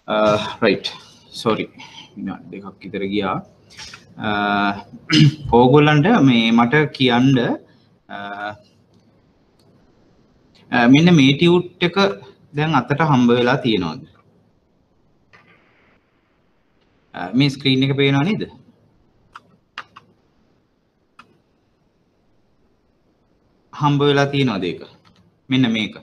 right sorry විනාඩි දෙකක් විතර ගියා ඕගොල්ලන්ට මේ මට කියන්න මෙන්න මේ ටියුට් එක දැන් අතට හම්බ වෙලා තියෙනවද මේ ස්ක්‍රීන් එක පේනව නේද හම්බ වෙලා තියෙනවද ඒක මෙන්න මේක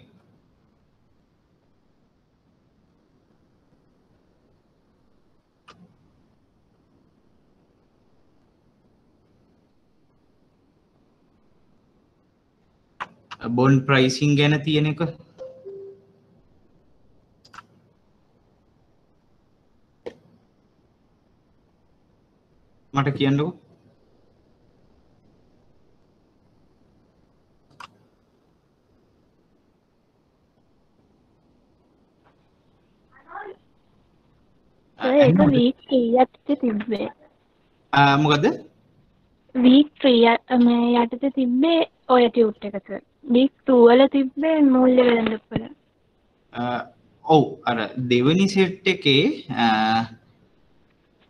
බොන්ඩ් ප්‍රයිසිං ගැන තියෙන එක මට කියන්නකෝ ඒක week 3 යටතේ තිබ්බේ මොකද week 3 මේ යටතේ තිබ්බේ ඔය ටියුට් එක සර් week 2 වල තිබ්බේ මූල්‍ය වෙළඳපොළ ඔව් අර දෙවෙනි සෙට් එකේ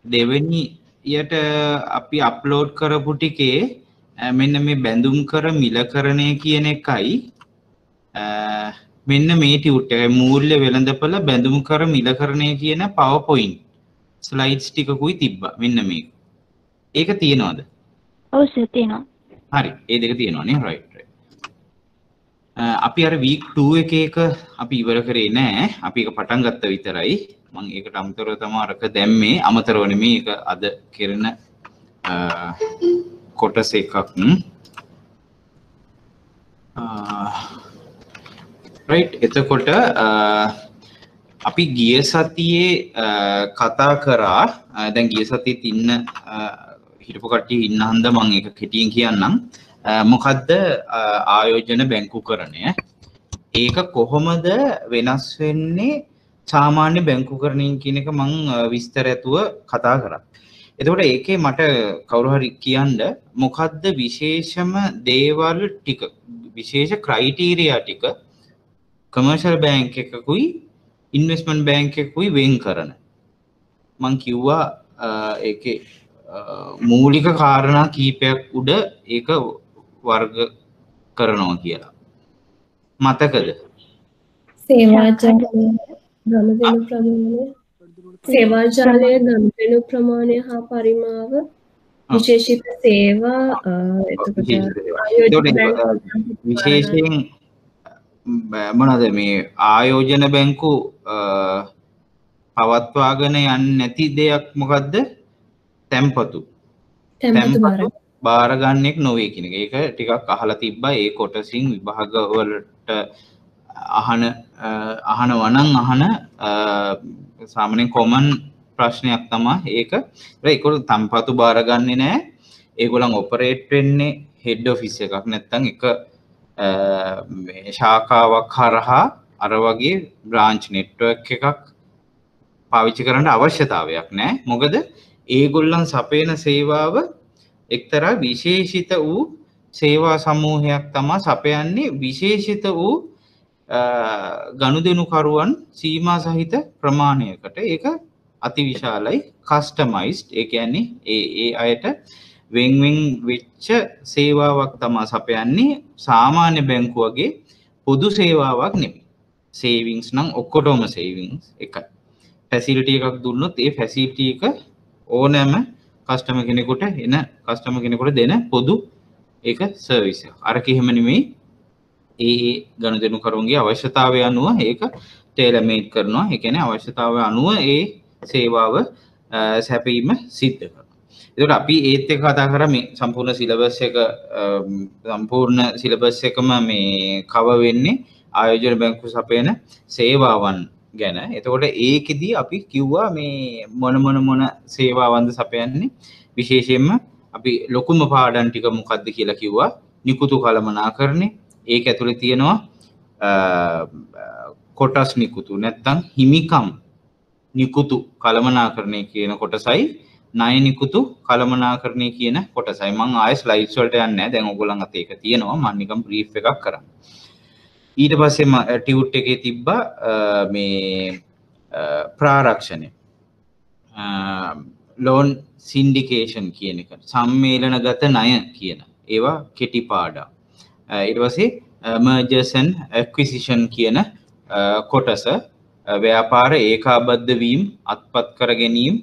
දෙවෙනියට අපි අප්ලෝඩ් කරපු ටිකේ මෙන්න මේ බැඳුම් කර මිලකරණය කියන එකයි මෙන්න මේ ටියුට් එකේ මූල්‍ය වෙළඳපොළ බැඳුම් කර මිලකරණය කියන PowerPoint ස්ලයිඩ්ස් ටිකකුයි තිබ්බා මෙන්න මේක. ඒක තියෙනවද? ඔව් සර් තියෙනවා. හරි. ඒ දෙක තියෙනවා නේ right. අපි අර week 2 එක අපි ඉවර කරේ නෑ. අපි ඒක පටන් ගත්ත විතරයි. මම ඒකට අමතරව තමයි අරක දැම්මේ. අමතරව නෙමෙයි ඒක අද කරන කොටස් එකක්. right. එතකොට අපි ගිය සතියේ කතා කරා දැන් ගිය සතියේ ඉන්න හිටපු කට්ටිය ඉන්න හන්ද මම ඒක කෙටියෙන් කියන්නම්. මොකද්ද ආයෝජන බැංකුකරණය ඒක කොහොමද වෙනස් වෙන්නේ සාමාන්‍ය බැංකුකරණයෙන් කියන එක මම විස්තර ඇතුව කතා කරා. එතකොට ඒකේ මට කවුරු හරි කියන්න මොකද්ද විශේෂම දේවල් ටික විශේෂ ක්‍රයිටීරියා ටික කමර්ෂල් බැංක් එකකුයි ඉන්වෙස්ට්මන්ට් බැංක් එකකුයි වෙන් කරන මම කිව්වා ඒකේ මූලික කාරණා කීපයක් උඩ ඒක වර්ග කරනවා කියලා. මතකද? සේවා ජාලයේ ගනුදෙනු ප්‍රමාණය හා පරිමාව විශේෂිත සේවා විශේෂයෙන් මොනවාද මේ ආයෝජන බැංකු පවත්වාගෙන යන්නේ නැති දෙයක් මොකද්ද? තැන්පතු බාර ගන්නෙක් නොවේ කියන එක. ඒක ටිකක් අහලා තිබ්බා. ඒ කොටසින් විභාග වලට අහනවා නම් සාමාන්‍යයෙන් කොමන් ප්‍රශ්නයක් තමයි ඒක. ඒකවල තැන්පතු බාර ගන්නේ නැහැ. ඒගොල්ලන් ඔපරේට් වෙන්නේ හෙඩ් ඔෆිස් එකක් නැත්නම් එක මේ ශාඛාවක් හරහා අර වගේ බ්‍රාන්ච් නෙට්වර්ක් එකක් පාවිච්චි කරන්න අවශ්‍යතාවයක් නැහැ. මොකද ඒගොල්ලන් සපයන සේවාව එක්තරා විශේෂිත වූ සේවා සමූහයක් තමයි සපයන්නේ විශේෂිත වූ ගනුදෙනුකරුවන් සීමා සහිත ප්‍රමාණයකට. ඒක අතිවිශාලයි කස්ටමයිස්ඩ්. ඒ කියන්නේ ඒ අයට වෙන් වෙච්ච සේවාවක් තමයි සපයන්නේ. සාමාන්‍ය බැංකු වගේ පොදු සේවාවක් නෙමෙයි. සේවිංස් නම් ඔක්කොටම සේවිංස් එකයි. ෆැසිලිටි එකක් දුන්නොත් ඒ ෆැසිලිටි එක ඕනෑම කස්ටමර් කෙනෙකුට කස්ටමර් කෙනෙකුට දෙන පොදු ඒක සර්විස් එක. අරක එහෙම නෙමෙයි. ඒ ගනුදෙනුකරුවන්ගේ අවශ්‍යතාවය අනුව ඒක ටේලර් මේඩ් කරනවා. ඒ කියන්නේ අවශ්‍යතාවය අනුව ඒ සේවාව සැපීම සිද්ධ කරනවා. ඒකට අපි ඒත් එක්ක කතා කරා මේ සම්පූර්ණ සිලබස් එකම මේ කවර් වෙන්නේ ආයෝජන බැංකු සපයන සේවාවන් ගැන. එතකොට ඒකෙදී අපි කිව්වා මේ මොන සේවාවන්ද සපයන්නේ විශේෂයෙන්ම අපි ලොකුම පාඩම් ටික මොකක්ද කියලා කිව්වා. නිකුතු කළමනාකරණය. ඒක ඇතුලේ තියෙනවා කොටස් නිකුතු නැත්නම් හිමිකම් නිකුතු කළමනාකරණය කියන කොටසයි ණය නිකුතු කළමනාකරණය කියන කොටසයි. මම ආයෙ ස්ලයිඩ්ස් වලට යන්නේ නැහැ. දැන් ඔයගොල්ලන් අත ඒක තියෙනවා. මම නිකන් බ්‍රීෆ් එකක් කරා. ඊට පස්සේ ටියුට් එකේ තිබ්බා මේ ප්‍රාරක්ෂණය loan syndication කියන එක සම්මේලනගත ණය කියන ඒවා කෙටි පාඩම් ඊට පස්සේ mergers and acquisition කියන කොටස ව්‍යාපාර ඒකාබද්ධ වීම අත්පත් කර ගැනීම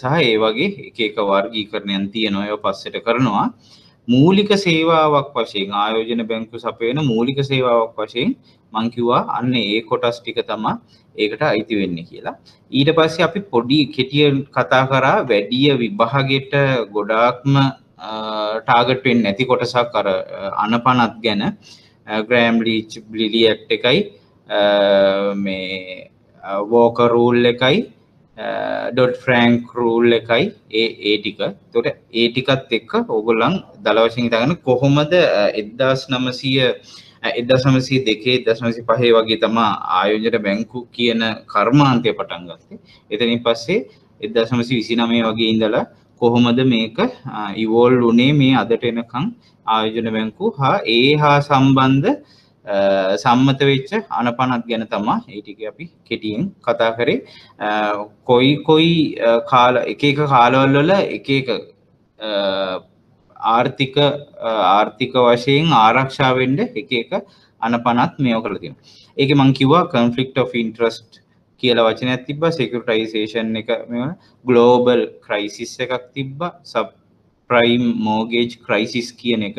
සහ ඒ වගේ එක එක වර්ගීකරණයන් තියෙනවා ඒවා පස්සට කරනවා මූලික සේවාවක් වශයෙන් ආයෝජන බැංකුව සපයන මූලික සේවාවක් වශයෙන් මං කිව්වා අන්න ඒ කොටස් ටික තමයි ඒකට අයිති වෙන්නේ කියලා. ඊට පස්සේ අපි පොඩි කෙටියෙන් කතා කරා වැඩි විභාගයට ගොඩාක්ම ටාගට් වෙන්නේ නැති කොටසක් අර අනපනත් ගැන ග්‍රෑම් ලිලි ඇක්ට් එකයි මේ වෝකර් රූල් එකයි ඩොට් ෆ්‍රැන්ක් රූල් එකයි ඒ ටික. ඒතකොට ඒ ටිකත් එක්ක ඕගොල්ලන් දල වශයෙන් හිතාගන්න කොහොමද 1902 1905 වගේ තමයි ආයෝජන බැංකු කියන කර්මාන්තය පටන් ගත්තේ. එතනින් පස්සේ 1929 වගේ ඉඳලා කොහොමද මේක ඉවෝල්ව් වුණේ මේ අදට එනකන් ආයෝජන බැංකු හා සම්බන්ධ සම්මත වෙච්ච අනපනත් ගැන තමයි ඒ ටික අපි කෙටියෙන් කතා කරේ. කොයි කාල එක කාලවල වල එක ආර්ථික වශයෙන් ආරක්ෂා වෙන්න එක අනපනත් මේව කරලා තියෙනවා. ඒකේ මම කිව්වා conflict of interest කියලා වචනයක් තිබ්බා, securitization එක මේව global crisis එකක් තිබ්බා, subprime mortgage crisis කියන එක.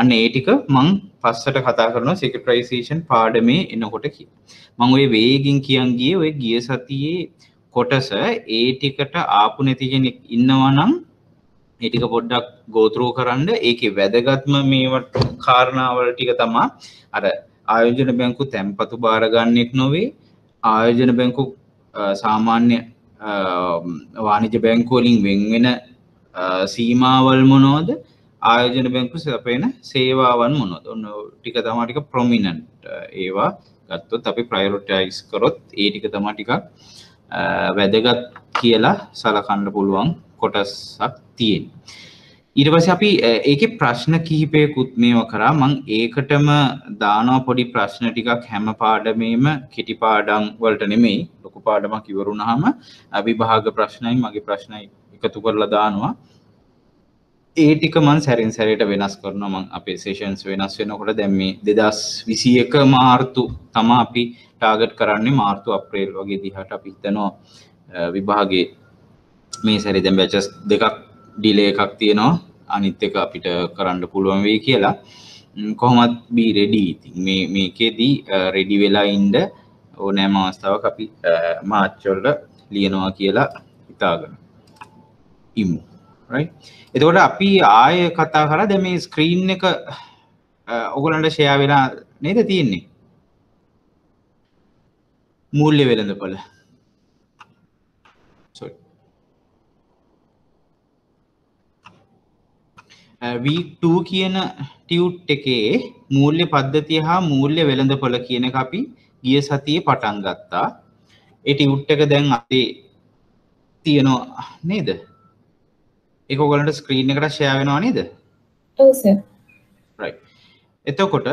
අන්න ඒ ටික මම පස්සට කතා කරනවා securitization පාඩමේ එනකොට කියලා. මම ওই වේගින් කියන් ගියේ ඔය ගිය සතියේ කොටස ඒ ටිකට ආපු නැති කෙනෙක් ඉන්නවා නම් ඒ ටික පොඩ්ඩක් go through කරන්න. ඒකේ වැදගත්ම මේවට කාරණාවල ටික තමයි අර ආයෝජන බැංකු තැන්පතු බාර ගන්නෙක් නොවේ. ආයෝජන බැංකු සාමාන්‍ය වාණිජ්‍ය බැංකු වලින් වෙන වෙන සීමාවල් මොනවද? ආයෝජන බැංකු සපයන සේවාවන් මොනවද? ඔන්න ටික තමයි ටික ප්‍රොමිනන්ට් ඒවා ගත්තොත් අපි ප්‍රයොරිටයිස් කරොත් ඒ ටික තමයි ටිකක් වැදගත් කියලා සලකන්න පුළුවන් කොටසක් තියෙනවා. ඊට පස්සේ අපි ඒකේ ප්‍රශ්න කිහිපයකුත් මේව කරා. මම ඒකටම දානවා පොඩි ප්‍රශ්න ටිකක් හැම පාඩමේම කෙටි පාඩම් වලට නෙමෙයි ලොකු පාඩමක් ඉවරුනහම විභාග ප්‍රශ්නයි මගේ ප්‍රශ්නයි එකතු කරලා දානවා. ඒ ටික මම සැරින් සැරේට වෙනස් කරනවා. මම අපේ සෙෂන්ස් වෙනස් වෙනකොට දැන් මේ 2021 මාර්තු තමයි අපි ටාගට් කරන්නේ. මාර්තු අප්‍රේල් වගේ දිහාට අපි හිතනවා විභාගේ මේ සැරේ දැන් බැචස් දෙකක් ඩිලේ එකක් තියෙනවා. අනිත් එක අපිට කරන්න පුළුවන් වෙයි කියලා. කොහොමත් be ready. ඉතින් මේකෙදී ready වෙලා ඉන්න ඕනෑම අවස්ථාවක අපි මාර්ච් වල ලියනවා කියලා හිතාගන්න ඉමු. right? එතකොට අපි ආයෙ කතා කරා දැන් මේ ස්ක්‍රීන් එක ඔයගොල්ලන්ට ෂෙයා වෙලා නේද තියෙන්නේ? මූල්‍ය වෙළඳපොළ. sorry. week 2 කියන ටියුට් එකේ මූල්‍ය පද්ධතිය හා මූල්‍ය වෙළඳපොළ කියන එක අපි ගිය සතියේ පටන් ගත්තා. ඒ ටියුට් එක දැන් අපේ තියෙනවා නේද? ඒක ඔයගලන්ට ස්ක්‍රීන් එකට ෂෙයා වෙනවා නේද? ඔව් සර්. right. එතකොට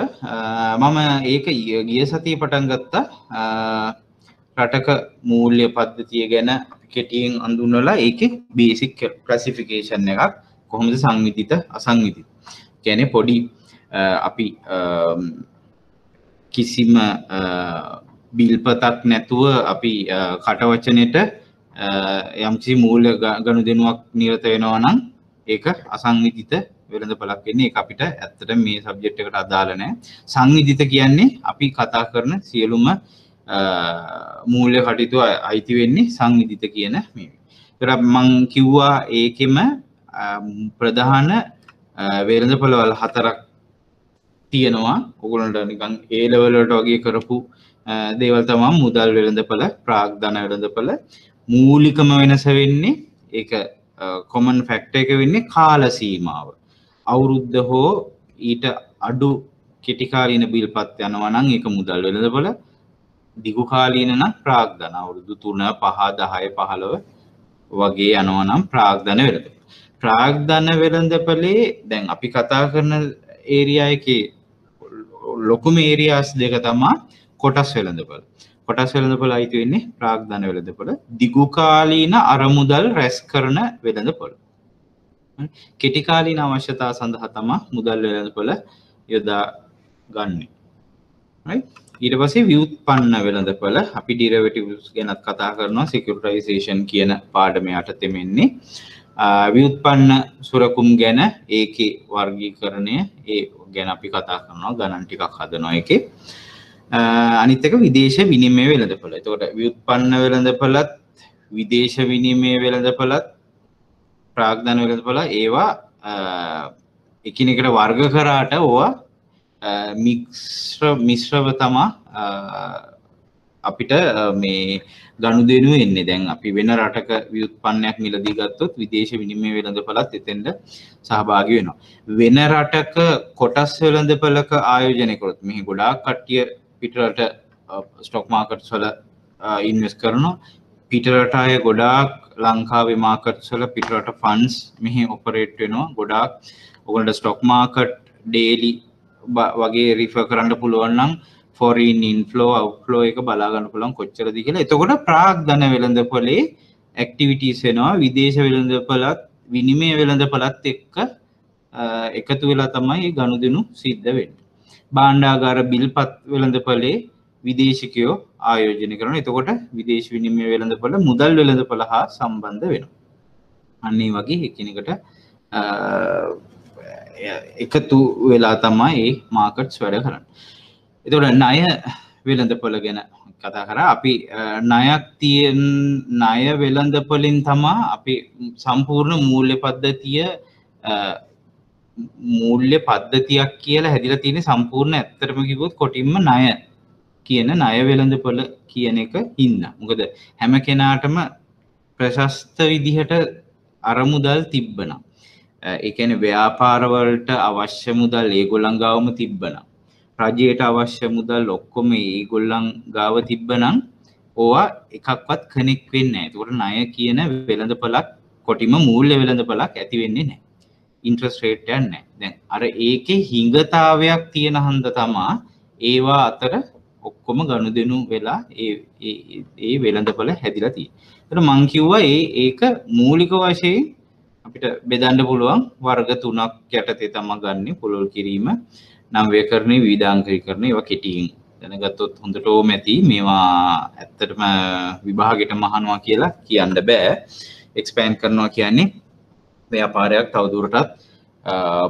මම ඒක ගිය සතියේ පටන් ගත්තා. රටක මූල්‍ය පද්ධතිය ගැන කෙටියෙන් අඳුන්වලා ඒකේ බේසික් ක්ලාසිෆිකේෂන් එකක් කොහොමද සංවිධිත අසංවිධිත. කියන්නේ පොඩි අපි කිසිම බිල්පතක් නැතුව අපි කටවචනෙට යම්කිසි මූල්‍ය ගනුදෙනුවක් නිරත වෙනවා නම් ඒක අසංවිධිත වෙළඳපළක් වෙන්නේ. ඒක අපිට ඇත්තටම මේ සබ්ජෙක්ට් එකට අදාළ නැහැ. සංවිධිත කියන්නේ අපි කතා කරන සියලුම මූල්‍ය කටයුතු අයිති වෙන්නේ සංවිධිත කියන මේ. ඒතර මම කිව්වා ඒකෙම ප්‍රධාන වෙළඳපළවල් හතරක් තියෙනවා. ඔයගොල්ලන්ට නිකන් A level වලට වගේ කරපු දේවල් තමයි මුදල් වෙළඳපළ, ප්‍රාග්ධන වෙළඳපළ. මූලිකම වෙනස වෙන්නේ ඒක කොමන් ෆැක්ටර් එක වෙන්නේ කාල සීමාව. අවුරුද්ද හෝ ඊට අඩු කෙටි කාලීන බිල්පත් යනවා නම් ඒක මුදල් වෙළඳපළ. දිගු කාලීන නම් ප්‍රාග්ධන අවුරුදු 3 5 10 15 වගේ යනවා නම් ප්‍රාග්ධන වෙළඳපළ. ප්‍රාග්ධන වෙළඳපළේ දැන් අපි කතා කරන ඒරියා එකේ ලොකුම ඒරියාස් දෙක තමයි කොටස් වෙළඳපළ. කොටස් වෙළඳපොළ අයිති වෙන්නේ ප්‍රාග්ධන වෙළඳපොළ. දිගු කාලීන අරමුදල් රැස් කරන වෙළඳපොළ. කෙටි කාලීන අවශ්‍යතා සඳහා තමයි මුදල් වෙළඳපොළ යොදා ගන්නේ. right? ඊට පස්සේ ව්‍යුත්පන්න වෙළඳපොළ අපි ඩිරෙවෙටිව්ස් ගැනත් කතා කරනවා සිකියුරිටයිසේෂන් කියන පාඩම යටතේ මෙන්නේ. ව්‍යුත්පන්න සුරකුම් ගැන ඒකේ වර්ගීකරණය ඒ ගැන අපි කතා කරනවා ගණන් ටිකක් හදනවා ඒකේ. අනිත් එක විදේශ විනිමය වෙළඳපොළ. එතකොට ව්‍යුත්පන්න වෙළඳපොළත් විදේශ විනිමය වෙළඳපොළත් ප්‍රාග්ධන වෙළඳපොළ ඒවා එකිනෙකට වර්ග කරාට ඕවා මිශ්‍රව තමා අපිට මේ ගනුදෙනු එන්නේ. දැන් අපි වෙන රටක ව්‍යුත්පන්නයක් මිලදී ගත්තොත් විදේශ විනිමය වෙළඳපොළත් එතෙන්ද සහභාගී වෙනවා. වෙන රටක කොටස් වෙළඳපොළක ආයෝජනය කරොත් මෙහි ගොඩාක් කට්ටිය පිටරට ස්ටොක් මාකට්ස් වල ඉන්වෙස්ට් කරනවා. පිටරට අය ගොඩාක් ලංකාවේ මාකට්ස් වල පිටරට ෆන්ඩ්ස් මෙහි ඔපරේට් වෙනවා. ගොඩාක් ඔයගොල්ලන්ට ස්ටොක් මාකට් ඩේලි වගේ රිෆර් කරන්න පුළුවන් නම් foreign inflow outflow එක බලා ගන්න පුළුවන් කොච්චරද කියලා. එතකොට ප්‍රාග්ධන වෙළඳපොලේ ඇක්ටිවිටීස් වෙනවා විදේශ වෙළඳපොළත් විනිමය වෙළඳපොළත් එක්ක එකතු වෙලා තමයි ගනුදෙනු සිද්ධ වෙන්නේ. භාණ්ඩාගාර බිල්පත් වෙළඳපොලේ විදේශිකයෝ ආයෝජනය කරනවා. එතකොට විදේශ විනිමය වෙළඳපොළ මුදල් වෙළඳපොළ හා සම්බන්ධ වෙනවා. අන්න ඒ වගේ එකිනෙකට එකතු වෙලා තමයි මේ මාකට්ස් වැඩ කරන්නේ. එතකොට ණය වෙළඳපොළ ගැන කතා කරා. අපි ණයක් තියෙන ණය වෙළඳපොළින් තමයි අපි සම්පූර්ණ මූල්‍ය පද්ධතියක් කියලා හැදිලා තියෙන සම්පූර්ණ ඇත්තටම කිව්වොත් කොටින්ම ණය කියන ණය වෙළඳපොළ කියන එක හින්දා. මොකද හැම කෙනාටම ප්‍රශස්ත විදිහට අරමුදල් තිබ්බනම් ඒ කියන්නේ ව්‍යාපාර වලට අවශ්‍ය මුදල් ඒගොල්ලන් ගාවම තිබ්බනම් රජයට අවශ්‍ය මුදල් ඔක්කොම ඒගොල්ලන් ගාව තිබ්බනම් ඕවා එකක්වත් කනෙක්ට් වෙන්නේ නැහැ. ඒකට ණය කියන වෙළඳපොළක් කොටිම මූල්‍ය වෙළඳපොළක් ඇති වෙන්නේ නැහැ. ඉන්ට්‍රස්ට් රේට් එකක් නැහැ. දැන් අර ඒකේ හිඟතාවයක් තියෙන හන්ද තමා ඒවා අතර ඔක්කොම ගනුදෙනු වෙලා ඒ වෙළඳපොළ හැදිලා තියෙන්නේ. ඒකට මං කිව්වා ඒක මූලික වශයෙන් අපිට බෙදන්න පුළුවන් වර්ග තුනක් යටතේ තමයි ගන්නෙ. පුළුල් කිරීම, නම් ව්‍යකරණේ, විවිධාංගීකරණේ. ඒවා කෙටියෙන් දැනගත්තොත් හොඳට ඕම ඇති. මේවා ඇත්තටම විභාගෙට මහනවා කියලා කියන්න බෑ. එක්ස්පෑන්ඩ් කරනවා කියන්නේ ව්‍යාපාරයක් තවදුරටත්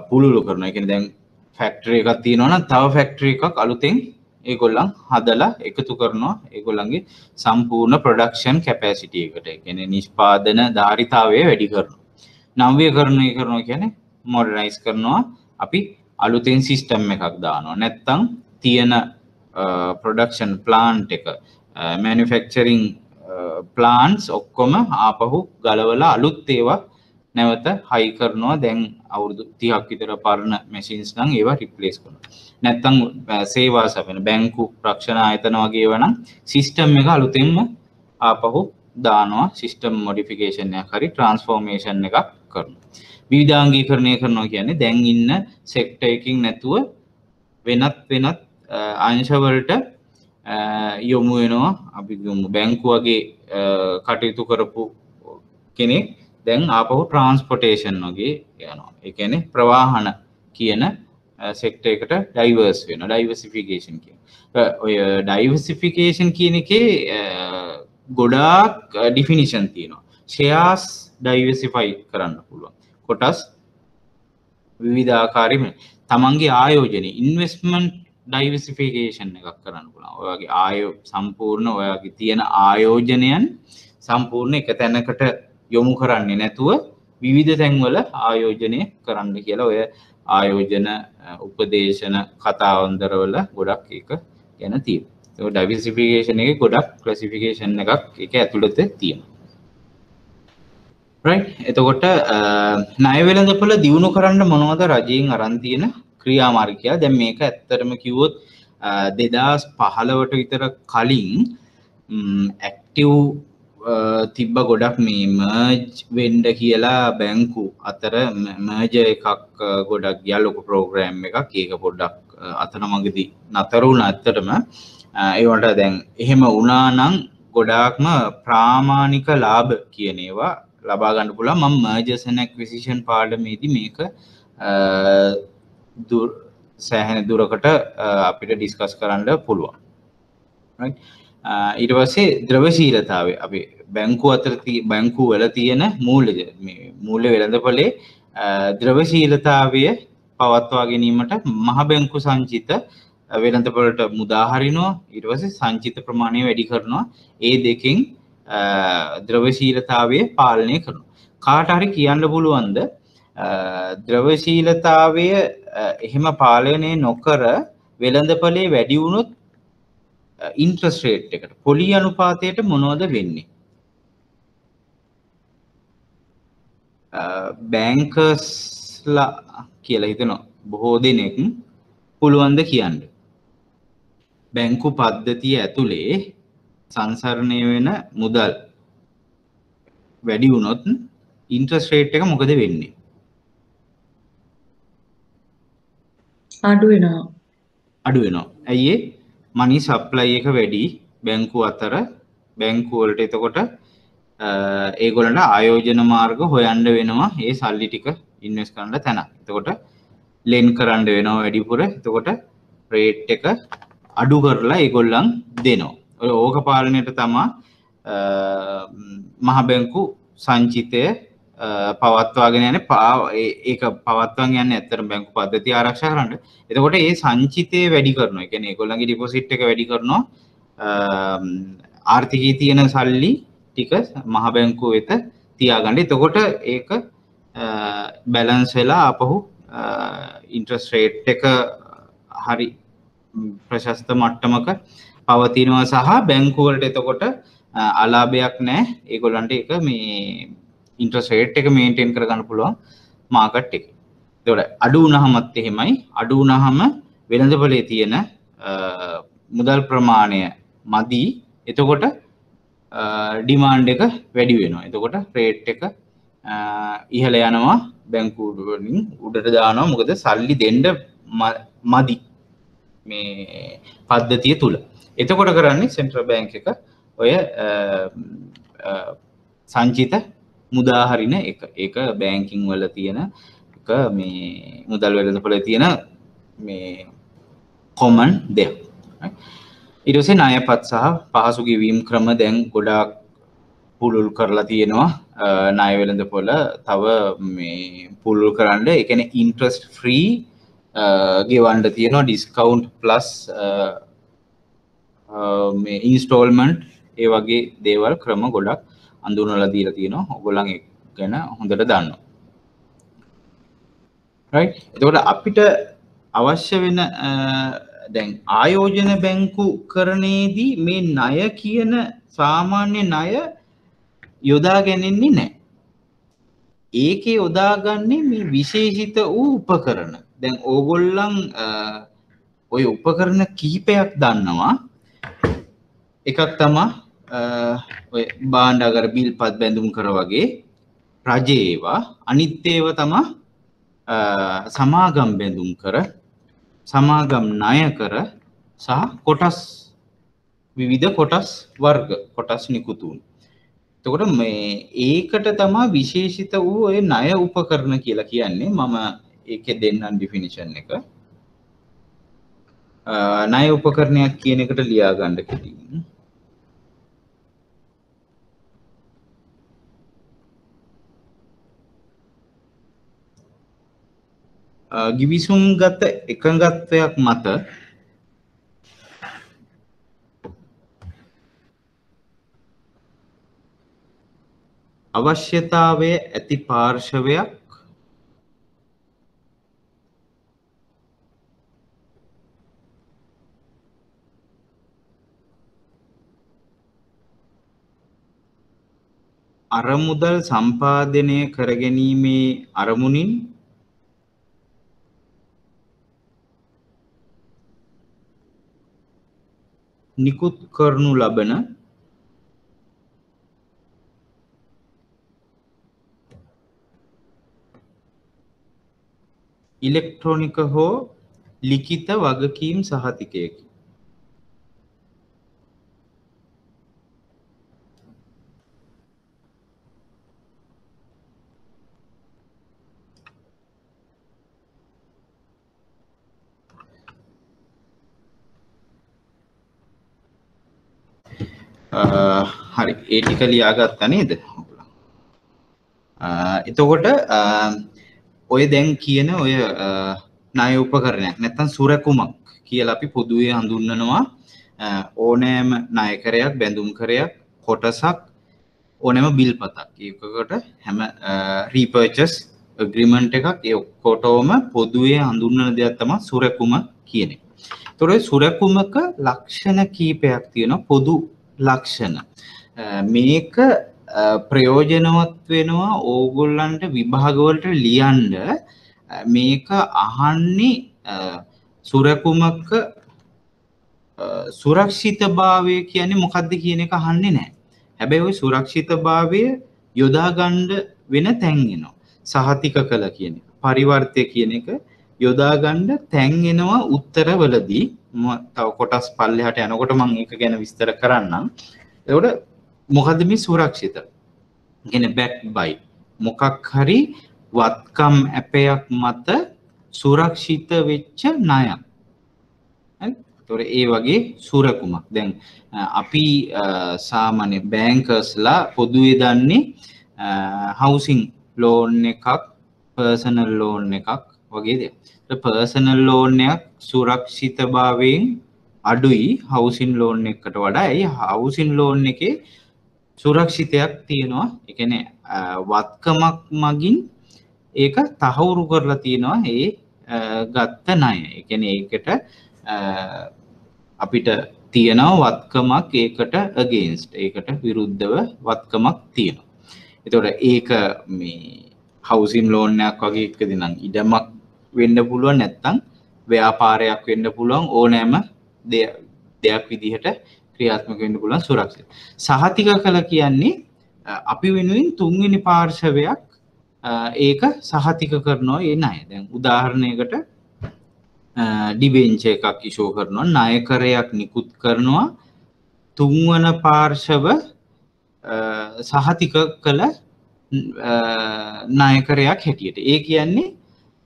පුළුල් කරනවා. ඒ කියන්නේ දැන් ෆැක්ටරි එකක් තියෙනවා නම් තව ෆැක්ටරි එකක් අලුතෙන් ඒගොල්ලන් හදලා එකතු කරනවා ඒගොල්ලන්ගේ සම්පූර්ණ ප්‍රොඩක්ෂන් කැපැසිටි එකට. ඒ කියන්නේ නිෂ්පාදන ධාරිතාවය වැඩි කරනවා. නව්‍යකරණය කරනවා කියන්නේ මොඩර්නයිස් කරනවා. අපි අලුතෙන් සිස්ටම් එකක් දානවා. නැත්තම් තියෙන ප්‍රොඩක්ෂන් ප්ලාන්ට් එක මැනුෆැක්චරින් ප්ලාන්ට්ස් ඔක්කොම ආපහු ගලවලා අලුත් ඒවා නැවත හයි කරනවා. දැන් අවුරුදු 30ක් විතර පරණ මැෂින්ස් නම් ඒවා රිප්ලේස් කරනවා. නැත්තම් සේවා සපයන බැංකු රක්ෂණ ආයතන වගේ ඒවා නම් සිස්ටම් එක අලුතෙන්ම ආපහු දානවා. සිස්ටම් මොඩිෆිකේෂන් එකක් හරි ට්‍රාන්ස්ෆෝර්මේෂන් එකක් කරනවා. විවිධාංගීකරණය කරනවා කියන්නේ දැන් ඉන්න සෙක්ටර් එකකින් නැතුව වෙනත් අංශවලට යොමු වෙනවා. අපි කියමු බැංකු වගේ කටයුතු කරපු කෙනෙක් දැන් ආපහු ට්‍රාන්ස්පෝර්ටේෂන් වගේ යනවා. ඒ කියන්නේ ප්‍රවාහන කියන සෙක්ටර් එකට ඩයිවර්ස් වෙනවා. ඩයිවර්සිෆිකේෂන් කියන්නේ. ඔය ඩයිවර්සිෆිකේෂන් කියන එකේ ගොඩාක් ඩිෆිනිෂන් තියෙනවා. ෂෙයාර්ස් ඩයිවර්සිෆයි කරන්න පුළුවන්. කොටස් විවිධාකාරයෙන් තමන්ගේ ආයෝජනය ඉන්වෙස්ට්මන්ට් ඩයිවර්සිෆිකේෂන් එකක් කරන්න පුළුවන්. ඔය වගේ සම්පූර්ණ ඔයගේ තියෙන ආයෝජනයන් සම්පූර්ණ එක තැනකට යොමු කරන්නේ නැතුව විවිධ තැන්වල ආයෝජනය කරන්න කියලා ඔය ආයෝජන උපදේශන කතාවන්දරවල ගොඩක් ඒක ගැන තියෙනවා. ඒක ඩයිවර්සිෆිකේෂන් එකේ ගොඩක් ක්ලාසිෆිකේෂන් එකක් ඒක ඇතුළත තියෙනවා. right එතකොට ණය වෙළඳපොළ දියුණු කරන්න මොනවද රජයෙන් අරන් තියෙන ක්‍රියාමාර්ගය? දැන් මේක ඇත්තටම කිව්වොත් 2015ට විතර කලින් ඇක්ටිව් තිබ්බ ගොඩක් මේ මර්ජ් වෙන්න කියලා බැංකු අතර මර්ජර් එකක් ගොඩක් ගියා. ලොකු ප්‍රෝග්‍රෑම් එකක්. ඒක පොඩ්ඩක් අතරමඟදී නතර වුණා. ඇත්තටම ඒවට දැන් එහෙම වුණා නම් ගොඩාක්ම ප්‍රාමාණික ලාභ කියන ඒවා ලබා ගන්න පුළුවන්. මම mergers and acquisition පාඩමේදී මේක සෑහෙන දුරකට අපිට ඩිස්කස් කරන්න පුළුවන්. right ඊට පස්සේ ද්‍රවශීලතාවය අපි බැංකුව අතර බැංකුව වල තියෙන මූල්‍ය වෙළඳපොලේ ද්‍රවශීලතාවය පවත්වා ගැනීමට මහ බැංකු සංචිත වෙළඳපොළට මුදා හරිනවා. ඊට පස්සේ සංචිත ප්‍රමාණය වැඩි කරනවා. ඒ දෙකෙන් ද්‍රවශීලතාවය පාලනය කරනවා. කාට හරි කියන්න පුළුවන්ද ද්‍රවශීලතාවය එහෙම පාලනය නොකර වෙළඳපොලේ වැඩි වුණොත් ඉන්ට්‍රස්ට් රේට් එකට පොලි අනුපාතයට මොනවද වෙන්නේ? බැංකර්ස්ලා කියලා හිතනවා බොහෝ දෙනෙක් පුළුවන් ද කියන්න. බැංකු පද්ධතිය ඇතුලේ සංසරණය වෙන මුදල් වැඩි වුණොත් ඉන්ට්‍රස්ට් රේට් එක මොකද වෙන්නේ? අඩු වෙනවා. ඇයි ඒ? මනි සප්ලයි එක වැඩි බැංකු අතර බැංකු වලට. එතකොට ඒගොල්ලන්ට ආයෝජන මාර්ග හොයන්න වෙනවා ඒ සල්ලි ටික ඉන්වෙස්ට් කරන්න තැන. එතකොට ලෙන් කරන්න වෙනවා වැඩිපුර. එතකොට රේට් එක අඩු කරලා ඒගොල්ලන් දෙනවා. ඕක පාලනයට තමයි මහ බැංකු සංචිතය පවත්වාගෙන යන්නේ. ඒක පවත්වාගෙන යන්නේ ඇත්තටම බැංකු පද්ධතිය ආරක්ෂා කරන්න. එතකොට ඒ සංචිතය වැඩි කරනවා. ඒ කියන්නේ ඒගොල්ලන්ගේ ඩිපොසිට් එක වැඩි කරනවා. ආර්ථිකයේ තියෙන සල්ලි ටික මහ බැංකුව වෙත තියාගන්න. එතකොට ඒක බැලන්ස් වෙලා ආපහු ඉන්ට්‍රස්ට් රේට් එක හරි ප්‍රශස්ත මට්ටමක පවතිනවා සහ බැංකු වලට එතකොට අලාභයක් නැහැ. ඒගොල්ලන්ට ඒක මේ ඉන්ට්‍රස්ට් රේට් එක මේන්ටේන් කරගන්න පුළුවන් මාකට් එක. ඒකට අඩු වුණාමත් එහෙමයි. අඩු වුණාම වෙළඳපොලේ තියෙන මුදල් ප්‍රමාණය මදි. එතකොට ඩිමාන්ඩ් එක වැඩි වෙනවා. එතකොට රේට් එක ඉහළ යනවා. බැංකු වලින් උඩට දානවා. මොකද සල්ලි දෙන්න මදි මේ පද්ධතිය තුල. එතකොට කරන්නේ සෙන්ට්‍රල් බැංක් එක ඔය සංචිත මුදා හරින එක. ඒක බැංකින් වල තියෙන එක මේ මුදල් වෙළඳපොලේ තියෙන මේ කොමන් දෙයක්. ඊට පස්සේ ණයපත් සහ පහසු ගෙවීම් ක්‍රම දැන් ගොඩාක් පුලුල් කරලා තියෙනවා. ණය වෙළඳපොල තව මේ පුලුල් කරන්න. ඒ කියන්නේ ඉන්ට්‍රස්ට් ෆ්‍රී ගෙවන්න තියෙනවා. ඩිස්කවුන්ට් ප්ලස් මේ ඉන්ස්ටෝල්මන්ට් ඒ වගේ දේවල් ක්‍රම ගොඩක් අඳුනලා දීලා තියෙනවා. ඔයගොල්ලන් ඒක ගැන හොඳට දන්නවා. right එතකොට අපිට අවශ්‍ය වෙන දැන් ආයෝජන බැංකු කරණයේදී මේ ණය කියන සාමාන්‍ය ණය යොදා ගැනෙන්නේ නැහැ. ඒකේ යොදාගන්නේ මේ විශේෂිත වූ උපකරණ. දැන් ඕගොල්ලන් ඔය උපකරණ කිහිපයක් දන්නවා. එකක් තමයි ඔය භාණ්ඩාගාර බිල්පත් බැඳුම් කර වගේ රජේ ඒවා. අනිත් ඒවා තමයි සමාගම් බැඳුම් කර, සමාගම් ණය කර සහ කොටස් විවිධ කොටස් වර්ග කොටස් නිකුතුන්. එතකොට මේ ඒකට තමයි විශේෂිත වූ ඔය ණය උපකරණ කියලා කියන්නේ. මම ඒකේ දෙන්නම් ඩිෆිනිෂන් එක. ණය උපකරණයක් කියන එකට ලියා ගන්න කෙටියෙන්. ගිවිසුම්ගත එකඟත්වයක් මත අවශ්‍යතාවය ඇති පාර්ශවයක් අරමුදල් සම්පාදනය කරගැනීමේ අරමුණින් නිකුත් කරනු ලබන ඉලෙක්ට්‍රොනික හෝ ලිඛිත වගකීම් සහතිකයකි. හරි ඒ ටික ලියාගත්තා නේද? එතකොට ඔය දැන් කියන ඔය ණය උපකරණයක් නැත්නම් සුරකුමක් කියලා අපි පොදුවේ හඳුන්වනවා ඕනෑම ණයකරයක් බැඳුම්කරයක් කොටසක් ඕනෑම බිල්පතක් ඒකකට හැම රීපර්චස් ඇග්‍රීමන්ට් එකක් ඒ ඔක්කොටම පොදුවේ හඳුන්වන දෙයක් තමයි සුරකුම කියන එක. ඒතකොට සුරකුමක ලක්ෂණ කීපයක් තියෙනවා පොදු ලක්ෂණ. මේක ප්‍රයෝජනවත් වෙනවා ඕගොල්ලන්ට විභාගවලට ලියන්න මේක අහන්නේ සුරකුමක සුරක්ෂිතභාවය කියන්නේ මොකක්ද කියන එක අහන්නේ නැහැ. හැබැයි ওই සුරක්ෂිතභාවය යොදා ගන්න වෙන තැන් එනවා. සහතික කළ කියන එක, පරිවර්තය කියන එක යොදා ගන්න තැන් එනවා උත්තරවලදී. තව කොටස් පල්ලෙහාට යනකොට මම ඒක ගැන විස්තර කරන්නම්. එතකොට මොකද්ද මේ සුරක්ෂිත? කියන්නේ බැක් බයි. මොකක් හරි වත්කම් ඇපයක් මත සුරක්ෂිත වෙච්ච ණයක්. හරි? ඒතකොට ඒ වගේ සුරකුමක්. දැන් අපි සාමාන්‍ය බැංකර්ස්ලා පොදුවේ දන්නේ හවුසින් ලෝන් එකක්, පර්සනල් ලෝන් එකක් වගේ දේවල්. ඒ පර්සනල් ලෝන් එකක් සුරක්ෂිතභාවයෙන් අඩුයි හවුසින් ලෝන් එකකට වඩා. ඒ හවුසින් ලෝන් එකේ සුරක්ෂිතයක් තියෙනවා. ඒ කියන්නේ වත්කමක් මගින් ඒක තහවුරු කරලා තියෙනවා ඒ ගත්ත ණය. ඒ කියන්නේ ඒකට අපිට තියෙනවා වත්කමක් ඒකට against ඒකට විරුද්ධව වත්කමක් තියෙනවා. ඒතකොට ඒක මේ හවුසින් ලෝන් එකක් වගේ එකදී නම් ඉඩමක් වෙන්න පුළුවන් නැත්නම් ව්‍යාපාරයක් වෙන්න පුළුවන් ඕනෑම දෙයක් විදිහට ක්‍රියාත්මක වෙන්න පුළුවන් සුරක්ෂිත. සහතික කළ කියන්නේ අපි වෙනුවෙන් තුන්වෙනි පාර්ශවයක් ඒක සහතික කරනවා ඒ ණය. දැන් උදාහරණයකට ඩිබෙන්චර් එකක් ඉෂුව කරනවා, ණයකරයක් නිකුත් කරනවා තුන්වන පාර්ශව සහතික කළ ණයකරයක් හැටියට. ඒ කියන්නේ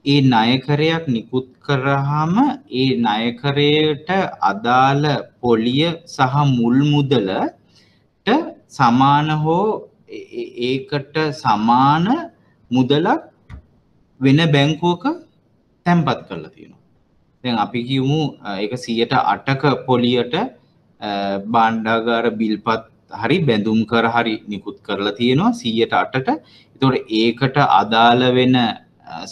ඒ ණයකරයක් නිකුත් කරාම ඒ ණයකරයට අදාළ පොලිය සහ මුල් මුදලට සමාන හෝ ඒකට සමාන මුදලක් වෙන බැංකුවක තැන්පත් කරලා තියෙනවා. දැන් අපි කියමු ඒක 108ක පොලියට භාණ්ඩාගාර බිල්පත් හරි බැඳුම් කර හරි නිකුත් කරලා තියෙනවා 108ට. ඒතකොට ඒකට අදාළ වෙන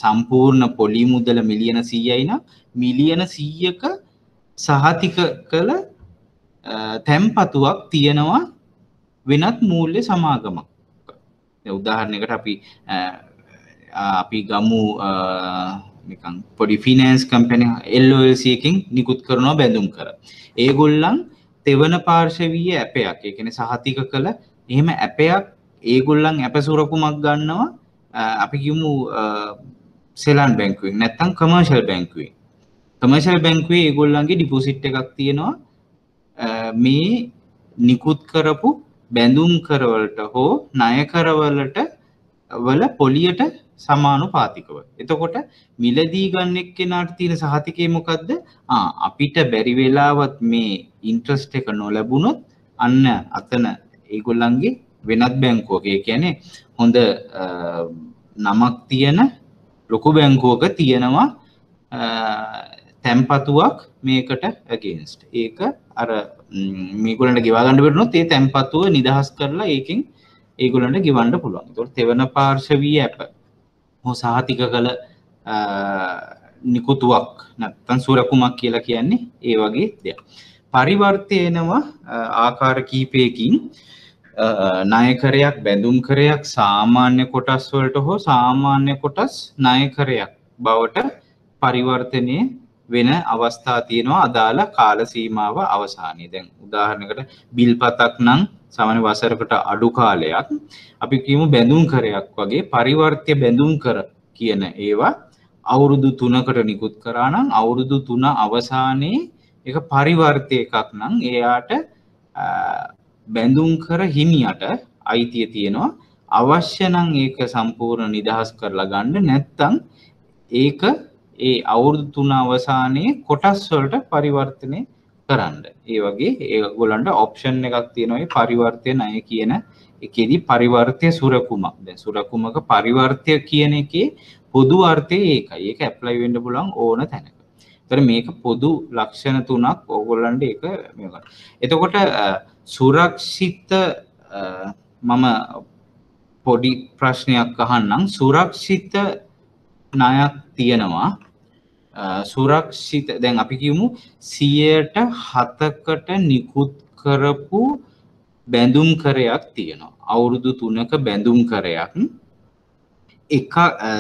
සම්පූර්ණ පොලි මුදල මිලියන 100යි නම් මිලියන 100ක සහතික කළ තැන්පතුවක් තියෙනවා වෙනත් මූල්‍ය සමාගමක්. දැන් උදාහරණයකට අපි ගමු නිකන් පොඩි ෆිනෑන්ස් කම්පැනි LOLC එකකින් නිකුත් කරනවා බැඳුම් කර. ඒගොල්ලන් තෙවන පාර්ශවීය ඇපයක් ඒ කියන්නේ සහතික කළ එහෙම ඇපයක් ඒගොල්ලන් ඇප සුරකුමක් ගන්නවා අපි කියමු සෙලන් බැංකුවෙන් නැත්නම් කමර්ෂල් බැංකුවෙන්. කමර්ෂල් බැංකුවේ ඒගොල්ලන්ගේ ඩිපොසිට් එකක් තියෙනවා මේ නිකුත් කරපු බැඳුම් කරවලට හෝ ණය කරවලට වල පොලියට සමානුපාතිකව. එතකොට මිලදී ගන්න එක්කෙනාට තියෙන සහතිකය මොකද්ද? අපිට බැරි වෙලාවත් මේ ඉන්ට්‍රස්ට් එක නොලැබුණොත් අන්න අතන ඒගොල්ලන්ගේ වෙනත් බැංකුවක ඒ කියන්නේ හොඳ නමක් තියෙන ලොකු බැංකුවක තියෙනවා තැන්පතුවක් මේකට against. ඒක අර මේගොල්ලන්ට ගෙවා ගන්න බැරිනොත් ඒ තැන්පතුව නිදහස් කරලා ඒකෙන් ඒගොල්ලන්ට ගෙවන්න පුළුවන්. ඒතකොට තෙවන පාර්ශවීය ඇප හෝ සහතික කළ නිකුතුවක් නැත්නම් සුරකුමක් කියලා කියන්නේ ඒ වගේ දෙයක්. පරිවර්තය එනවා ආකාර කීපයකින් ණයකරයක් බැඳුම්කරයක් සාමාන්‍ය කොටස් වලට හෝ සාමාන්‍ය කොටස් ණයකරයක් බවට පරිවර්තනය වෙන අවස්ථා තියෙනවා අදාළ කාල සීමාව අවසානයේ. දැන් උදාහරණයකට බිල්පතක් නම් සාමාන්‍ය වසරකට අඩු කාලයක් අපි කියමු බැඳුම්කරයක් වගේ පරිවර්ත්‍ය බැඳුම්කර කියන ඒවා අවුරුදු 3කට නිකුත් කරා නම් අවුරුදු 3 අවසානයේ ඒක පරිවර්ත්‍ය එකක් නම් එයාට බැඳුම්කර හිමියට අයිතිය තියෙනවා අවශ්‍ය නම් ඒක සම්පූර්ණ නිදහස් කරලා ගන්න නැත්නම් ඒක ඒ අවුරුදු 3 අවසානයේ කොටස් වලට පරිවර්තනය කරන්න. ඒ වගේ ඒගොල්ලන්ට ඔප්ෂන් එකක් තියෙනවා මේ පරිවර්තය ණය කියන එකේදී පරිවර්තය සුරකුමක්. දැන් සුරකුමක පරිවර්තය කියන එකේ පොදු අර්ථය ඒකයි. ඒක ඇප්ලයි වෙන්න පුළුවන් ඕන තැනක. ඒතර මේක පොදු ලක්ෂණ තුනක් ඕගොල්ලන්ට ඒක මේක. එතකොට සුරක්ෂිත මම පොඩි ප්‍රශ්නයක් අහන්නම්. සුරක්ෂිත ණයක් තියෙනවා. සුරක්ෂිත දැන් අපි කියමු 107කට නිකුත් කරපු බැඳුම් කරයක් තියෙනවා. අවුරුදු 3ක බැඳුම් කරයක්. එක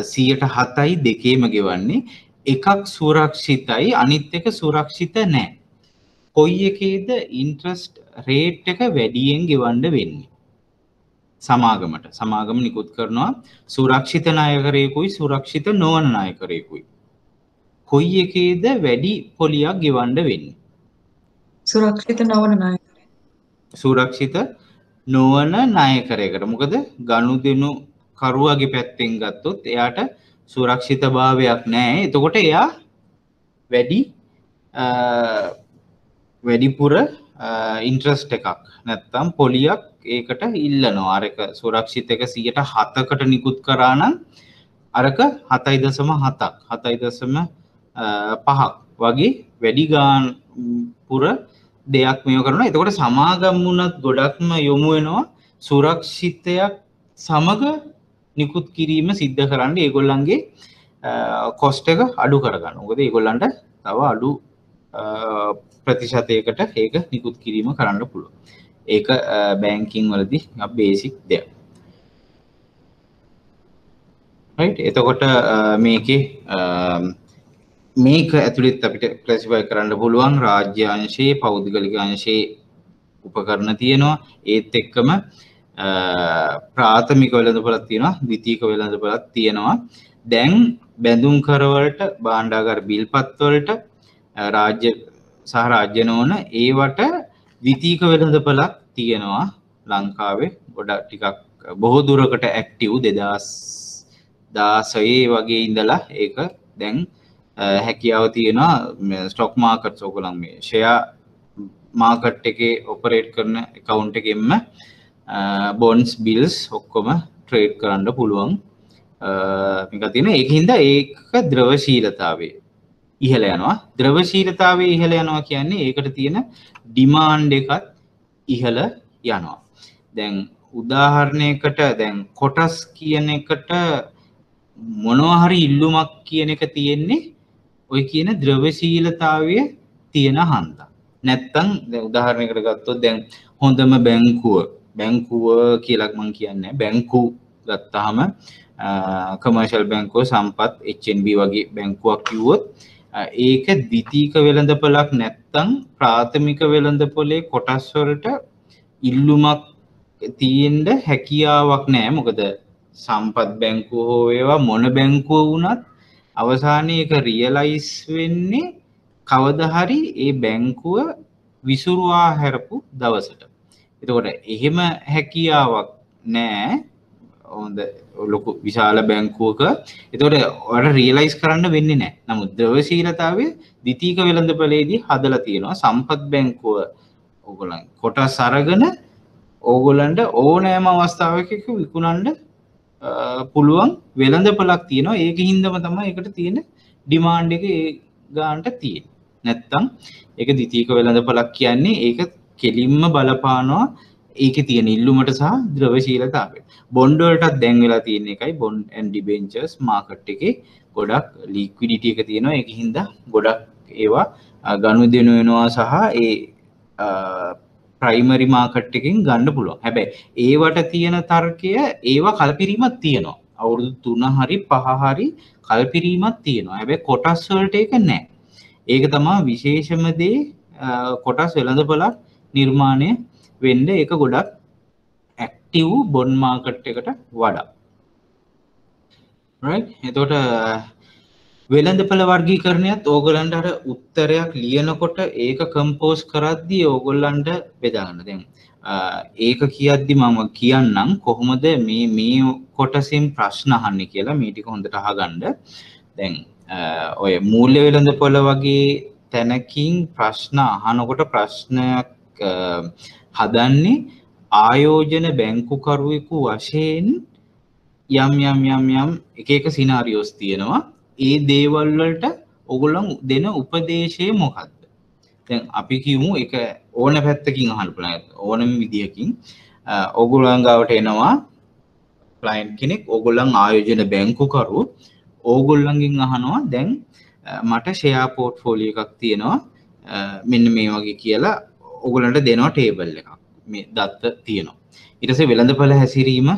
107යි දෙකේම ගෙවන්නේ. එකක් සුරක්ෂිතයි අනිත් එක සුරක්ෂිත නැහැ. කොයි එකේද ඉන්ට්‍රස්ට් රේට් එක වැඩියෙන් ගෙවන්න වෙන්නේ? සමාගම නිකුත් කරනවා සුරක්ෂිත ණයකරයෙකුයි සුරක්ෂිත නොවන ණයකරයෙකුයි. කොයි එකේද වැඩි පොලියක් ගෙවන්න වෙන්නේ? සුරක්ෂිත නොවන ණය. සුරක්ෂිත නොවන ණයකරයකට. මොකද ගනුදෙනු කරුවාගේ පැත්තෙන් ගත්තොත් එයාට සුරක්ෂිතභාවයක් නැහැ. එතකොට එයා වැඩිපුර ඉන්ට්‍රස්ට් එකක් නැත්තම් පොලියක් ඒකට ඉල්ලනවා. අරක සුරක්ෂිත එක 107කට නිකුත් කරා නම් අරක 7.7ක් 7.5ක් වගේ වැඩි ගාන පුර දෙයක් මේව කරනවා. එතකොට සමාගම් වුණත් ගොඩක්ම යොමු වෙනවා සුරක්ෂිතයක් සමග නිකුත් කිරීම සිද්ධ කරන්න ඒගොල්ලන්ගේ කොස්ට් එක අඩු කරගන්න. මොකද ඒගොල්ලන්ට තව අඩු ප්‍රතිශතයකට ඒක නිකුත් කිරීම කරන්න පුළුවන්. ඒක බැංකින් වලදී බේසික් දෙයක්. රයිට්. එතකොට මේකේ මේක ඇතුළත් අපිට ක්ලාසිෆයි කරන්න පුළුවන් රාජ්‍ය අංශයේ පෞද්ගලික අංශයේ උපකරණ තියෙනවා. ඒත් එක්කම ප්‍රාථමික වෙළඳපොළක් තියෙනවා, ද්විතීයික වෙළඳපොළක් තියෙනවා. දැන් බැඳුම් කරවලට භාණ්ඩාගාර බිල්පත් වලට රාජ්‍ය සහ රාජ්‍ය නොවන ඒවට ද්විතීයික වෙළඳපොළක් තියෙනවා ලංකාවේ. ගොඩක් ටිකක් බොහෝ දුරකට ඇක්ටිව් 2016 වගේ ඉඳලා ඒක දැන් හැකියාව තියෙනවා ස්ටොක් මාකට්ස් ඔයගොල්ලන් මේ ෂෙයා මාකට් එකේ ඔපරේට් කරන account එකෙන්ම bonds bills ඔක්කොම ට්‍රේඩ් කරන්න පුළුවන් මේක තියෙනවා. ඒකින්ද ඒක ද්‍රවශීලතාවය ඉහළ යනවා. ද්‍රවශීලතාවය ඉහළ යනවා කියන්නේ ඒකට තියෙන ඩිමාන්ඩ් එකත් ඉහළ යනවා. දැන් උදාහරණයකට දැන් කොටස් කියන එකට මොනවා හරි ඉල්ලුමක් කියන එක තියෙන්නේ ඔය කියන ද්‍රවශීලතාවය තියෙන හන්දා. නැත්තම් දැන් උදාහරණයකට ගත්තොත් දැන් හොඳම බැංකුව කියලා මම කියන්නේ බැංකු ගත්තාම කමර්ෂල් බැංකුව සම්පත් HNB වගේ බැංකුවක් කිව්වොත් ඒක ද්විතීයික වෙළඳපොළක් නැත්තම් ප්‍රාථමික වෙළඳපොලේ කොටස් වලට ඉල්ලුමක් තියෙන්න හැකියාවක් නැහැ. මොකද සම්පත් බැංකුව හෝ වේවා මොන බැංකුව වුණත් අවසානයේ ඒක රියලයිස් වෙන්නේ කවදා හරි ඒ බැංකුව විසුරුවා හැරපු දවසට. එතකොට එහෙම හැකියාවක් නැහැ හොඳ ලොකු විශාල බැංකුවක. එතකොට ඔයාලට රියලයිස් කරන්න වෙන්නේ නැහැ. නමුත් ද්‍රවශීලතාවය ද්විතීයික වෙළඳපොලේදී හදලා තියෙනවා. සම්පත් බැංකුව ඕගොල්ලන් කොටස් අරගෙන ඕගොල්ලන්ට ඕනෑම අවස්ථාවක විකුණන්න පුළුවන් වෙළඳපොලක් තියෙනවා. ඒකින්දම තමයි ඒකට තියෙන ඩිමාන්ඩ් එක ඒ ගානට තියෙන්නේ. නැත්තම් ඒක ද්විතීයික වෙළඳපොලක් කියන්නේ ඒක කෙලින්ම බලපානවා ඒකේ තියෙන ඉල්ලුමට සහ ද්‍රවශීලතාවයට. බොන්ඩ් වලටත් දැන් වෙලා තියෙන එකයි බොන්ඩ් ඇන්ඩ් ඩිබෙන්චර්ස් මාකට් එකේ ගොඩක් ලික්විඩිටි එක තියෙනවා. ඒකින්ද ගොඩක් ඒවා ගනුදෙනු වෙනවා සහ ඒ ප්‍රයිමරි මාකට් එකෙන් ගන්න පුළුවන්. හැබැයි ඒවට තියෙන තර්කය ඒවා කලපිරීමක් තියෙනවා. අවුරුදු 3 හරි 5 හරි කලපිරීමක් තියෙනවා. හැබැයි කොටස් වලට ඒක නැහැ. ඒක තමයි විශේෂම දේ. කොටස් වෙළඳපොළක් නිර්මාණය වෙන්න ඒක ගොඩක් ඇක්ටිව් බොන්ඩ් මාකට් එකට වඩා. රයිට්. එතකොට වෙළඳපොළ වර්ගීකරණයත් ඕගොල්ලන්ට අර උත්තරයක් ලියනකොට ඒක කම්පෝස් කරද්දී ඕගොල්ලන්ට බෙදා ගන්න. දැන් ඒක කියද්දි මම කියන්නම් කොහොමද මේ කොටසින් ප්‍රශ්න අහන්නේ කියලා මේ ටික හොඳට අහගන්න. දැන් ඔය මූල්‍ය වෙළඳපොළ වගේ තැනකින් ප්‍රශ්න අහනකොට ප්‍රශ්නයක් හදන්නේ ආයෝජන බැංකුකරුවෙකු වශයෙන් යම් එක එක සිනාරියෝස් තියෙනවා. ඒ දේවල් වලට ඔයගොල්ලන් දෙන උපදේශය මොකක්ද? දැන් අපි කියමු එක ඕන පැත්තකින් අහන්න පුළුවන්. ඕනම විදියකින් ඔයගොල්ලන් ගාවට එනවා ක්ලයන්ට් කෙනෙක්, ඔයගොල්ලන් ආයෝජන බැංකුකරු, ඕගොල්ලන්ගෙන් අහනවා දැන් මට ෂෙයා පෝර්ට්ෆෝලියෝ එකක් තියෙනවා මෙන්න මේ වගේ කියලා ඔයගොල්ලන්ට දෙනවා ටේබල් එකක්. මේ දත්ත තියෙනවා. ඊට පස්සේ වෙළඳපොළ හැසිරීම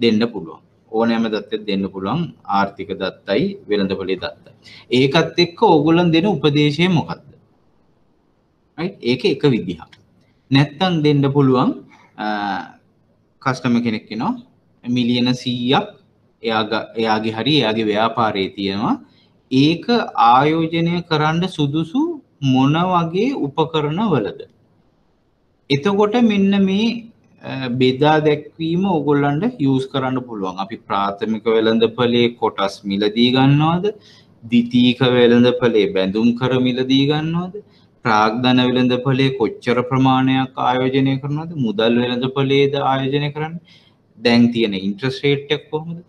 දෙන්න පුළුවන්. ඕනෑම දත්තයක් දෙන්න පුළුවන්. ආර්ථික දත්තයි වෙළඳපොළේ දත්තයි. ඒකත් එක්ක ඕගොල්ලන් දෙන උපදේශය මොකක්ද? රයිට්? ඒක එක විදිහක්. නැත්තම් දෙන්න පුළුවන් කස්ටමර් කෙනෙක් කෙනා මිලියන 100ක් එයාගේ හරි එයාගේ ව්‍යාපාරයේ තියෙනවා. ඒක ආයෝජනය කරන්න සුදුසු මොන වගේ උපකරණ වලද? එතකොට මෙන්න මේ බෙදා දැක්වීම ඕගොල්ලන්ට යූස් කරන්න පුළුවන්. අපි ප්‍රාථමික වෙළඳපොලේ කොටස් මිලදී ගන්නවද? ද්විතීයික වෙළඳපොලේ බැඳුම් කර මිලදී ගන්නවද? ප්‍රාග්ධන වෙළඳපොලේ කොච්චර ප්‍රමාණයක් ආයෝජනය කරනවද? මුදල් වෙළඳපොලේද ආයෝජනය කරන්නේ? දැන් තියෙන ඉන්ට්‍රස්ට් රේට් එක කොහොමද?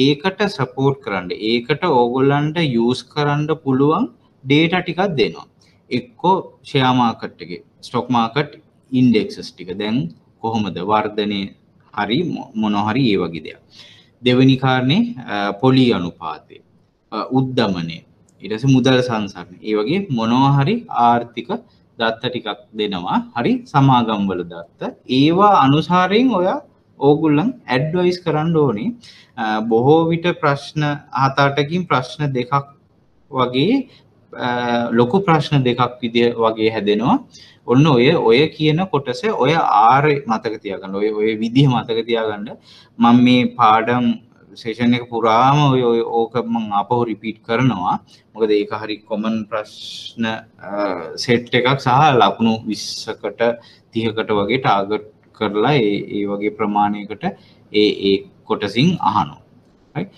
ඒකට සපෝට් කරන්න, ඒකට ඕගොල්ලන්ට යූස් කරන්න පුළුවන් ඩේටා ටිකක් දෙනවා. එක්කෝ ෂෙයා මාකට් එකේ ස්ටොක් මාකට් ඉන්ඩෙක්සස් ටික දැන් කොහොමද වර්ධනය හරි මොනවා හරි ඒ වගේ දෙයක්. දෙවෙනි කාරණේ පොලි අනුපාතය, උද්දමනය, ඊට පස්සේ මුදල් සංසරණය. ඒ වගේ මොනවා හරි ආර්ථික දත්ත ටිකක් දෙනවා. හරි සමාගම් වල දත්ත. ඒවා අනුසාරයෙන් ඔයා ඕගොල්ලන් ඇඩ්වයිස් කරන්න ඕනේ. බොහෝ විට ප්‍රශ්න 7-8කින් ප්‍රශ්න දෙකක් වගේ ලොකු ප්‍රශ්න දෙකක් විදිය වගේ හැදෙනවා. ඔන්න ඔය කියන කොටස ඔය ආර මතක තියාගන්න. ඔය විදිහ මතක තියාගන්න. මම මේ පාඩම් සෙෂන් එක පුරාම ඕක මම ආපහු රිපීට් කරනවා. මොකද ඒක හරි කොමන් ප්‍රශ්න සෙට් එකක් සහ ලකුණු 20කට 30කට වගේ ටාගට් කරලා ඒ වගේ ප්‍රමාණයකට ඒ කොටසින් අහනවා. right?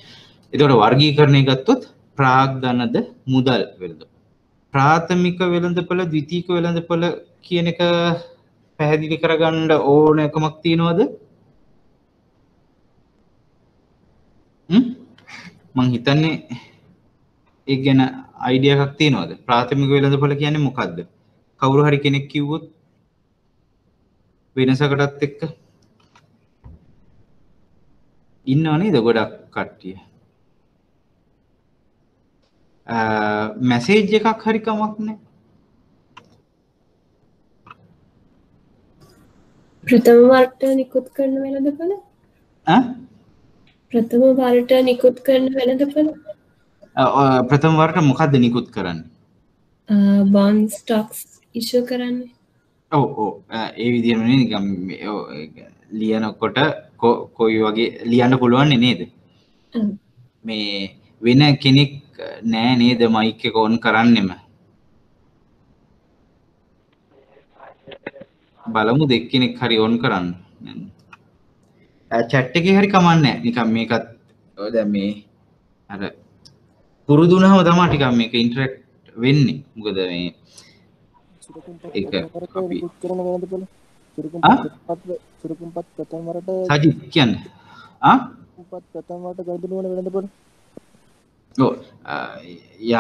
එතකොට වර්ගීකරණය ගත්තොත් ප්‍රාග්ධනද මුදල් වෙළඳපොළ. ප්‍රාථමික වෙළඳපොළ, ද්විතීයික වෙළඳපොළ කියන එක පැහැදිලි කරගන්න ඕනකමක් තියනවද? මං හිතන්නේ ඒ ගැන අයිඩියා එකක් තියනවද? ප්‍රාථමික වෙළඳපොළ කියන්නේ මොකද්ද? කවුරු හරි කෙනෙක් කිව්වොත් වෙනසකටත් එක්ක ඉන්නව නේද ගොඩක් කට්ටිය? මැසේජ් එකක් හරි කමක් නැහැ. ප්‍රථම වර්ට නිකුත් කරන වෙළඳපොළ? ප්‍රථම වර්ට නිකුත් කරන වෙළඳපොළ? ප්‍රථම වර්ට මොකද්ද නිකුත් කරන්නේ? බොන්ඩ් ස්ටොක්ස් ඉෂුව කරන්නේ. ඔව් ඒ විදිහමනේ නිකම් ලියනකොට කොයි වගේ ලියන්න පුළුවන් නේද? මේ වෙන කෙනෙක් නෑ නේද මයික් එක ඔන් කරන්නෙම? බලමු දෙක්කෙනෙක් හරි ඔන් කරන්න. chat එකේ හරි කමන්නේ නිකන් මේකත් දැන් මේ අර පුරුදු වුණාම තමයි ටිකක් මේක ඉන්ටරැක්ට් වෙන්නේ. මොකද මේ ඒක අපි සුරුකුම්පත් ප්‍රථම වරට සජිත් කියන්නේ ප්‍රථම වරට ගනුදෙනු වන වෙළඳපොළ.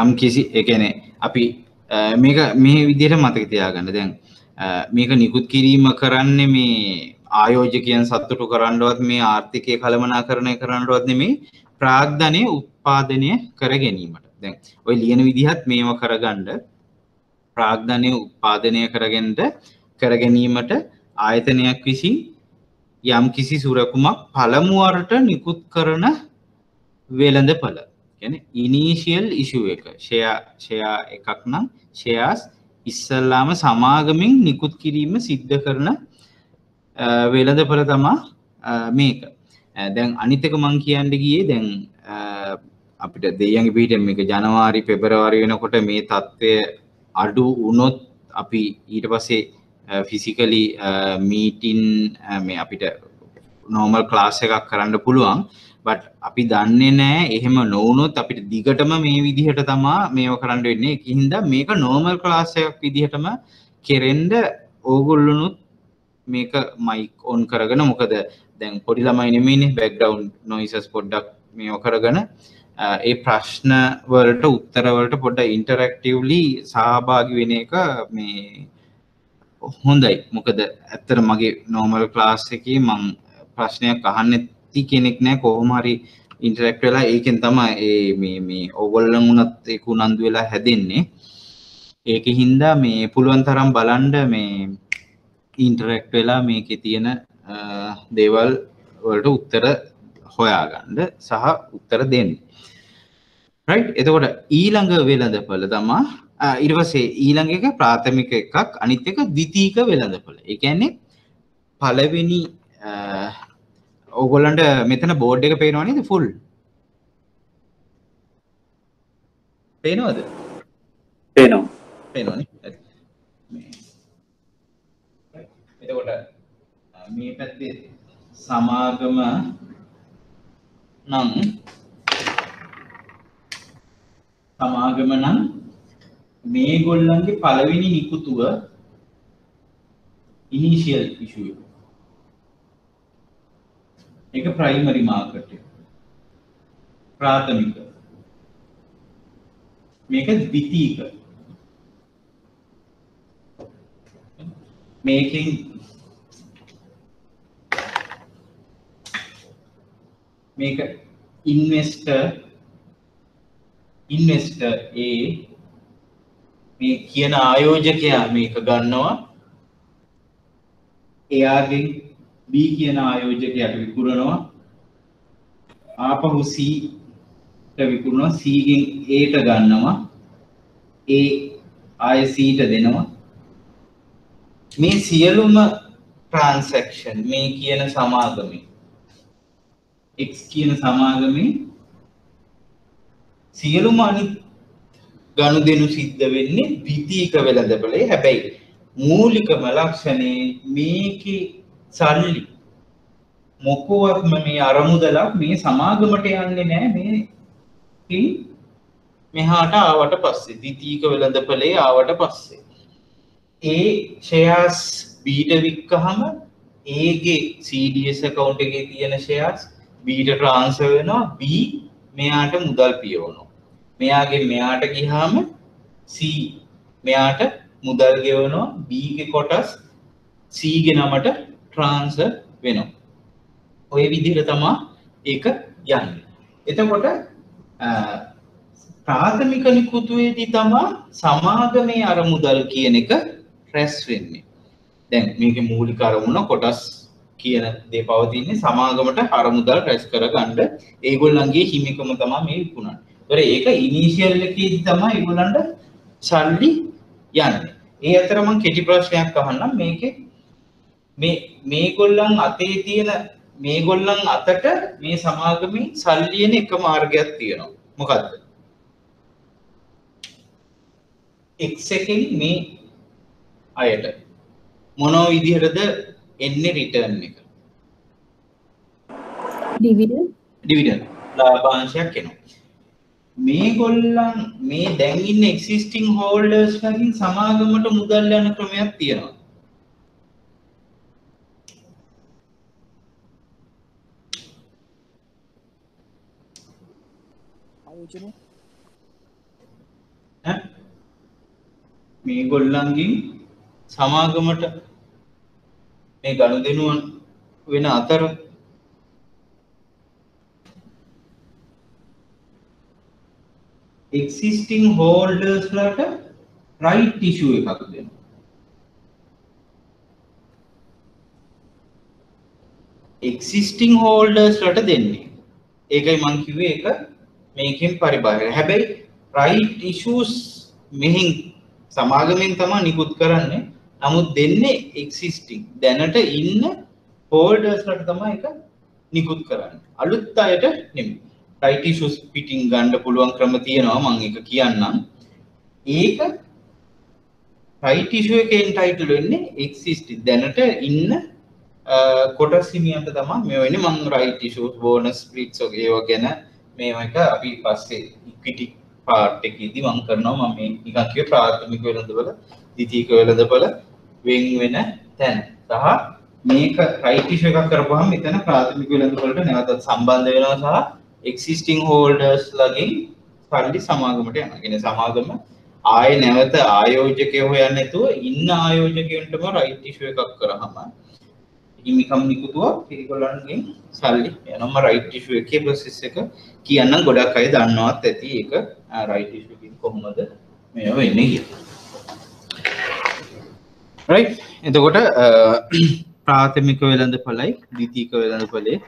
යම් කිසි ඒ කියන්නේ අපි මේක මේ විදිහට මතක තියාගන්න. දැන් මේක නිකුත් කිරීම කරන්නේ මේ ආයෝජකයන් සතුටු කරන්නවත් මේ ආර්ථිකය කළමනාකරණය කරන්නවත් නෙමෙයි, ප්‍රාග්ධනය උත්පාදනය කර ගැනීමට. දැන් ඔය ලියන විදිහත් මේව කරගන්න ප්‍රාග්ධනය උත්පාදනය කර ගැනීමට ආයතනයක් විසින් යම් කිසි සුරකුමක් පළමු වරට නිකුත් කරන වෙළඳපොළ. කියන්නේ ඉනිෂියල් ඉෂුව එක. ෂෙයා එකක් නම් ෂෙයාස් ඉස්සල්ලාම සමාගමෙන් නිකුත් කිරීම සිද්ධ කරන වෙළඳපොළ තමයි මේක. දැන් අනිත් එක මම කියන්න ගියේ දැන් අපිට දෙයියන්ගේ පිටින් මේක ජනවාරි පෙබරවාරි වෙනකොට මේ තත්ත්වය අඩු වුණොත් අපි ඊට පස්සේ ෆිසිකලි මීටින් මේ අපිට නෝමල් ක්ලාස් එකක් කරන්න පුළුවන්. but අපි දන්නේ නැහැ එහෙම නොවුනොත් අපිට දිගටම මේ විදිහට තමයි මේව කරන්න වෙන්නේ. ඒකින් හින්දා මේක normal class එකක් විදිහටම කෙරෙන්න ඕගොල්ලොනුත් මේක mic on කරගෙන මොකද දැන් පොඩි ළමයි නෙමෙයිනේ background noises පොඩ්ඩක් මේව කරගෙන ඒ ප්‍රශ්න වලට උත්තර වලට පොඩ්ඩක් interactively සහභාගී වෙන එක මේ හොඳයි. මොකද ඇත්තට මගේ normal class එකේ මම ප්‍රශ්නයක් අහන්නේ කෙනෙක් නෑ කොහොම හරි ඉන්ටරැක්ට් වෙලා ඒකෙන් තමයි මේ ඕගොල්ලන් උනත් ඒක උනන්දු වෙලා හැදෙන්නේ. ඒකෙන් හින්දා මේ පුළුවන් තරම් බලන්න මේ ඉන්ටරැක්ට් වෙලා මේකේ තියෙන දේවල් වලට උත්තර හොයාගන්න සහ උත්තර දෙන්න. right එතකොට ඊළඟ වෙළඳපළ තමයි ඊට පස්සේ ඊළඟ එක ප්‍රාථමික එකක් අනිත් එක ද්විතීක වෙළඳපළ. ඒ කියන්නේ පළවෙනි ඕගොල්ලන්ට මෙතන බෝඩ් එක පේනව නේද ෆුල්? පේනවද? පේනවනේ. එතකොට මේ පැත්තේ සමාගම නම් මේගොල්ලන්ගේ පළවෙනි නිකුතුව ඉනිෂියල් ඉෂුව එක ප්‍රයිමරි මාකට් එක ප්‍රාථමික මේක ද්විතීක මේකෙන් මේක ඉන්වෙස්ටර් A මේ කියන ආයෝජකයා මේක ගන්නවා එයාගෙන් B කියන ආයෝජකයාට විකුණනවා ආපහු C ට විකුණනවා C ගෙන් A ට ගන්නවා A ආය C ට දෙනවා මේ සියලුම ට්‍රාන්සැක්ෂන් මේ කියන සමාගමේ X කියන සමාගමේ සියලුම අනිත් ගනුදෙනු සිද්ධ වෙන්නේ ද්විතීක වෙළඳපොලේ. හැබැයි මූලිකම ලක්ෂණේ මේකේ සල්ලි මොකවත්ම මේ අරමුදලක් මේ සමාගමට යන්නේ නැහැ මේකින් මෙහාට ආවට පස්සේ ද්විතීක වෙළඳපොලේ ආවට පස්සේ ඒ shares B ට වික්කහම A ගේ CDS account එකේ තියෙන shares B ට transfer වෙනවා B මෙයාට මුදල් පියවනවා මෙයාගෙන් මෙයාට ගියාම C මෙයාට මුදල් ගෙවනවා B ගේ කොටස් C ගේ නමට ට්‍රාන්ස්ෆර් වෙනවා. ඔය විදිහට තමයි ඒක යන්නේ. එතකොට ප්‍රාථමික නිකුතුවේදී තමයි සමාගමේ අරමුදල් කියන එක රැස් වෙන්නේ. දැන් මේකේ මූලික අරමුණ කොටස් කියන දේ පවතින්නේ සමාගමට අරමුදල් රැස් කරගන්න ඒගොල්ලන්ගේ හිමිකම තමයි මේ විකුණන්නේ. ඒක ඉනිෂියල් එකේදී තමයි ඒගොල්ලන්ට සල්ලි යන්නේ. ඒ අතර මම කෙටි ප්‍රශ්නයක් අහන්නම් මේකේ මේගොල්ලන් අතේ තියෙන මේගොල්ලන් අතට මේ සමාගමේ සල්ලි එන එක මාර්ගයක් තියෙනවා. මොකද්ද? X එකෙන් මේ අයට මොන විදිහටද එන්නේ රිටර්න් එක? ඩිවිඩන්ඩ් ලාභාංශයක් එනවා. මේගොල්ලන් මේ දැන් ඉන්න එක්සිස්ටිං හෝල්ඩර්ස් ලගින් සමාගමට මුදල් යන ක්‍රමයක් තියෙනවා. ආයෝජනය මේගොල්ලන්ගෙන් සමාගමට මේ ගනුදෙනුවන් වෙන අතර existing holders ලට right issue එකක් දෙනවා. existing holders ලට දෙන්නේ. ඒකයි මම කිව්වේ ඒක මේකෙන් පරිබාහිර. හැබැයි right issues මෙහින් සමාගමෙන් තමයි නිකුත් කරන්නේ. නමුත් දෙන්නේ existing දැනට ඉන්න holders ලට තමයි ඒක නිකුත් කරන්නේ. අලුත් අයට නෙමෙයි. right issues පිටින් ගන්න පුළුවන් ක්‍රම තියෙනවා මම ඒක කියන්නම්. ඒක right issue එකේ entitled වෙන්නේ existing දැනට ඉන්න කොටස් හිමියන්ට තමයි මේ වෙන්නේ මම right issues bonus splits වගේ ඒවා ගැන මේව එක අපි පස්සේ equity part එකේදී මම කරනවා මම මේ නිකන් කිව්වේ ප්‍රාථමික වෙළඳපොළ ද්විතීයික වෙළඳපොළ වෙන් වෙන තැන සහ මේක right issue එකක් කරපුවාම මෙතන ප්‍රාථමික වෙළඳපොළට නැවතත් සම්බන්ධ වෙනවා සහ existing holders ලගෙන් සල්ලි සමාගමට යනවා. කියන්නේ සමාගම ආයේ නැවත ආයෝජකයෝ හොයන්නේ නැතුව ඉන්න ආයෝජකයන්ටම right issue එකක් කරාම හිමිකම් නිකුතුවක් ඒගොල්ලන්ගෙන් සල්ලි යනම right issue එකේ process එක කියන්න ගොඩක් අය දන්නවත් ඇති ඒක right issue එකකින් කොහොමද මේව වෙන්නේ කියලා. right එතකොට ප්‍රාථමික වෙළඳපොළයි ද්විතීයික වෙළඳපොළේ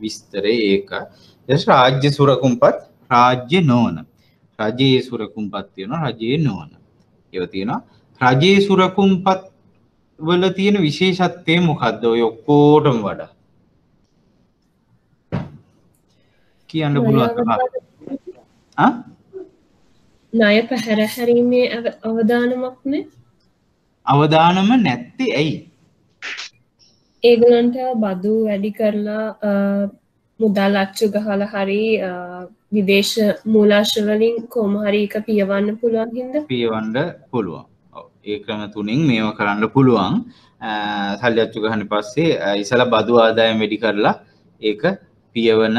විස්තරය ඒක. ඊට රාජ්‍ය සුරකුම්පත් රාජ්‍ය නොවන රජයේ සුරකුම්පත් තියෙනවා රජයේ නොවන ඒවා තියෙනවා. රජයේ සුරකුම්පත් වල තියෙන විශේෂත්වය මොකද්ද ඔය ඔක්කොටම වඩා කියන්න පුළුවන්? ණය පැහැර හැරීමේ අවදානමක්නේ. අවදානම නැත්තේ ඇයි? ඒගොල්ලන්ට බදු වැඩි කරලා මුදල් අච්චු ගහලා හරි විදේශ මූලාශ්‍ර වලින් කොහොම හරි එක පියවන්න පුළුවන් හින්දා. පියවන්න පුළුවන්. ඔව් ඒ ක්‍රම තුنين මේව කරන්න පුළුවන්. සල්ලි අච්චු ගහන්න පස්සේ ඉතලා බදු ආදායම් වැඩි කරලා ඒක පියවන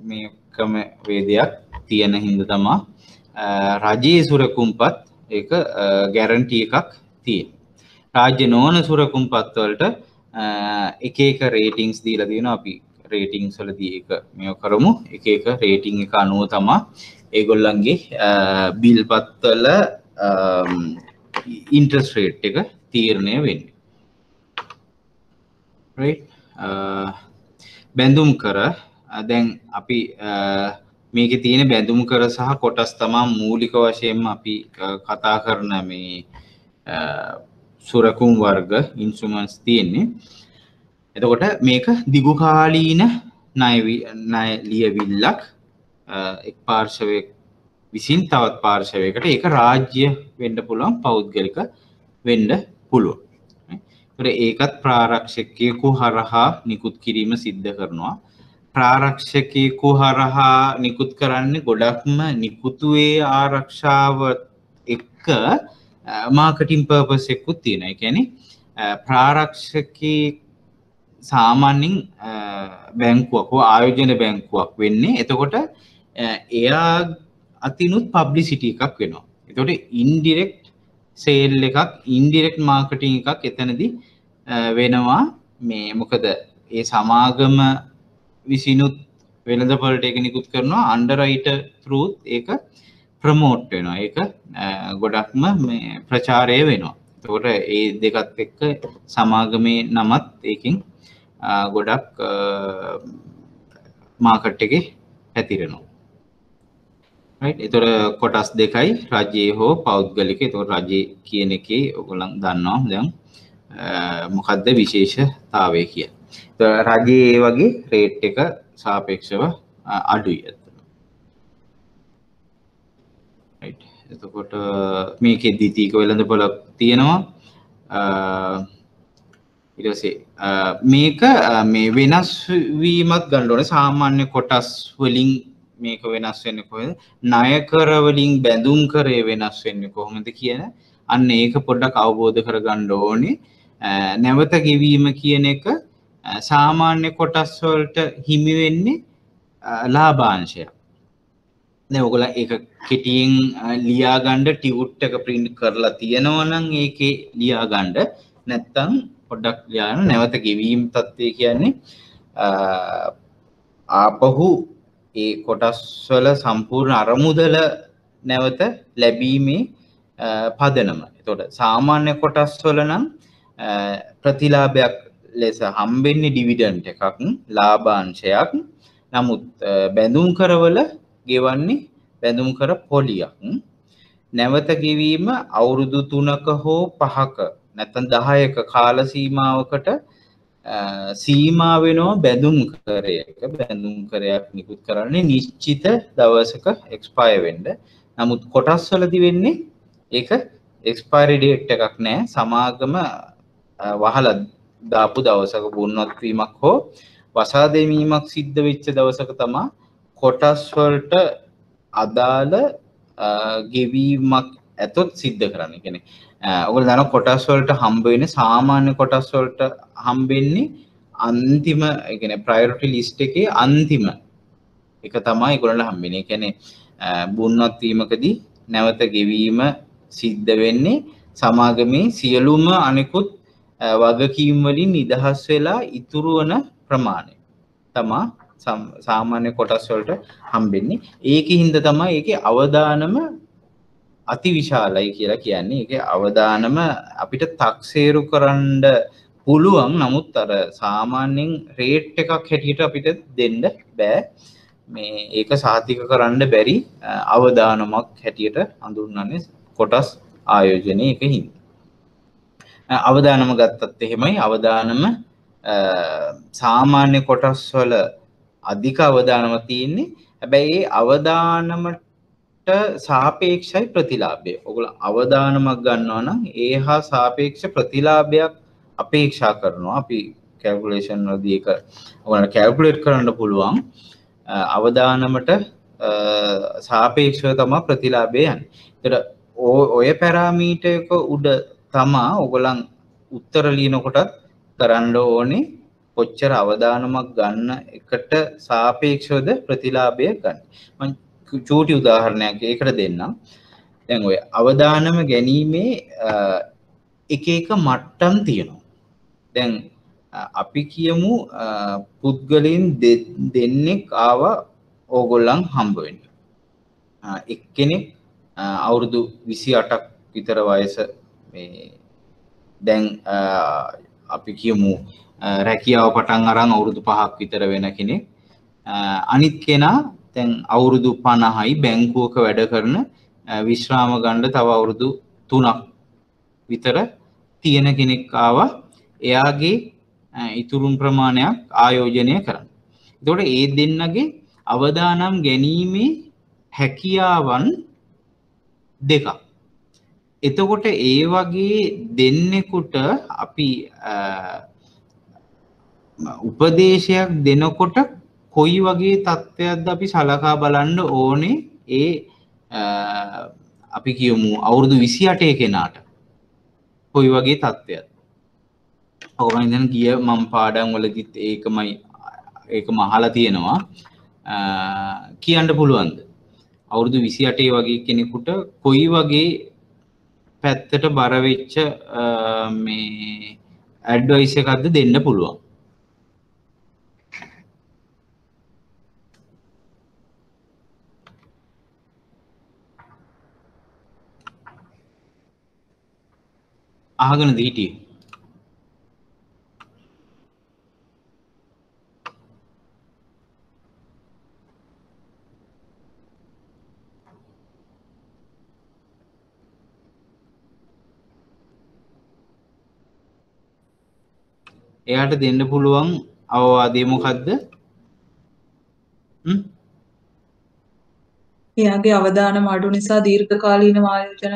මේ ක්‍රම වේදයක් තියෙන හින්දා තමයි රජයේ සුරකුම්පත් ඒක ගැරන්ටි එකක් තියෙනවා. රාජ්‍ය නොවන සුරකුම්පත් වලට එක එක රේටින්ග්ස් දීලා තියෙනවා. අපි රේටින්ග්ස් වලදී ඒක මේව කරමු. එක එක රේටින් එක අනුව තමයි ඒගොල්ලන්ගේ බිල් පත්වල ඉන්ට්‍රස්ට් රේට් එක තීරණය වෙන්නේ. right බැඳුම් කර දැන් අපි මේකේ තියෙන බැඳුම් කර සහ කොටස් තමයි මූලික වශයෙන්ම අපි කතා කරන මේ සුරකුම් වර්ග ඉන්ස්ට්‍රුමන්ට්ස් තියෙන්නේ. එතකොට මේක දිගුකාලීන ණය ලියවිල්ලක් එක් පාර්ශවයක විසින් තවත් පාර්ශවයකට ඒක රාජ්‍ය වෙන්න පුළුවන් පෞද්ගලික වෙන්න පුළුවන්. ඒකත් ප්‍රාරක්ෂකයෙකු හරහා නිකුත් කිරීම සිද්ධ කරනවා. ප්‍රාරක්ෂකයෙකු හරහා නිකුත් කරන්නේ ගොඩක්ම නිකුතුවේ ආරක්ෂාව එක්ක මාකටිං පර්පස් එකකුත් තියෙනවා. ඒ කියන්නේ ප්‍රාරක්ෂකී සාමාන්‍යයෙන් බැංකුවක් හෝ ආයෝජන බැංකුවක් වෙන්නේ. එතකොට එයා අතිනුත් පබ්ලිසිටි එකක් වෙනවා. එතකොට ඉන්ඩිරෙක්ට් සේල් එකක් ඉන්ඩිරෙක්ට් මාකටිං එකක් එතනදී වෙනවා. මේ මොකද ඒ සමාගම විසිනුත් වෙළඳපොළට ඒක නිකුත් කරනවා අන්ඩර්රයිටර් ත්‍රූත් ඒක ප්‍රමෝට් වෙනවා. ඒක ගොඩක්ම මේ ප්‍රචාරය වෙනවා. එතකොට ඒ දෙකත් එක්ක සමාගමේ නමත් ඒකෙන් ගොඩක් මාකට් එකේ පැතිරෙනවා. right එතකොට කොටස් දෙකයි රජයේ හෝ පෞද්ගලික. එතකොට රජයේ කියන එකේ ඔයගොල්ලන් දන්නවා දැන් මොකද්ද විශේෂතාවය කියලා. එතකොට රජයේ වගේ රේට් එක සාපේක්ෂව අඩුයි. right එතකොට මේකේ ද්විතීයික වෙළඳපොළ තියෙනවා. ඊට පස්සේ මේක මේ වෙනස් වීමත් ගන්න ඕනේ. සාමාන්‍ය කොටස් වලින් මේක වෙනස් වෙන්නේ කොහෙද? ණය කර වලින් බැඳුම් කරේ වෙනස් වෙන්නේ කොහොමද කියන අන්න ඒක පොඩ්ඩක් අවබෝධ කරගන්න ඕනේ. නැවත ගෙවීම කියන එක සාමාන්‍ය කොටස් වලට හිමි වෙන්නේ ලාභාංශයක්. දැන් ඔයගොල්ලෝ ඒක කෙටියෙන් ලියා ගන්න ටියුට් එක print කරලා තියෙනවා නම් ඒකේ ලියා ගන්න. නැත්තම් පොඩ්ඩක් ලියා ගන්න. නැවත ගෙවීම තත්ත්වය කියන්නේ ආපහු ඒ කොටස් වල සම්පූර්ණ අරමුදල නැවත ලැබීමේ පදනම. එතකොට සාමාන්‍ය කොටස් වල නම් ප්‍රතිලාභයක් ලෙස හම්බෙන්නේ ඩිවිඩන්ඩ් එකක්, ලාභාංශයක්. නමුත් බැඳුම් කරවල ගෙවන්නේ බැඳුම් කර පොලියක්. නැවත ගෙවීම අවුරුදු 3ක හෝ 5ක නැත්නම් 10ක කාල සීමාවකට සීමා වෙනවා බැඳුම් කරයක. බැඳුම් කරයක් නිකුත් කරන්නේ නිශ්චිත දවසක එක්ස්පයර් වෙන්න. නමුත් කොටස් වලදී වෙන්නේ ඒක එක්ස්පයරි ඩේට් එකක් නැහැ. සමාගම වහලා දාපු දවසක වුණත් වීමක් හෝ වසා දෙමීමක් සිද්ධ වෙච්ච දවසක තමයි කොටස් වලට අදාළ ගෙවීමක් ඇතොත් සිද්ධ කරන්න. කියන්නේ ඔයගොල්ලෝ දන්නවා කොටස් වලට හම්බ වෙන්නේ සාමාන්‍ය කොටස් වලට හම්බෙන්නේ අන්තිම ඒ කියන්නේ ප්‍රයොරිටි ලිස්ට් එකේ අන්තිම එක තමයි ඒගොල්ලන්ට හම්බෙන්නේ. ඒ කියන්නේ වුණත් වීමකදී නැවත ගෙවීම සිද්ධ වෙන්නේ සමාගමේ සියලුම අනිකුත් වගකීම් වලින් නිදහස් වෙලා ඉතුරු වන ප්‍රමාණය තමයි සාමාන්‍ය කොටස් වලට හම්බෙන්නේ. ඒකින්ද තමයි ඒකේ අවදානම අතිවිශාලයි කියලා කියන්නේ. ඒකේ අවදානම අපිට තක්සේරු කරන්න පුළුවන්. නමුත් අර සාමාන්‍යයෙන් රේට් එකක් හැටියට අපිට දෙන්න බෑ. මේ ඒක සාතික කරන්න බැරි අවදානමක් හැටියට හඳුන්වන්නේ කොටස් ආයෝජනයේ එකකින්. අවදානම ගත්තත් එහෙමයි. අවදානම සාමාන්‍ය කොටස් වල අධික අවදානම තියෙන්නේ. හැබැයි ඒ අවදානමට සාපේක්ෂයි ප්‍රතිලාභය. ඔයගොල්ලෝ අවදානමක් ගන්නවා නම් ඒ හා සාපේක්ෂ ප්‍රතිලාභයක් අපේක්ෂා කරනවා. අපි කැල්කියුලේෂන් වලදී ඒක ඔයගොල්ලන්ට කැල්කියුලේට් කරන්න පුළුවන්. අවදානමට සාපේක්ෂව තමයි ප්‍රතිලාභය යන්නේ. ඒතර ඔය පැරාමීටර් එක උඩ තමයි ඔයගොල්ලන් උත්තර ලියනකොටත් කරන්න ඕනේ කොච්චර අවදානමක් ගන්න එකට සාපේක්ෂවද ප්‍රතිලාභය ගන්න. මම චූටි උදාහරණයක් ඒකට දෙන්නම්. දැන් ඔය අවදානම ගැනීමේ එක එක මට්ටම් තියෙනවා. දැන් අපි කියමු පුද්ගලයන් දෙන්නෙක් ආවා ඕගොල්ලන් හම්බ වෙන්න. එක්කෙනෙක් අවුරුදු 28ක් විතර වයස මේ දැන් අපි කියමු රැකියාව පටන් අරන් අවුරුදු 5ක් විතර වෙන කෙනෙක්. අනිත් කෙනා දැන් අවුරුදු 50යි බැංකුවක වැඩ කරන විශ්‍රාම ගන්න තව අවුරුදු 3ක් විතර තියෙන කෙනෙක් ආවා. එයාගේ ඉතුරුම් ප්‍රමාණයක් ආයෝජනය කරන්න. එතකොට ඒ දෙන්නගේ අවදානම් ගැනීමේ හැකියාවන් දෙකක්. එතකොට ඒ වගේ දෙන්නෙකුට අපි උපදේශයක් දෙනකොට කොයි වගේ තත්ත්වයක්ද අපි සලකා බලන්න ඕනේ ඒ අපි කියමු අවුරුදු 28 කෙනාට කොයි වගේ තත්ත්වයක්ද? ඔක මම දැන් ගිය මම පාඩම් වලදීත් ඒකම අහලා තියෙනවා. කියන්න පුළුවන්ද? අවුරුදු 28 වගේ කෙනෙකුට කොයි වගේ පැත්තට බර වෙච්ච මේ ඇඩ්වයිස් එකක්ද දෙන්න පුළුවන්? අහගෙනද හිටියේ? එයාට දෙන්න පුළුවන් අවවාදය මොකද්ද? එයාගේ අවදානම අඩු නිසා දීර්ඝකාලීන ආයෝජන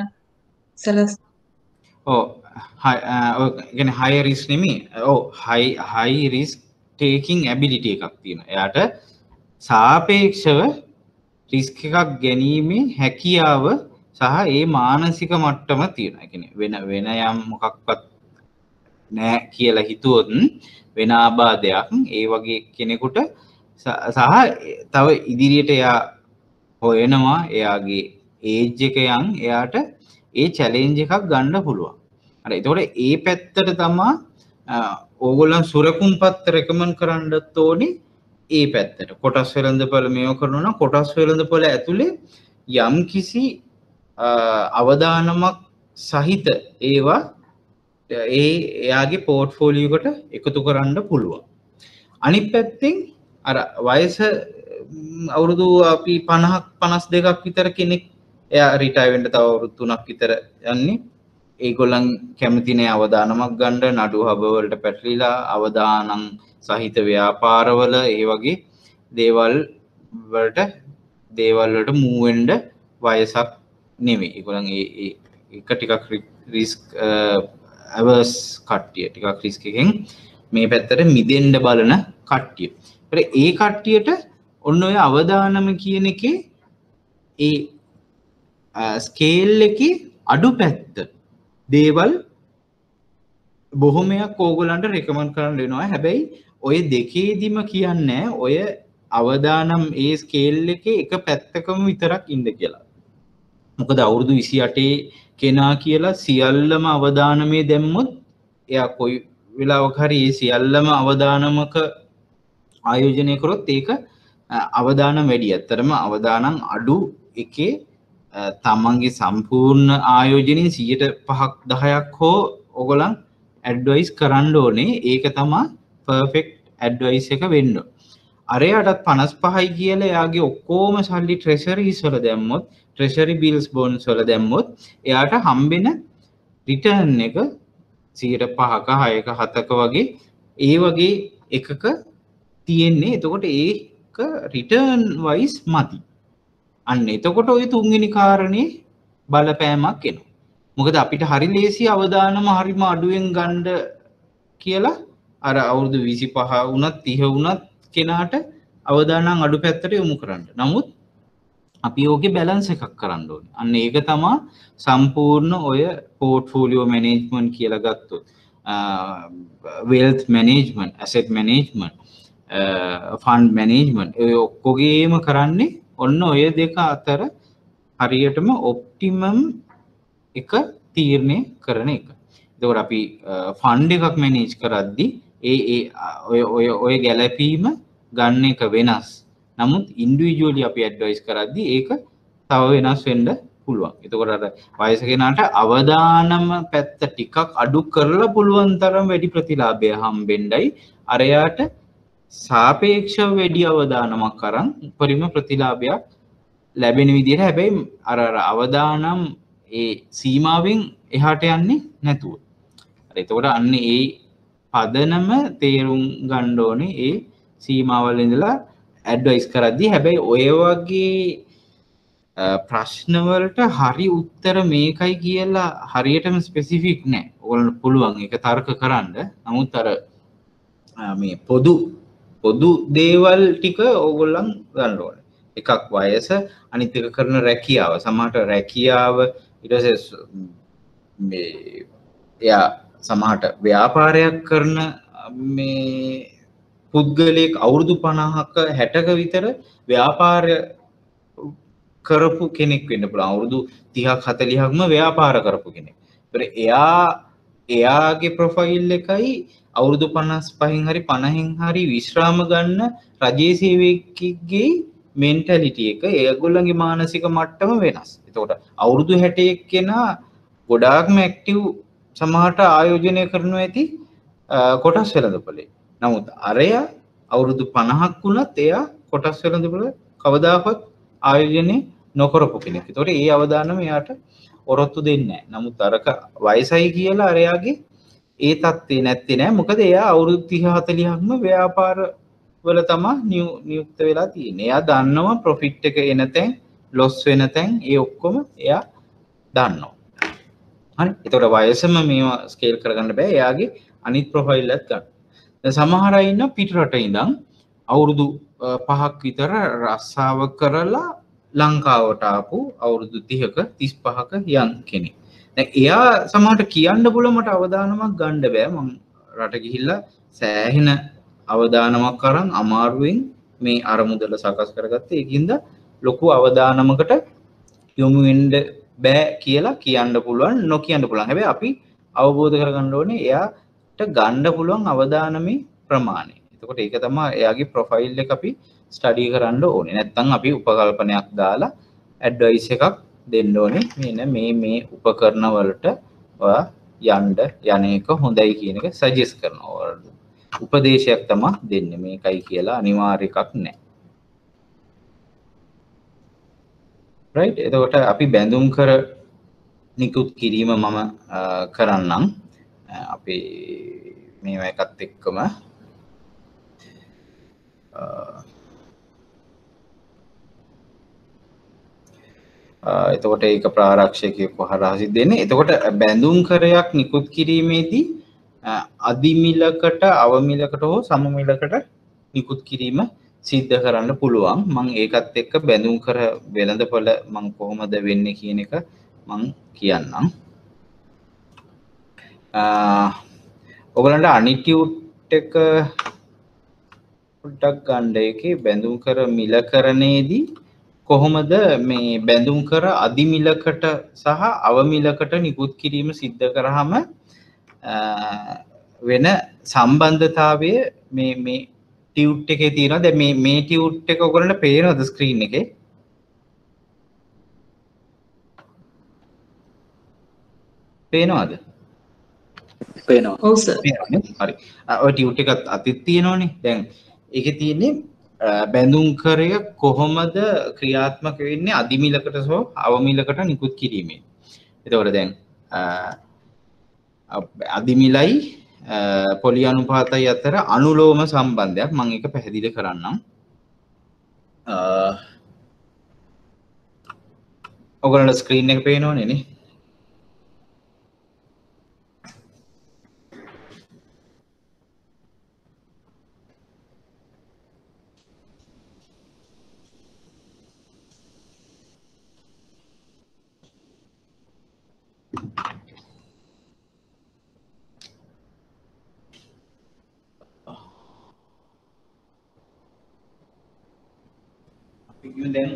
සැලස් කියන්නේ high risk නෙමෙයි. high risk taking ability එකක් තියෙනවා. එයාට සාපේක්ෂව රිස්ක් එකක් ගැනීමේ හැකියාව සහ ඒ මානසික මට්ටම තියෙනවා. ඒ කියන්නේ වෙන යම් මොකක්වත් නෑ කියලා හිතුවොත් වෙන ආබාධයක් ඒ වගේ කෙනෙකුට සහ තව ඉදිරියට එයා හොයනවා එයාගේ ඒජ් එක යන් එයාට ඒ චැලෙන්ජ් එකක් ගන්න පුළුවන්. හරි. ඒතකොට ඒ පැත්තට තමයි ඕගොල්ලන් සුරකුම්පත් රෙකමන්ඩ් කරන්නත් ඕනේ ඒ පැත්තට. කොටස් වෙළඳපොළ මේව කරනවා නම් කොටස් වෙළඳපොළ ඇතුලේ යම් කිසි අවදානමක් සහිත ඒවා එයාගේ පෝර්ට්ෆෝලියෝ එකට එකතු කරන්න පුළුවන්. අනිත් පැත්තෙන් අර වයස අවුරුදු අපි 50ක් 52ක් විතර කෙනෙක් එයා රිටයර් වෙන්න තව අවුරුදු 3ක් විතර යන්නේ. ඒගොල්ලන් කැමති නෑ අවදානමක් ගන්න නඩු හබ වලට පැටලිලා අවදානම් සහිත ව්‍යාපාරවල ඒ වගේ දේවල් වලට මූව් වෙන්න වයසක් නෙමෙයි. ඒගොල්ලන් ඒක ටිකක් රිස්ක් අවර්ස් කට්ටිය ටිකක් රිස්ක් එකෙන් මේ පැත්තට මිදෙන්න බලන කට්ටිය. ඒ කට්ටියට ඔන්න ඔය අවදානම කියන එකේ ඒ ස්කේල් එකේ අඩු පැත්ත දේවල් බොහොමයක් ඕගොල්ලන්ට රෙකමන්ඩ් කරන්න වෙනවා. හැබැයි ඔය දෙකේදිම කියන්නේ ඔය අවදානම් ඒ ස්කේල් එකේ එක පැත්තකම විතරක් ඉන්න කියලා. මොකද අවුරුදු 28 කෙනා කියලා සියල්ලම අවදානමේ දැම්මොත් එයා කොයි වෙලාවක හරි ඒ සියල්ලම අවදානමක ආයෝජනය කරොත් ඒක අවදානම් වැඩි. ඇත්තටම අවදානම් අඩු එකේ තමන්ගේ සම්පූර්ණ ආයෝජනයෙන් 5ක් 10ක් හෝ ඔයගොල්ලන් ඇඩ්වයිස් කරන්න ඕනේ. ඒක තමයි පර්ෆෙක්ට් ඇඩ්වයිස් එක වෙන්න. අරයටත් 55යි කියලා එයාගේ ඔක්කොම සල්ලි ට්‍රෙෂරිස් වල දැම්මොත් ට්‍රෙෂරි බිල්ස් බොන්ඩ්ස් වල දැම්මොත් එයාට හම්බෙන රිටර්න් එක 5ක 6ක 7ක වගේ ඒ වගේ එකක තියෙන්නේ. එතකොට ඒක රිටර්න් වයිස් මදි. අන්න එතකොට ඔය තුන්වෙනි කාරණේ බලපෑමක් එනවා. මොකද අපිට හරි ලේසි අවදානම හරිම අඩුවෙන් ගන්න කියලා අර අවුරුදු 25 වුණත් 30 වුණත් කෙනාට අවදානම් අඩු පැත්තට යොමු කරන්න. නමුත් අපි ඕකේ බැලන්ස් එකක් කරන්න ඕනේ. අන්න ඒක තමයි සම්පූර්ණ ඔය පෝර්ට්ෆෝලියෝ මැනේජ්මන්ට් කියලා ගත්තොත් wealth management, asset management, fund management ඔය ඔක්කොගේම කරන්නේ ඔන්න ඔය දෙක අතර හරියටම ඔප්ටිමම් එක තීරණය කරන එක. එතකොට අපි ෆන්ඩ් එකක් මැනේජ් කරද්දී ඔය ගැලපීම ගන්න එක වෙනස්. නමුත් ඉන්ඩිවිජුවලි අපි ඇඩ්වයිස් කරද්දී ඒක තව වෙනස් වෙන්න පුළුවන්. එතකොට අර වයස කෙනාට අවදානම පැත්ත ටිකක් අඩු කරලා පුළුවන් තරම් වැඩි ප්‍රතිලාභය හම්බෙන්නයි අරයාට සාපේක්ෂව වැඩි අවදානමක් අරන් උපරිම ප්‍රතිලාභයක් ලැබෙන විදිහට. හැබැයි අර අවදානම් ඒ සීමාවෙන් එහාට යන්නේ නැතුව. එතකොට අන්න ඒ පදනම තේරුම් ගන්න ඕනේ ඒ සීමාවල ඉඳලා ඇඩ්වයිස් කරද්දී. හැබැයි ඔය වගේ ප්‍රශ්නවලට හරි උත්තර මේකයි කියලා හරියටම ස්පෙસિෆික් නෑ. ඔයගොල්ලන්ට පුළුවන් ඒක තර්ක කරන්න. නමුත් අර මේ පොදු දේවල් ටික ඕගොල්ලන් ගන්න ඕනේ. එකක් වයස, අනිත් එක කරන රැකියාව. සමහරට රැකියාව ඊට පස්සේ මේ එයා සමහරට ව්‍යාපාරයක් කරන මේ පුද්ගලයෙක් අවුරුදු 50ක 60ක විතර ව්‍යාපාර කරපු කෙනෙක් වෙන්න පුළුවන්. අවුරුදු 30ක් 40ක්ම ව්‍යාපාර කරපු කෙනෙක්. එයාගේ ප්‍රොෆයිල් එකයි අවුරුදු 55න් හරි 50න් හරි විශ්‍රාම ගන්න රජයේ සේවකයෙක්ගේ මෙන්ටැලිටි එක ඒගොල්ලන්ගේ මානසික මට්ටම වෙනස්. එතකොට අවුරුදු 61 කෙනා ගොඩාක්ම ඇක්ටිව් සමහරට ආයෝජනය කරනවා ඇති කොටස් වෙළඳපොලේ. නමුත් අරයා අවුරුදු 50ක් වුණත් එයා කොටස් වෙළඳපොල කවදාකවත් ආයෝජනය නොකරපු කෙනෙක්. ඒතකොට ඒ අවදානම එයාට ඔරොත්තු දෙන්නේ නැහැ. නමුත් අරක වයසයි කියලා අරයාගේ ඒ තත්ත්වේ නැත්තේ නෑ. මොකද එයා අවුරුදු 30 40ක්ම ව්‍යාපාර වල තමයි නියුක්ත වෙලා තියෙන්නේ. එයා දන්නවා ප්‍රොෆිට් එක එන තැන්, ලොස් වෙන තැන්, ඒ ඔක්කොම එයා දන්නවා. හරි. ඒතකොට වයසම මේවා ස්කේල් කරගන්න බෑ. එයාගේ අනිත් ප්‍රොෆයිල් එකත් ගන්න. දැන් සමහර අය ඉන්න පිටරට ඉඳන් අවුරුදු 5ක් විතර රස්සාව කරලා ලංකාවට ආපු අවුරුදු 30ක 35ක යන් කෙනෙක්. දැන් එයා සමහරට කියන්න බුල මට අවදානමක් ගන්න බෑ. මම රට ගිහිල්ලා සෑහෙන අවදානමක් අරන් අමාරුවෙන් මේ අරමුදල සකස් කරගත්තේ. ඒකින්ද ලොකු අවදානමකට යොමු වෙන්න බෑ කියලා කියන්න පුළුවන්, නොකියන්න පුළුවන්. හැබැයි අපි අවබෝධ කරගන්න ඕනේ එයාට ගන්න පුළුවන් අවදානමේ ප්‍රමාණය. එතකොට ඒක තමයි එයාගේ ප්‍රොෆයිල් එක අපි ස්ටඩි කරන්න ඕනේ. නැත්නම් අපි උපකල්පනයක් දාලා ඇඩ්වයිස් එකක් දෙන්න ඕනේ. මෙන්න මේ උපකරණ වලට ඔයා යන්න එක හොඳයි කියන එක සජෙස්ට් කරනවා. උපදේශයක් තමයි දෙන්නේ. මේකයි කියලා අනිවාර්ය එකක් නැහැ. රයිට්. එතකොට අපි බැඳුම් කර නිකුත් කිරීම මම කරන්නම්. අපි මේවා එකත් එක්කම එතකොට ඒක ප්‍රාරක්ෂකයෙකු හරහා සිද්ධ වෙන්නේ. එතකොට බැඳුම් කරයක් නිකුත් කිරීමේදී අධිමිලකට අවමිලකට හෝ සමමිලකට නිකුත් කිරීම සිද්ධ කරන්න පුළුවන්. මම ඒකත් එක්ක බැඳුම් කර වෙළඳපොළ මම කොහොමද වෙන්නේ කියන එක මම කියන්නම්. ඔයගලන්ට අනිටියුට් එක පොඩ්ඩක් ගන්න. ඒකේ බැඳුම් කර මිලකරණයේදී කොහොමද මේ බැඳුම් කර අධිමිලකට සහ අවමිලකට නිකුත් කිරීම සිද්ධ කරාම වෙන සම්බන්ධතාවය මේ ටියුට් එකේ තියෙනවා. දැන් මේ ටියුට් එක ඔයගලන්ට පේනවද ස්ක්‍රීන් එකේ? පේනවද? පේනවා. ඔව් සර්. හරි. ඔය ටියුට් එක අතිත් තියෙනවනේ. දැන් ඒකේ තියෙන්නේ බැඳුම් කරය කොහොමද ක්‍රියාත්මක වෙන්නේ අධිමිලකට සහ අවමිලකට නිකුත් කිරීමෙන්. එතකොට දැන් අධිමිලයි පොලි අනුපාතයි අතර අනුලෝම සම්බන්ධයක් මම ඒක පැහැදිලි කරන්නම්. ඔයගොල්ලන්ට ස්ක්‍රීන් එක පේනවනේ නේ? දැන්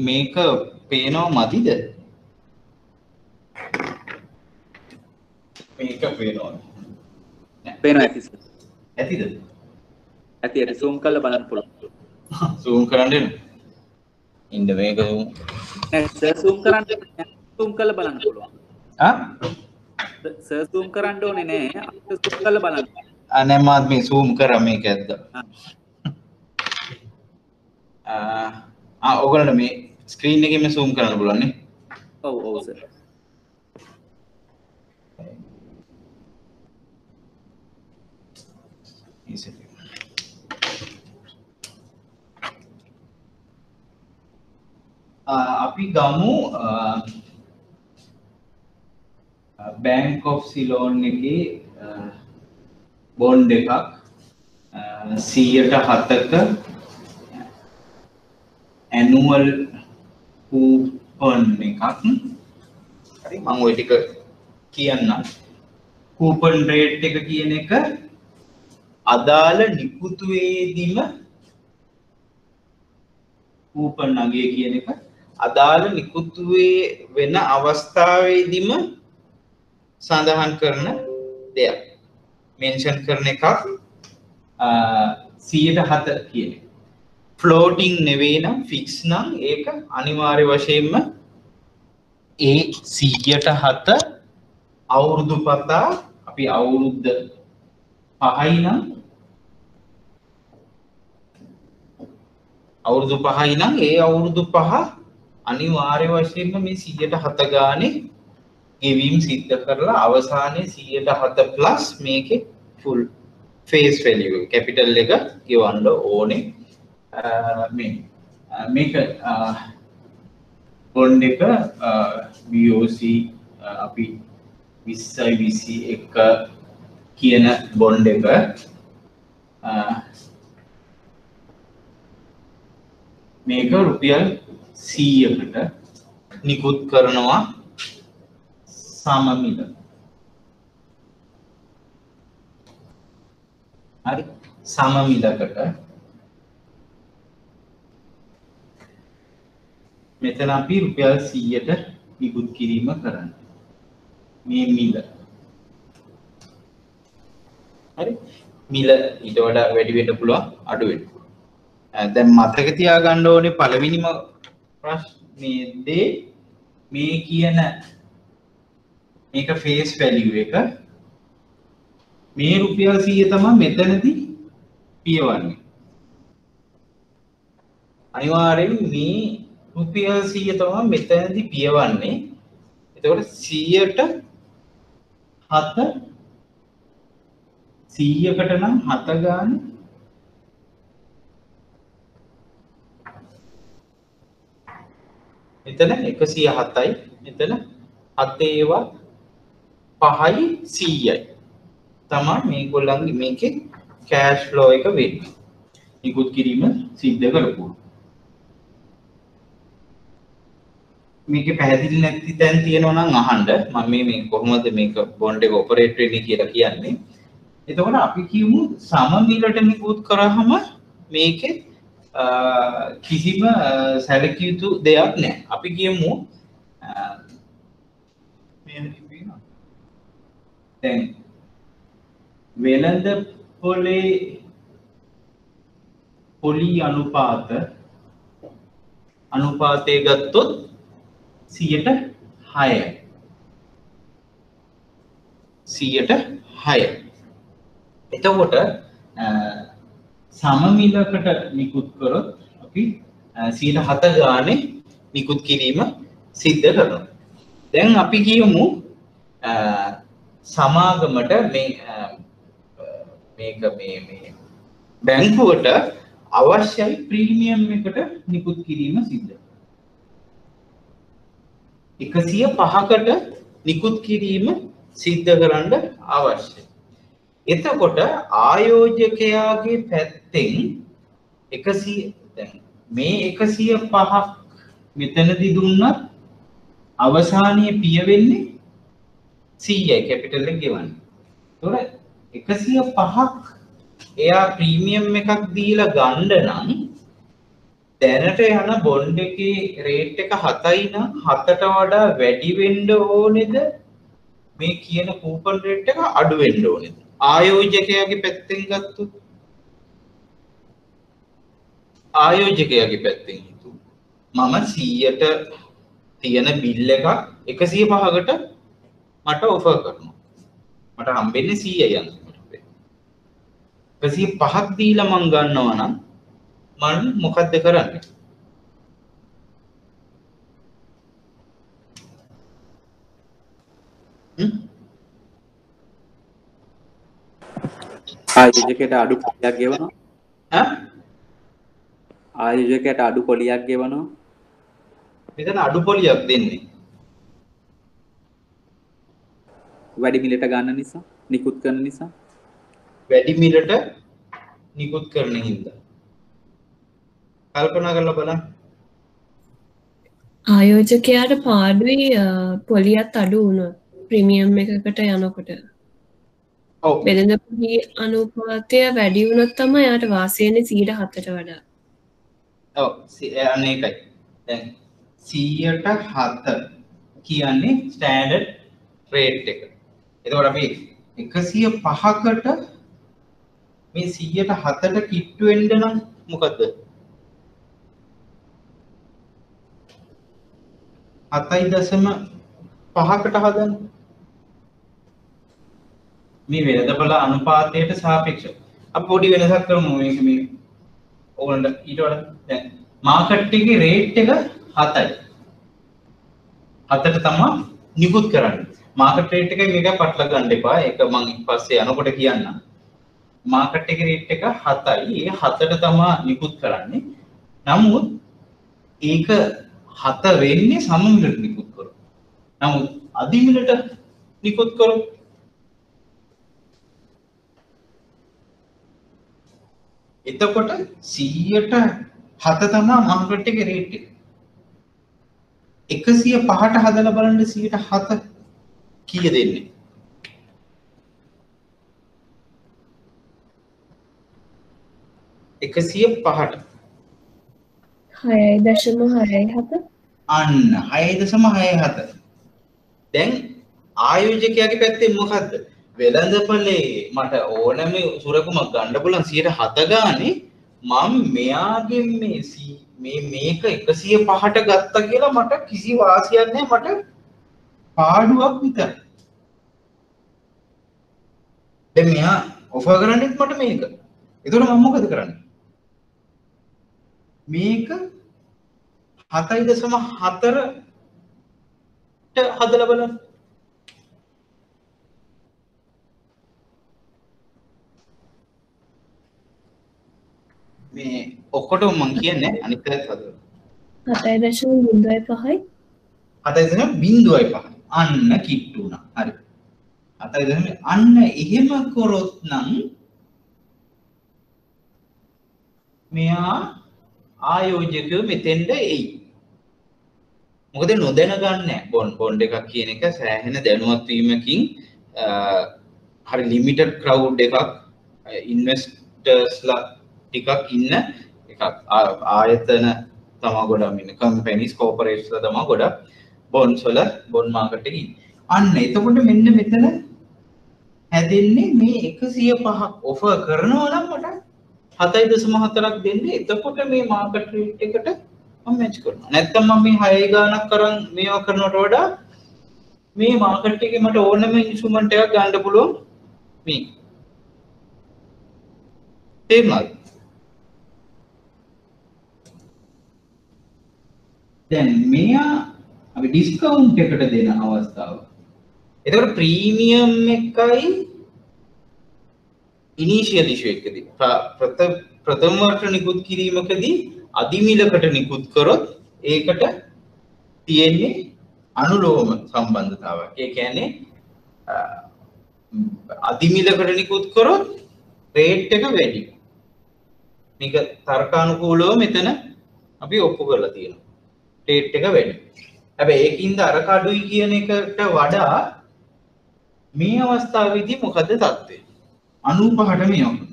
මේක පේනව මදිද? මේක පේනවද? පේනවා ඇති සර්. ඇතිද? ඇති zoom කරලා බලන්න පුළුවන්. zoom කරන්න එන්න. ඉන්න මේක නෑ සර් zoom කරලා බලන්න පුළුවන්. සර් zoom කරන්න ඕනේ නෑ. අපිට zoom කරලා බලන්න. නෑ මාත් මේ zoom කරා මේක ඇද්ද? ඔයගොල්ලෝ මේ ස්ක්‍රීන් එකෙන් මේ zoom කරන්න පුළුවන් නේ? ඔව් සර්. අපි ගමු Bank of Ceylon එකේ බොන්ඩ් එකක් 107ක annual coupon එකක්. හරි මම ওই ටික කියන්නම්. coupon rate එක කියන එක අදාළ නිකුතුවේදීම coupon අගය කියන එක අදාළ නිකුතුවේ වෙන අවස්ථාවේදීම සඳහන් කරන දෙයක්. මෙන්ෂන් කරන එකක් 107 කියන එක. ෆ්ලෝටිං නෙවෙයි නම් ෆික්ස් නම් ඒක අනිවාර්ය වශයෙන්ම ඒ 107 අවුරුදු පතා අපි අවුරුද්ද 5යි නම් අවුරුදු 5යි නම් ඒ අවුරුදු 5 අනිවාර්ය වශයෙන්ම මේ 107 ගානේ ගෙවීම් සිද්ධ කරලා අවසානයේ 107 ප්ලස් මේකේ ෆුල් ෆේස් වැලියු කැපිටල් එක ගෙවන්න ඕනේ. මේක බොන්ඩ් එක BOC අපි 2021 කියන බොන්ඩ් එක මේක රුපියල් 100කට නිකුත් කරනවා සමමිල. හරි සමමිලකට මෙතන අපි රුපියල් 100ට නිකුත් කිරීම කරන්න. මේ මිල. හරි මිල ඊට වඩා වැඩි වෙන්න පුළුවන් අඩු වෙන්න. දැන් මතක තියාගන්න ඕනේ පළවෙනිම ප්‍රශ්නේදී මේ කියන මේක ෆේස් වැලියු එක මේ රුපියල් 100 තමයි මෙතනදී පියවන්නේ. අනිවාර්යෙන් මේ රුපියල් 100 තමයි මෙතනදී පියවන්නේ. එතකොට 100ට 7 100කට නම් 7 ගානේ මෙතන 107යි. මෙතන 7 ඒවා 5යි 100යි. තමයි මේගොල්ලන්ගේ මේකේ කෑෂ් ෆ්ලෝ එක වෙන්නේ. නිකුත් කිරීම සිද්ධ කරපුවා. මේකේ පැහැදිලි නැති තැන් තියෙනවා නම් අහන්න. මම මේ කොහොමද මේක බොන්ඩ් එක ඔපරේට් වෙන්නේ කියලා කියන්නේ. එතකොට අපි කියමු සම මිලට නිකුත් කරාම මේකේ කිසිම සැලකිය යුතු දෙයක් නැහැ. අපි කියමු දැන් වෙළඳ පොලේ පොලි අනුපාතය ගත්තොත් 6%යි. 6%. එතකොට සම මිලකට නිකුත් කරොත් අපි 7% ගානේ නිකුත් කිරීම සිද්ධ කරනවා. දැන් අපි කියමු සමාගමට මේක මේ බැංකුවට අවශ්‍යයි ප්‍රීමියම් එකට නිකුත් කිරීම සිද්ධ. 105කට නිකුත් කිරීම සිද්ධ කරන්න අවශ්‍යයි. එතකොට ආයෝජකයාගේ පැත්තෙන් 100 දැන් මේ 105ක් මෙතනදී දුන්නත් අවසානයේ පිය වෙන්නේ 100යි කැපිටල් එක ගෙවන්නේ. ඒතකොට 105ක් එයා ප්‍රීමියම් එකක් දීලා ගන්න නම් දැනට යන බොන්ඩ් එකේ රේට් එක 7යි නම් 7ට වඩා වැඩි වෙන්න ඕනේද මේ කියන කූපන් රේට් එක අඩු වෙන්න ඕනේද? ආයෝජකයාගේ පැත්තෙන් ගත්තොත් ආයෝජකයාගේ පැත්තෙන් හිතුව මම 100ට තියෙන බිල් එකක් 105කට මට ඔෆර් කරනවා. මට හම්බෙන්නේ 100යි අන්තිමට. 105ක් දීලා මං ගන්නවා නම් මම මොකද්ද කරන්නේ? ආයෝජකයට අඩු පොලියක් ගෙවනවා. ආයෝජකයට අඩු පොලියක් ගෙවනවා. මෙතන අඩු පොලියක් දෙන්නේ. වැඩි මිලට ගන්න නිසා, නිකුත් කරන නිසා. වැඩි මිලට නිකුත් කරන හින්දා. කල්පනා කරලා බලන්න. ආයෝජකයාට පාඩුයි පොලියත් අඩු වුණොත් ප්‍රීමියම් එකකට යනකොට. ඔව්. වෙළඳ පොලි අනුපාතය වැඩි වුණොත් තමයි යාට වාසි වෙන්නේ 7ට වඩා. ඔව් අනේකයි. දැන් 107 කියන්නේ ස්ටෑන්ඩඩ් රේට් එක. එතකොට අපි 105කට මේ 107ට කිට්ටු වෙන්න නම් මොකද්ද? 7.5කට හදන්න. මේ වෙළඳපොළ අනුපාතයට සාපේක්ෂව අපි පොඩි වෙනසක් කරමු. මේක මේ ඕගොල්ලන්ට ඊට වඩා දැන් මාකට් එකේ රේට් එක 7යි. 7ට තමයි නිකුත් කරන්නේ. මාකට් රේට් එකයි මේක පටල ගන්න එපා. ඒක මම ඊපස්සේ යනකොට කියන්නම්. මාකට් එකේ රේට් එක 7යි. ඒ 7ට තමයි නිකුත් කරන්නේ. නමුත් ඒක 7 වෙන්නේ සම මිලට නිකුත් කරොත්. නමුත් අධි මිලට නිකුත් කරොත් එතකොට 100ට 7 තමයි මාකට් එකේ රේට් එක. 105ට හදලා බලන්න 107 කීය දෙන්නේ? 105ට 6.67 අන්න 6.67. දැන් ආයෝජකයාගේ පැත්තෙන් මොකද්ද? වෙළඳපොලේ මට ඕනම සුරකුමක් ගන්න පුළුවන් 107 ගානේ මම මෙයාගෙන් මේක 105ට ගත්තා කියලා මට කිසි වාසියක් නැහැ. මට පාඩුවක් විතරයි. දැන් මෙයා ඔෆර් කරන්නේත් මට මේක. ඒතකොට මම මොකද කරන්නේ? මේක 7.4ට හදලා බලන්න. මේ ඔක්කොටම මම කියන්නේ අනිත් පැත්ත හදලා. 7.05යි 7.05 අන්න කිට්ටු වුණා. හරි. 7.05 අන්න එහෙම කරොත් නම් මෙයා ආයෝජකයෝ මෙතෙන්ට එයි. මොකද නොදැන ගන්න බොන්ඩ් එකක් කියන එක සෑහෙන දැනුවත් වීමකින් හරි ලිමිටඩ් ක්‍රවුඩ් එකක් ඉන්වෙස්ටර්ස්ලා ටිකක් ඉන්න එකක් ආයතන තමා ගොඩක් ඉන්න කම්පැනිස් කෝපරේට්ස්ලා තමා ගොඩක් බොන්ඩ්ස් වල බොන්ඩ් මාකට් එකේ ඉන්නේ. අන්න එතකොට මෙන්න මෙතන හැදෙන්නේ මේ 105ක් ඔෆර් කරනවා නම් මට 7.4ක් දෙන්නේ. එතකොට මේ මාකට් රේට් එකට මම මැච් කරනවා. නැත්නම් මම මේ 6 ගාණක් කරන් මේවා කරනවට වඩා මේ මාකට් එකේ මට ඕනම ඉන්ස්ට්‍රුමන්ට් එකක් ගන්න පුළුවන් මේ. තේරුණාද? දැන් මෙයා අපි ඩිස්කවුන්ට් එකට දෙන අවස්ථාව. එතකොට ප්‍රීමියම් එකයි ඉනිෂියල් ඉෂුව එකදී ප්‍රථම වර්ෂ නිකුත් කිරීමකදී අධිමිලකට නිකුත් කරොත් ඒකට තියෙන්නේ අනුලෝම සම්බන්ධතාවයක්. ඒ කියන්නේ අධිමිලකට නිකුත් කරොත් රේට් එක වැඩි. මේක තර්කානුකූලව මෙතන අපි ඔප්පු කරලා තියෙනවා. රේට් එක වැඩි. හැබැයි ඒකින්ද අර කඩුයි කියන එකට වඩා මේ අවස්ථාවේදී මොකද තත්ත්වය? 95ට මේ යනවා.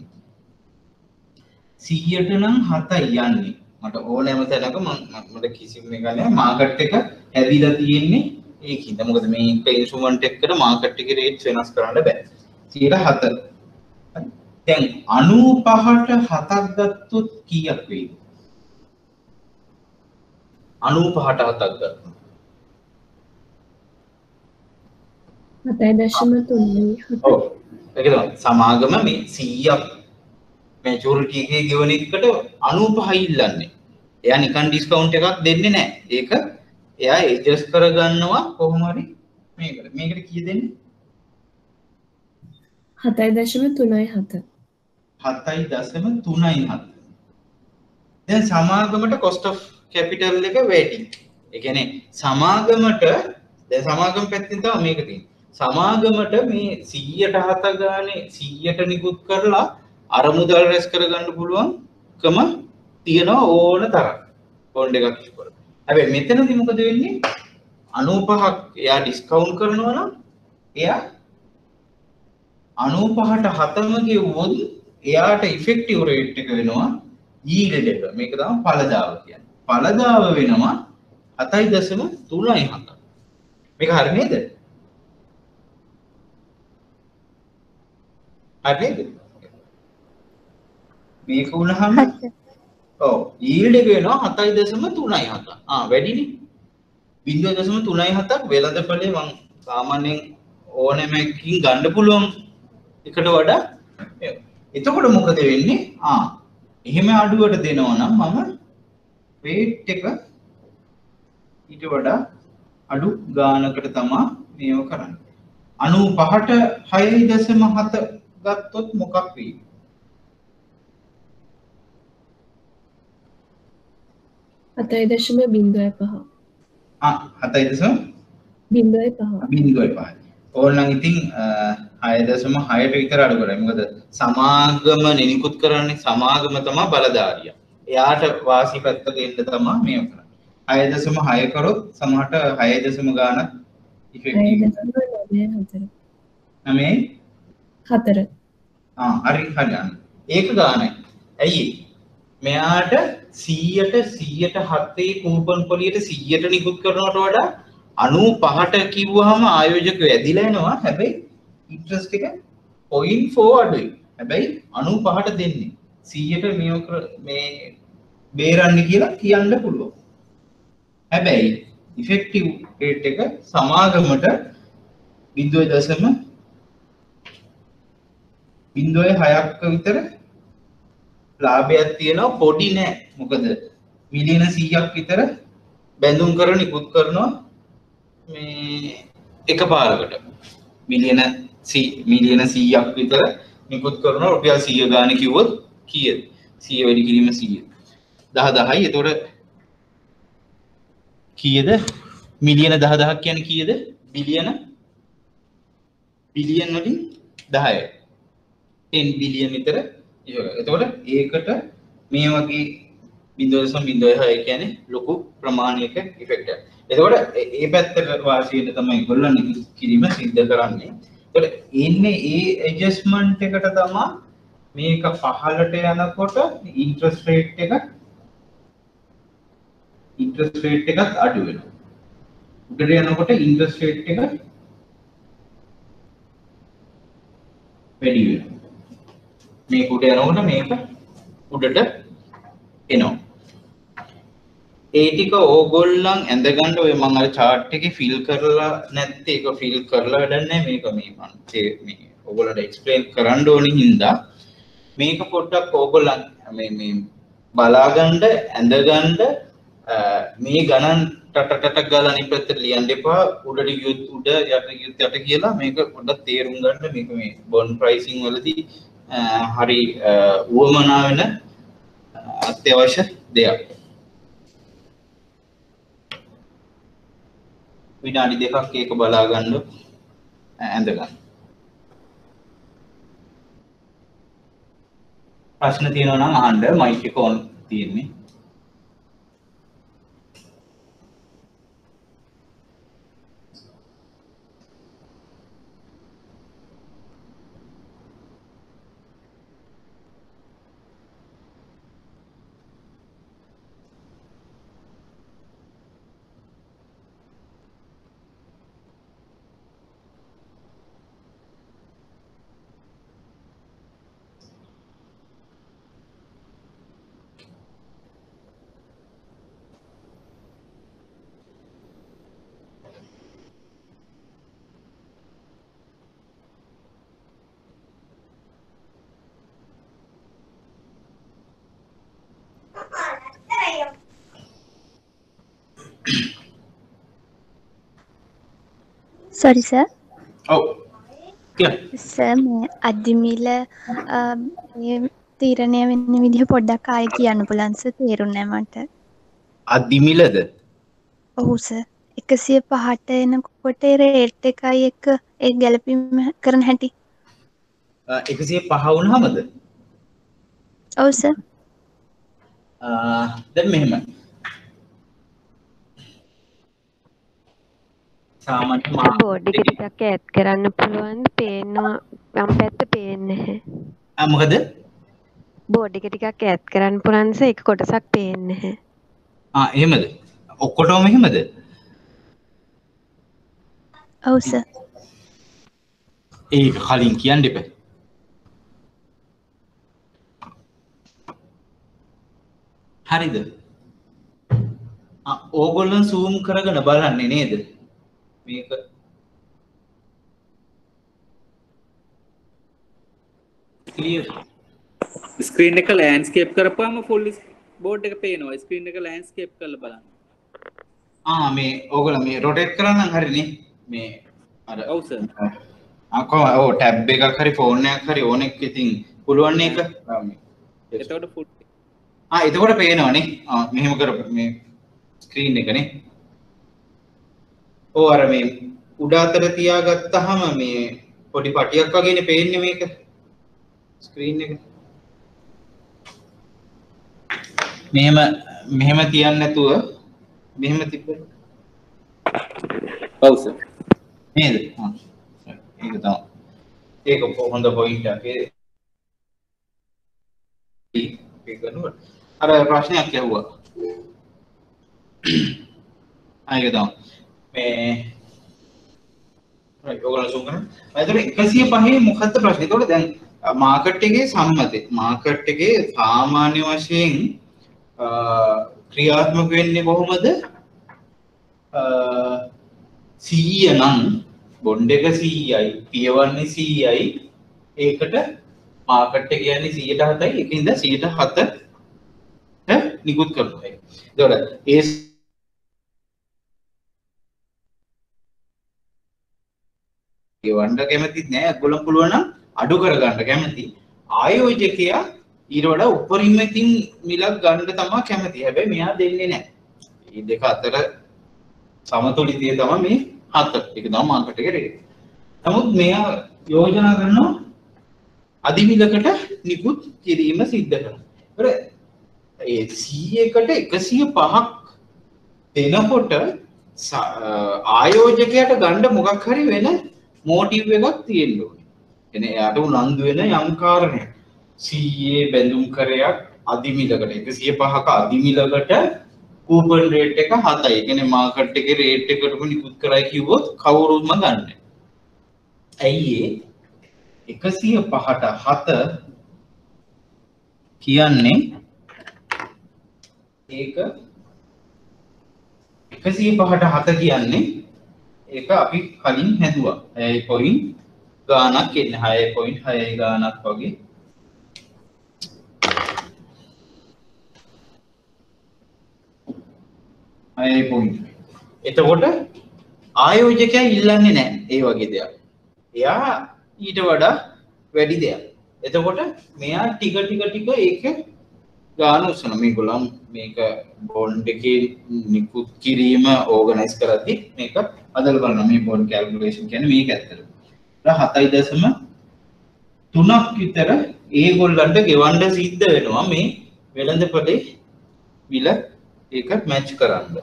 100ට නම් 7යි යන්නේ. මට ඕනෑම තැනක මට කිසිම එකක් නැහැ. මාකට් එක හැදිලා තියෙන්නේ ඒකින්ද. මොකද මේ ඉන්ස්ට්‍රුමන්ට් එකකට මාකට් එකේ රේට්ස් වෙනස් කරන්න බෑ. 107. දැන් 95ට 7ක් ගත්තොත් කීයක් වෙයිද? 95ට 7ක් ගත්තොත් 7.3යි. ඔව්. ඒක තමයි. සමාගම මේ 100ක් මැචුරිටි එකේ ගෙවන එකට 95යි ඉල්ලන්නේ. එයා නිකන් ඩිස්කවුන්ට් එකක් දෙන්නේ නැහැ. ඒක එයා ඇඩ්ජස්ට් කරගන්නවා කොහොම හරි මේකට. මේකට කීය දෙන්නේ? 7.37. 7.37. දැන් සමාගමට cost of capital එක වැඩි. ඒ කියන්නේ සමාගමට දැන් සමාගම පැත්තෙන් තමයි මේක තියෙන්නේ. සමාගමට මේ 100ට 7 ගානේ 100ට නිකුත් කරලා අර මුදල් රැස් කරගන්න පුළුවන්කම තියෙනවා ඕන තරම් බොන්ඩ් එකක් ඉස්සර. හැබැයි මෙතනදී මොකද වෙන්නේ? 95ක් එයා ඩිස්කවුන්ට් කරනවා නම් එයා 95ට 7ම ගෙවුවොත් එයාට ඉෆෙක්ටිව් රේට් එක වෙනවා යීල්ඩ් එක. මේක තමයි ඵලදාව කියන්නේ. ඵලදාව වෙනවා 7.37. මේක හරි නේද? හරි නේද? මේක වුණාම ඔව් යීල්ඩ් එක වෙනවා 7.37. වැඩිනේ. 0.37ක් වෙළඳපොලේ මම සාමාන්‍යයෙන් ඕනෑම එකකින් ගන්න පුළුවන් එකට වඩා. එතකොට මොකද වෙන්නේ? එහෙම අඩුවට දෙනවා නම් මම රේට් එක ඊට වඩා අඩු ගානකට තමයි මේව කරන්නේ. 95ට 6.7 ගත්තොත් මොකක් වෙයි? 7.05. 7.05. ඕනනම් ඉතින් 6.6ට විතර අඩු කරයි. මොකද සමාගම නිකුත් කරන්නේ සමාගම තමයි බලධාරියා. එයාට වාසි පැත්තක එන්න තමයි මේව කරන්නේ. 6.6 කරොත් සමහරට 6 ගානක් ඉෆෙක්ටිව්. 4. හරි හරියන්න. ඒක ගානයි. ඇයි? මෙයාට 100ට 7 කූපන් පොලියට 100ට නිකුත් කරනවට වඩා 95ට කිව්වහම ආයෝජකයෝ ඇදිලා එනවා. හැබැයි ඉන්ට්‍රස්ට් එක 0.4 අඩුයි. හැබැයි 95ට දෙන්නේ 100ට මේ බේරන්න කියලා කියන්න පුළුවන්. හැබැයි ඉෆෙක්ටිව් රේට් එක සමාගමට 0.06ක විතර ලාභයක් තියෙනවා. පොඩි නෑ. මොකද මිලියන 100ක් විතර බැඳුම් කර නිකුත් කරනවා මේ එකපාරකට. මිලියන 100ක් විතර නිකුත් කරනවා. රුපියල් 100 ගාන කිව්වොත් කීයද? 100 වැඩි කිරීම 100. 10යි. එතකොට කීයද මිලියන 10000ක් කියන්නේ කීයද බිලියන වලින් 10 10 බිලියන විතර එතකොට ඒකට මේ වගේ 0.06 කියන්නේ ලොකු ප්‍රමාණයක ඉෆෙක්ට් එකක්. එතකොට ඒ පැත්තට වාසි වෙන තමයි ඒගොල්ලන් කිරීම සිද්ධ කරන්නේ. එතකොට ඉන්නේ ඒ ඇඩ්ජස්ට්මන්ට් එකට තමයි මේක පහළට යනකොට ඉන්ට්‍රස්ට් රේට් එකත් අඩු වෙනවා. උඩට යනකොට ඉන්ට්‍රස්ට් රේට් එක වැඩි වෙනවා. මේක උඩ යනකොට මේක උඩට එනවා. ඒ ටික ඕගොල්ලන් ඇඳගන්න ඔය මම අර chart එකේ fill කරලා නැත්te ඒක fill කරලා වැඩක් නැහැ මේක මේ ඕගොල්ලන්ට explain කරන්න ඕනේ හින්දා මේක පොඩ්ඩක් ඕගොල්ලන් මේ බලාගන්න ඇඳගන්න මේ ගණන් ටටටට ගාලා අනිත් පැත්තට ලියන්න එපා උඩට උඩ යට කියලා මේක පොඩ්ඩක් තේරුම් ගන්න මේක මේ බොන්ඩ් ප්‍රයිසිං වලදී හරි උවමනා වෙන අත්‍යවශ්‍ය දෙයක්. විනාඩි දෙකක් ඒක බලා ගන්න ඇඳ ගන්න. ප්‍රශ්න තියෙනවා නම් අහන්න මයික් එක ඔන් තියෙන්නේ. Sorry sir. ඔව්. කියන්න. සර් මේ අධිමිල මේ තීරණය වෙන්න විදිහ පොඩ්ඩක් ආයෙ කියන්න පුළුවන් සර් තේරුන්නේ නැහැ මට. අධිමිලද? ඔව් සර්. 105ට එනකොට රේට් එකයි එක ඒ ගැලපීම කරන හැටි. 105 වුණාමද? ඔව් සර්. දැන් මෙහෙම. සාමාන්‍ය බෝඩ් එක ටිකක් ඈඩ් කරන්න පුළුවන් පේනවා වම් පැත්ත පේන්නේ නැහැ. මොකද? බෝඩ් එක ටිකක් ඈඩ් කරන්න පුළුවන් ඒක කොටසක් පේන්නේ නැහැ. එහෙමද? ඔක්කොටම එහෙමද? ඔව් සර්. ඒක කලින් කියන්න එපා. හරිද? ඕගොල්ලන් zoom කරගෙන බලන්නේ නේද? මේක ක්ලියර් ස්ක්‍රීන් එක ලෑන්ඩ්ස්කේප් කරපුවාම ෆුල් බෝඩ් එක පේනවා ස්ක්‍රීන් එක ලෑන්ඩ්ස්කේප් කරලා බලන්න මේ ඕගොල්ලෝ මේ රොටේට් කරන්න හරිනේ මේ අර ඔව් සර් ඔව් ටැබ් එකක් හරි ෆෝන් එකක් හරි ඕන එක ඉතින් පුළුවන් නේ ඒක එතකොට ෆුල් එතකොට පේනවනේ මෙහෙම කරපු මේ ස්ක්‍රීන් එකනේ ඔව් අර මේ උඩ අතර තියාගත්තාම මේ පොඩි පටියක් වගේනේ පේන්නේ මේක ස්ක්‍රීන් එක මෙහෙම තියන්න නැතුව මෙහෙම තිබ්බොත් ඔව් සර් නේද ඒක තමයි ඒක හොඳ පොයින්ට් එකක් ඒක නෝ අර ප්‍රශ්නයක් ඇහුවා ඒක තමයි මේ රයිට් ඔයගොල්ලෝ සුන් කරන්න. ඒතර 105 මොකක්ද ප්‍රශ්නේ? ඒතකොට දැන් මාකට් එකේ සම්මතය. මාකට් එකේ සාමාන්‍ය වශයෙන් ක්‍රියාත්මක වෙන්නේ කොහොමද? 100 නම් බොන්ඩ් එක 100යි, පියවන්නේ 100යි. ඒකට මාකට් එක කියන්නේ 107යි. ඒකින්ද 107 නිකුත් කරනවා. ඒතකොට ඒ වණ්ඩ කැමතිත් නෑ ඔයගොල්ලෝ පුළුවන් නම් අඩු කරගන්න කැමති ආයෝජකයා ඊට වඩා උපරිම ඉතින් මිලක් ගන්න තමයි කැමති හැබැයි මෙයා දෙන්නේ නෑ මේ දෙක අතර සමතුලිතය තමයි මේ 7. ඒක තමයි මාකට් එකේ රේට්. නමුත් මෙයා යෝජනා කරනවා අධිමිලකට නිකුත් කිරීම සිද්ධ කරනවා. ඒ 100කට 105ක් දෙනකොට ආයෝජකයාට ගන්න මොකක් හරි වෙන මෝටිව් එකක් තියෙන්න ඕනේ. එනේ එයාට උනන්දු වෙන යම් කාරණයක්. 100 බැඳුම් කරයක් අධිමිලකට 105ක අධිමිලකට කූපන් රේට් එක 7යි. ඒ කියන්නේ මාකට් එකේ රේට් එකටම නිකුත් කරයි කිව්වොත් කවුරුත්ම ගන්න නැහැ. ඇයි ඒ 105ට 7 කියන්නේ ඒක 105ට 7 කියන්නේ ඒක අපි කලින් හැදුවා 6 පොයින්ට් ගානක් එන්නේ 6.6 ගානක් වගේ එතකොට ආයෝජකයා ඉල්ලන්නේ නැහැ ඒ වගේ දෙයක්. එයා ඊට වඩා වැඩි දෙයක්. එතකොට මෙයා ටික ඒක ගාන උස්සන මේගොල්ලන් මේක බොන්ඩ් එකේ නිකුත් කිරීම ඕගනයිස් කරද්දී මේක අදල් බලනවා මේ බොන්ඩ් කැල්කියුලේෂන් කියන්නේ මේක ඇත්තට. 7.3ක් විතර ඒගොල්ලන්ට ගෙවන්න සිද්ධ වෙනවා මේ වෙළඳපොලේ විල ඒක මැච් කරන්න.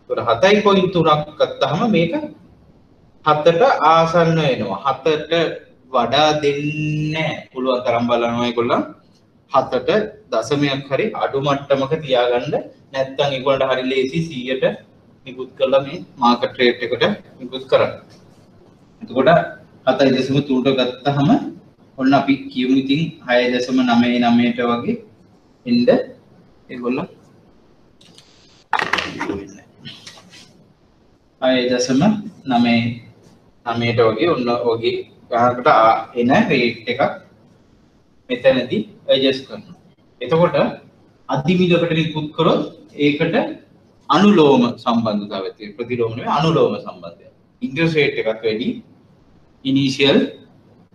ඒකට 7.3ක් ගත්තාම මේක 7ට ආසන්න වෙනවා. 7ට වඩා දෙන්නේ පුළුවන් තරම් බලනවා ඒගොල්ලන් 7ට දශමයක් හරි අඩු මට්ටමක තියාගන්න නැත්නම් ඒගොල්ලන්ට හරි ලේසි 100ට නිකුත් කරලා මේ මාකට් රේට් එකට නිකුත් කරන්න. එතකොට 7.3ට ගත්තාම ඔන්න අපි කියමු ඉතින් 6.99ට වගේ එන්න ඒගොල්ලෝ 6.99ට වගේ ඔන්න වගේ ගහකට එන රේට් එකක් මෙතනදී ඇඩ්ජස්ට් කරනවා. එතකොට අධිමිලකට නිකුත් කරොත් ඒකට අනුලෝම සම්බන්ධතාවයක් තියෙනවා. ප්‍රතිලෝම නෙවෙයි අනුලෝම සම්බන්ධයක්. ඉන්ටරෙස්ට් රේට් එකත් වැඩි ඉනිෂියල්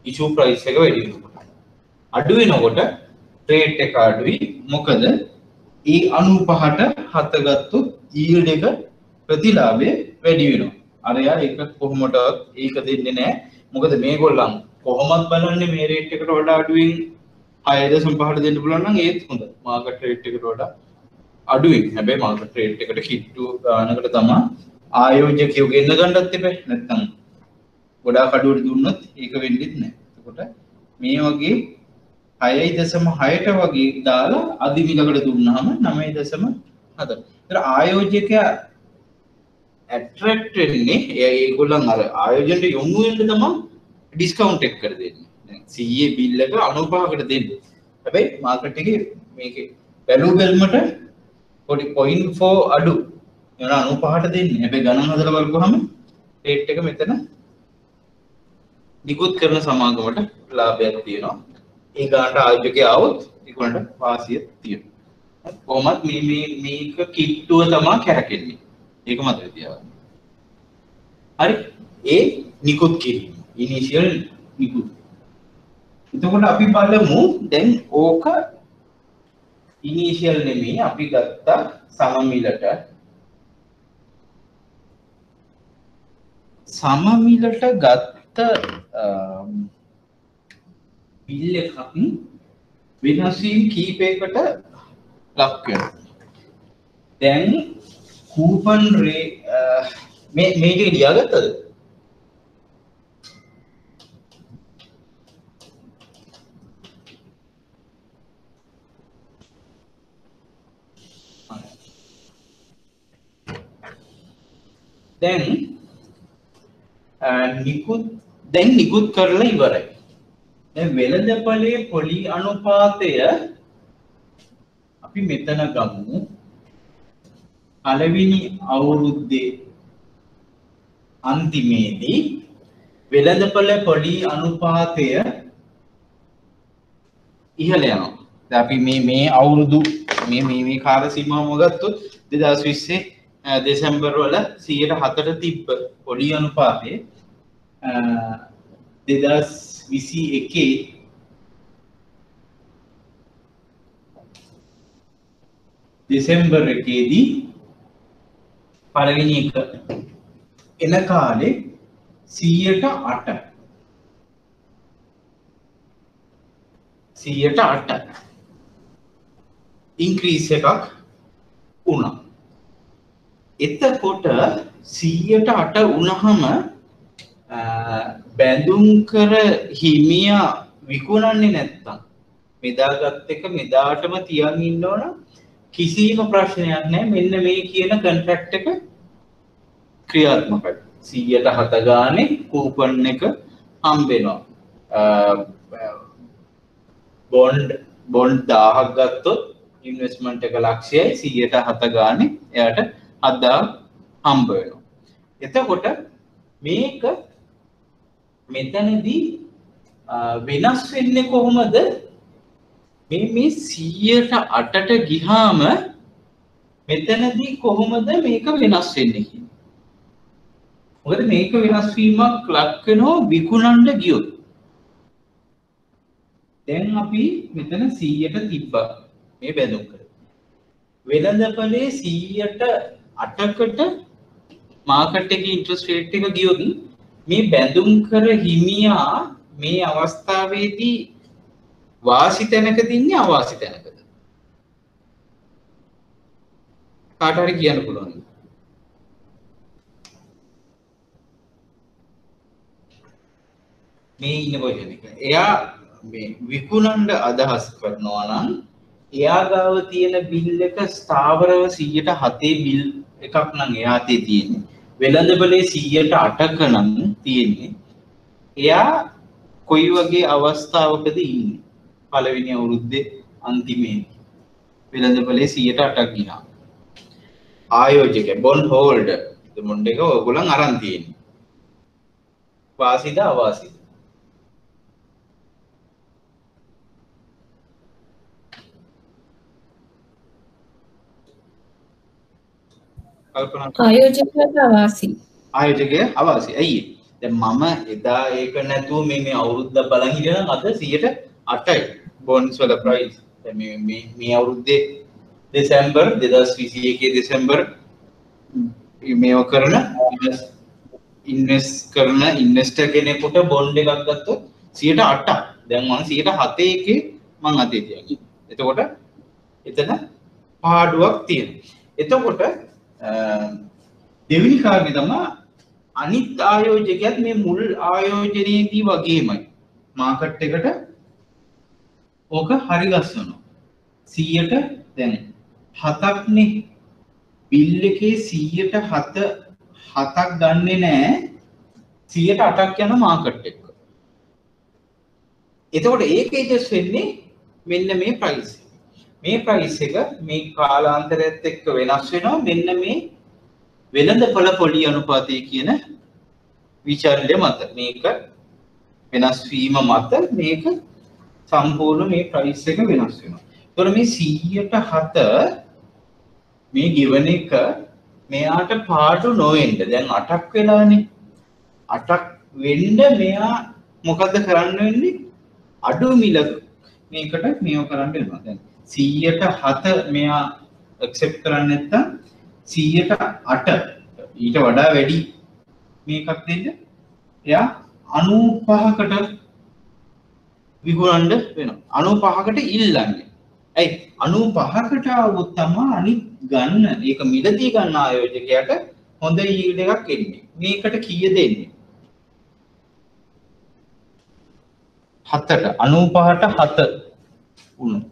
ඉෂුව ප්‍රයිස් එක වැඩි වෙනකොට. අඩු වෙනකොට රේට් එක අඩුයි. මොකද ඒ 95ට 7 ගත්තොත් yield එක ප්‍රතිලාභය වැඩි වෙනවා. අරයා ඒක කොහොමදවත් ඒක දෙන්නේ නැහැ. මොකද මේගොල්ලන් කොහොමද බලන්නේ මේ රේට් එකට වඩා අඩුවෙන් 6.5ට දෙන්න පුළුවන් නම් ඒත් හොඳයි. මාකට් රේට් එකට වඩා අඩුවෙන්. හැබැයි මාකට් රේට් එකට කිට්ටු ගානකට තමයි ආයෝජකයෝ ගෙන්න ගන්නත් එපා. නැත්තම් ගොඩාක් අඩුවට දුන්නොත් ඒක වෙන්නේ නැහැ. එතකොට මේ වගේ 6.6ට වගේ දාලා අධිමිලකට දුන්නාම 9.7. ඒතර ආයෝජකයා ඇට්‍රැක්ට් වෙන්නේ ඒගොල්ලන් අර ආයෝජනයට යොමු වෙන්න තමයි ඩිස්කවුන්ට් එක කර දෙන්නේ. දැන් 100 බිල් එක 95කට දෙන්නේ. හැබැයි මාකට් එකේ මේකේ වැලු බැලමට පොඩි 0.4 අඩු වෙන 95ට දෙන්නේ. හැබැයි ගණන් හදලා බලපුවහම රේට් එක මෙතන නිකුත් කරන සමාගමට ලාභයක් තියෙනවා. ඒ ගානට ආයෝජකයා આવොත් ඒගොල්ලන්ට වාසිය තියෙනවා. කොහොමත් මේක කිට්ටුව තමයි කැරකෙන්නේ. ඒක මතක තියාගන්න. හරි. ඒ නිකුත් කිරීම. ඉනිෂියල් නිකුත්. එතකොට අපි බලමු දැන් ඕක ඉනිෂියල් නෙමෙයි අපි ගත්ත සමමිලට ගත්ත බිල් එකක් වෙනස් වීම කීපයකට ලක් වෙනවා. දැන් කූපන් මේක ලියාගත්තද? දැන් නිකුත් කරලා ඉවරයි. දැන් වෙළඳපොලේ පොලි අනුපාතය අපි මෙතන ගමු. පළවෙනි අවුරුද්දේ අන්තිමේදී වෙළඳපොළ පොලි අනුපාතය ඉහළ යනවා. දැන් අපි මේ අවුරුදු මේ කාල සීමාවම ගත්තොත් 2020 දෙසැම්බර් වල 104ට තිබ්බ පොලි අනුපාතය 2021 දෙසැම්බර් එකේදී පළවෙනි එක එන කාලේ 108 ඉන්ක්‍රීස් එකක් වුණා. එතකොට 108 වුණාම බැඳුම් කර හිමියා විකුණන්නේ නැත්තම් මෙදාගත් එක මෙදාටම තියන් ඉන්න ඕන කිසිම ප්‍රශ්නයක් නැහැ. මෙන්න මේ කියන කොන්ට්‍රැක්ට් එක ක්‍රියාත්මකයි. 107 ගානේ කූපන් එක හම්බ වෙනවා. බොන්ඩ් 1000ක් ගත්තොත් ඉන්වෙස්ට්මන්ට් එක ලක්ෂයයි 107 ගානේ එයාට 7000 හම්බ වෙනවා. එතකොට මේක මෙතනදී වෙනස් වෙන්නේ කොහොමද? මේ 108ට ගියාම මෙතනදී කොහොමද මේක වෙනස් වෙන්නේ කියන්නේ. මොකද මේක වෙනස් වීමක් ලක් වෙනවා විකුණන්න ගියොත්. දැන් අපි මෙතන 100ට තිබ්බා මේ බැඳුම් කර. වෙළඳපොලේ 108කට මාකට් එකේ ඉන්ට්‍රස්ට් රේට් එක ගියොත් මේ බැඳුම් කර හිමියා මේ අවස්ථාවේදී වාසි තැනකද ඉන්නේ අවාසි තැනකද? කාට හරි කියන්න පුළුවන්ද? මේ ඉන්න පොසිෂන් එක. එයා මේ විකුණන්න අදහස් කරනවා නම් එයා ගාව තියෙන බිල් එක ස්ථාවරව 107 බිල් එකක් නම් එයාතේ තියෙන්නේ. වෙළඳපොලේ 108ක නම් තියෙන්නේ. එයා කොයි වගේ අවස්ථාවකද ඉන්නේ? පළවෙනි අවුරුද්දේ අන්තිමේදී වෙළඳපොලේ 108ක් ගියා. ආයෝජක බොන්ඩ් හෝල්ඩර් බොන්ඩ් එක ඔයගොල්ලන් අරන් තියෙන්නේ. වාසිද අවාසිද? ආයෝජකයාට අවාසි. ආයෝජකය අවාසි. ඇයි? දැන් මම එදා ඒක නැතුව මේ අවුරුද්ද බලන් හිටියනම් අද 108යි බොන්ඩ්ස් වල ප්‍රයිස්. දැන් මේ අවුරුද්දේ දෙසැම්බර් 2021 දෙසැම්බර් මේව කරන ඉන්වෙස්ට් කරන ඉන්වෙස්ටර් කෙනෙකුට බොන්ඩ් එකක් ගත්තොත් 108ක්. දැන් මම 107 එකේ මං අතේ තියන්නේ. එතකොට එතන පාඩුවක් තියෙනවා. එතකොට දෙවෙනි කාරණේ තමයි අනිත් ආයෝජකයත් මේ මුල් ආයෝජනයේදී වගේමයි මාකට් එකට ඕක හරි ගස්සනවා. 100ට දැන් 7ක්නේ බිල් එකේ 7ක් ගන්නෙ නෑ 108ක් යන මාකට් එක. එතකොට ඒකේ ජස් වෙන්නේ මෙන්න මේ ප්‍රයිස්. මේ ප්‍රයිස් එක මේ කාලාන්තරයත් එක්ක වෙනස් වෙනවා. මෙන්න මේ වෙළඳපොළ පොලි අනුපාතය කියන විචාරය මත මේක වෙනස් වීම මත මේක සම්පූර්ණ මේ ප්‍රයිස් එක වෙනස් වෙනවා. ඒතකොට මේ 107 මේ given එක මෙයාට පාඩු නොවෙන්න දැන් 8ක් වෙලානේ. 8ක් වෙන්න මෙයා මොකද කරන්න වෙන්නේ? අඩු මිල මේකට මේව කරන්න වෙනවා. දැන් 107 මෙයා accept කරන්නේ නැත්නම් 108 ඊට වඩා වැඩි මේකක් දෙන්න එයා 95කට විකුණන්න වෙනවා. 95කට ඉල්ලන්නේ. ඇයි 95කට આવොත් තමයි අනිත් ගන්න ඒක මිලදී ගන්න ආයෝජකයාට හොඳ yield එකක් එන්නේ. මේකට කීය දෙන්නේ? 7ට 95ට 7 වුණා.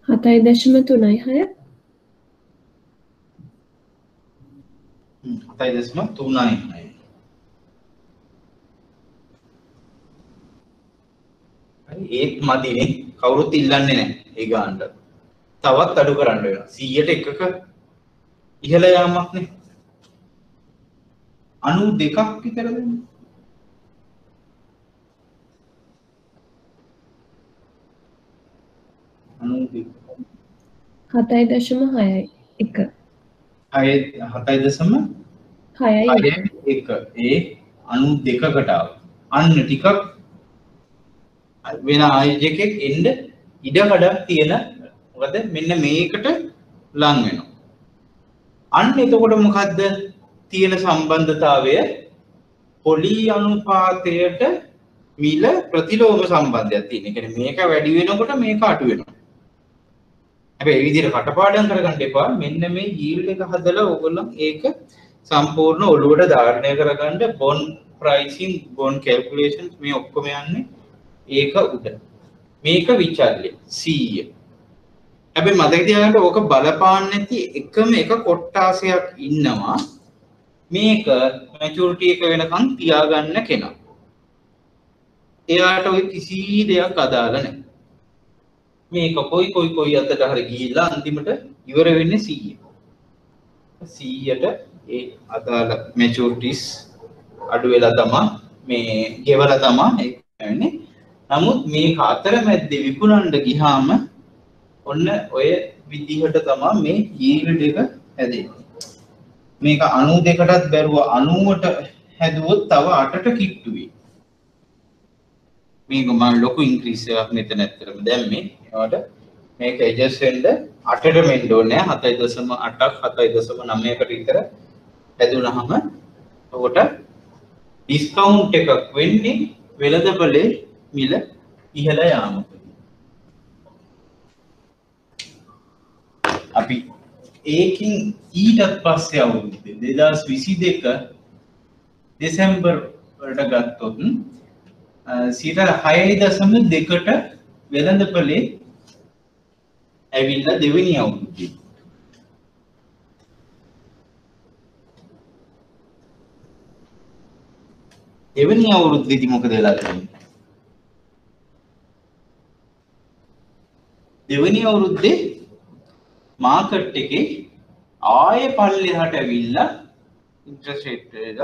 හතයි දශම 3.6 7.3. ඒත් මදිනේ කවුරුත් ඉල්ලන්නේ නැහැ ඒ ගානට. තවත් අඩු කරන්න වෙනවා. 100ට එකක ඉහළ යාමක් නේ. 92ක් විතර දෙන්න. 7.6යි 1. 7.6යි 1. ඒ 92කට ආව. අන්න ටිකක් වෙන ආයෝජකෙක් එන්න ඉඩකඩක් තියෙන මොකද මෙන්න මේකට ලං වෙනවා. අන්න එතකොට මොකද්ද තියෙන සම්බන්ධතාවය පොලි අනුපාතයට මිල ප්‍රතිලෝම සම්බන්ධයක් තියෙන. ඒ කියන්නේ මේක වැඩි වෙනකොට මේක අඩු වෙනවා. හැබැයි ඒ විදිහට කටපාඩම් කරගන්න එපා. මෙන්න මේ yield එක හදලා ඕගොල්ලෝ ඒක සම්පූර්ණ ඔළුවට ධාරණය කරගන්න bond pricing bond calculations මේ ඔක්කොම යන්නේ ඒක උඩ. මේක විචල්්‍ය 100. හැබැයි මතක තියාගන්න ඕක බලපාන්නේ නැති එකම එක කොට්ටාසයක් ඉන්නවා. මේක maturity එක වෙනකන් තියාගන්න කෙනා. එයාට ඔය කිසි දෙයක් අදාළ නැහැ. මේක කොයි අතට හරි ගිහිල්ලා අන්තිමට ඉවර වෙන්නේ 100. 100ට ඒ අදාළ maturities අඩු වෙලා තමයි මේ ගෙවලා තමයි ඒක වෙන්නේ. නමුත් මේක අතරමැද්දේ විකුණන්න ගියාම ඔන්න ඔය විදිහට තමයි මේ yield එක හැදෙන්නේ. මේක 92කටත් බැරුව 90ට හැදුවොත් තව 8ට කිට්ටු වෙයි. මේක මම ලොකු ඉන්ක්‍රීස් එකක් මෙතන ඇත්තටම දැම්මේ. ඒවට මේක ඇඩ්ජස්ට් වෙන්න 8ට මෙන්න ඕනේ 7.8ක් 7.9කට විතර හැදුනහම ඔකට ඩිස්කවුන්ට් එකක් වෙන්නේ වෙළඳපොලේ මිල ඉහළ යාම. අපි ඒකින් ඊටත් පස්සේ අවුරුද්දේ 2022 දෙසැම්බර් වලට ගත්තොත් 6.2කට වෙළඳපොලේ ඇවිල්ලා දෙවෙනි අවුරුද්දේ දෙවෙනි අවුරුද්දේදී මොකද වෙලා තියෙන්නේ? දෙවෙනි අවුරුද්දේ මාකට් එකේ ආයෙ පල්ලෙහාට ඇවිල්ලා ඉන්ට්‍රස්ට් රේට් එක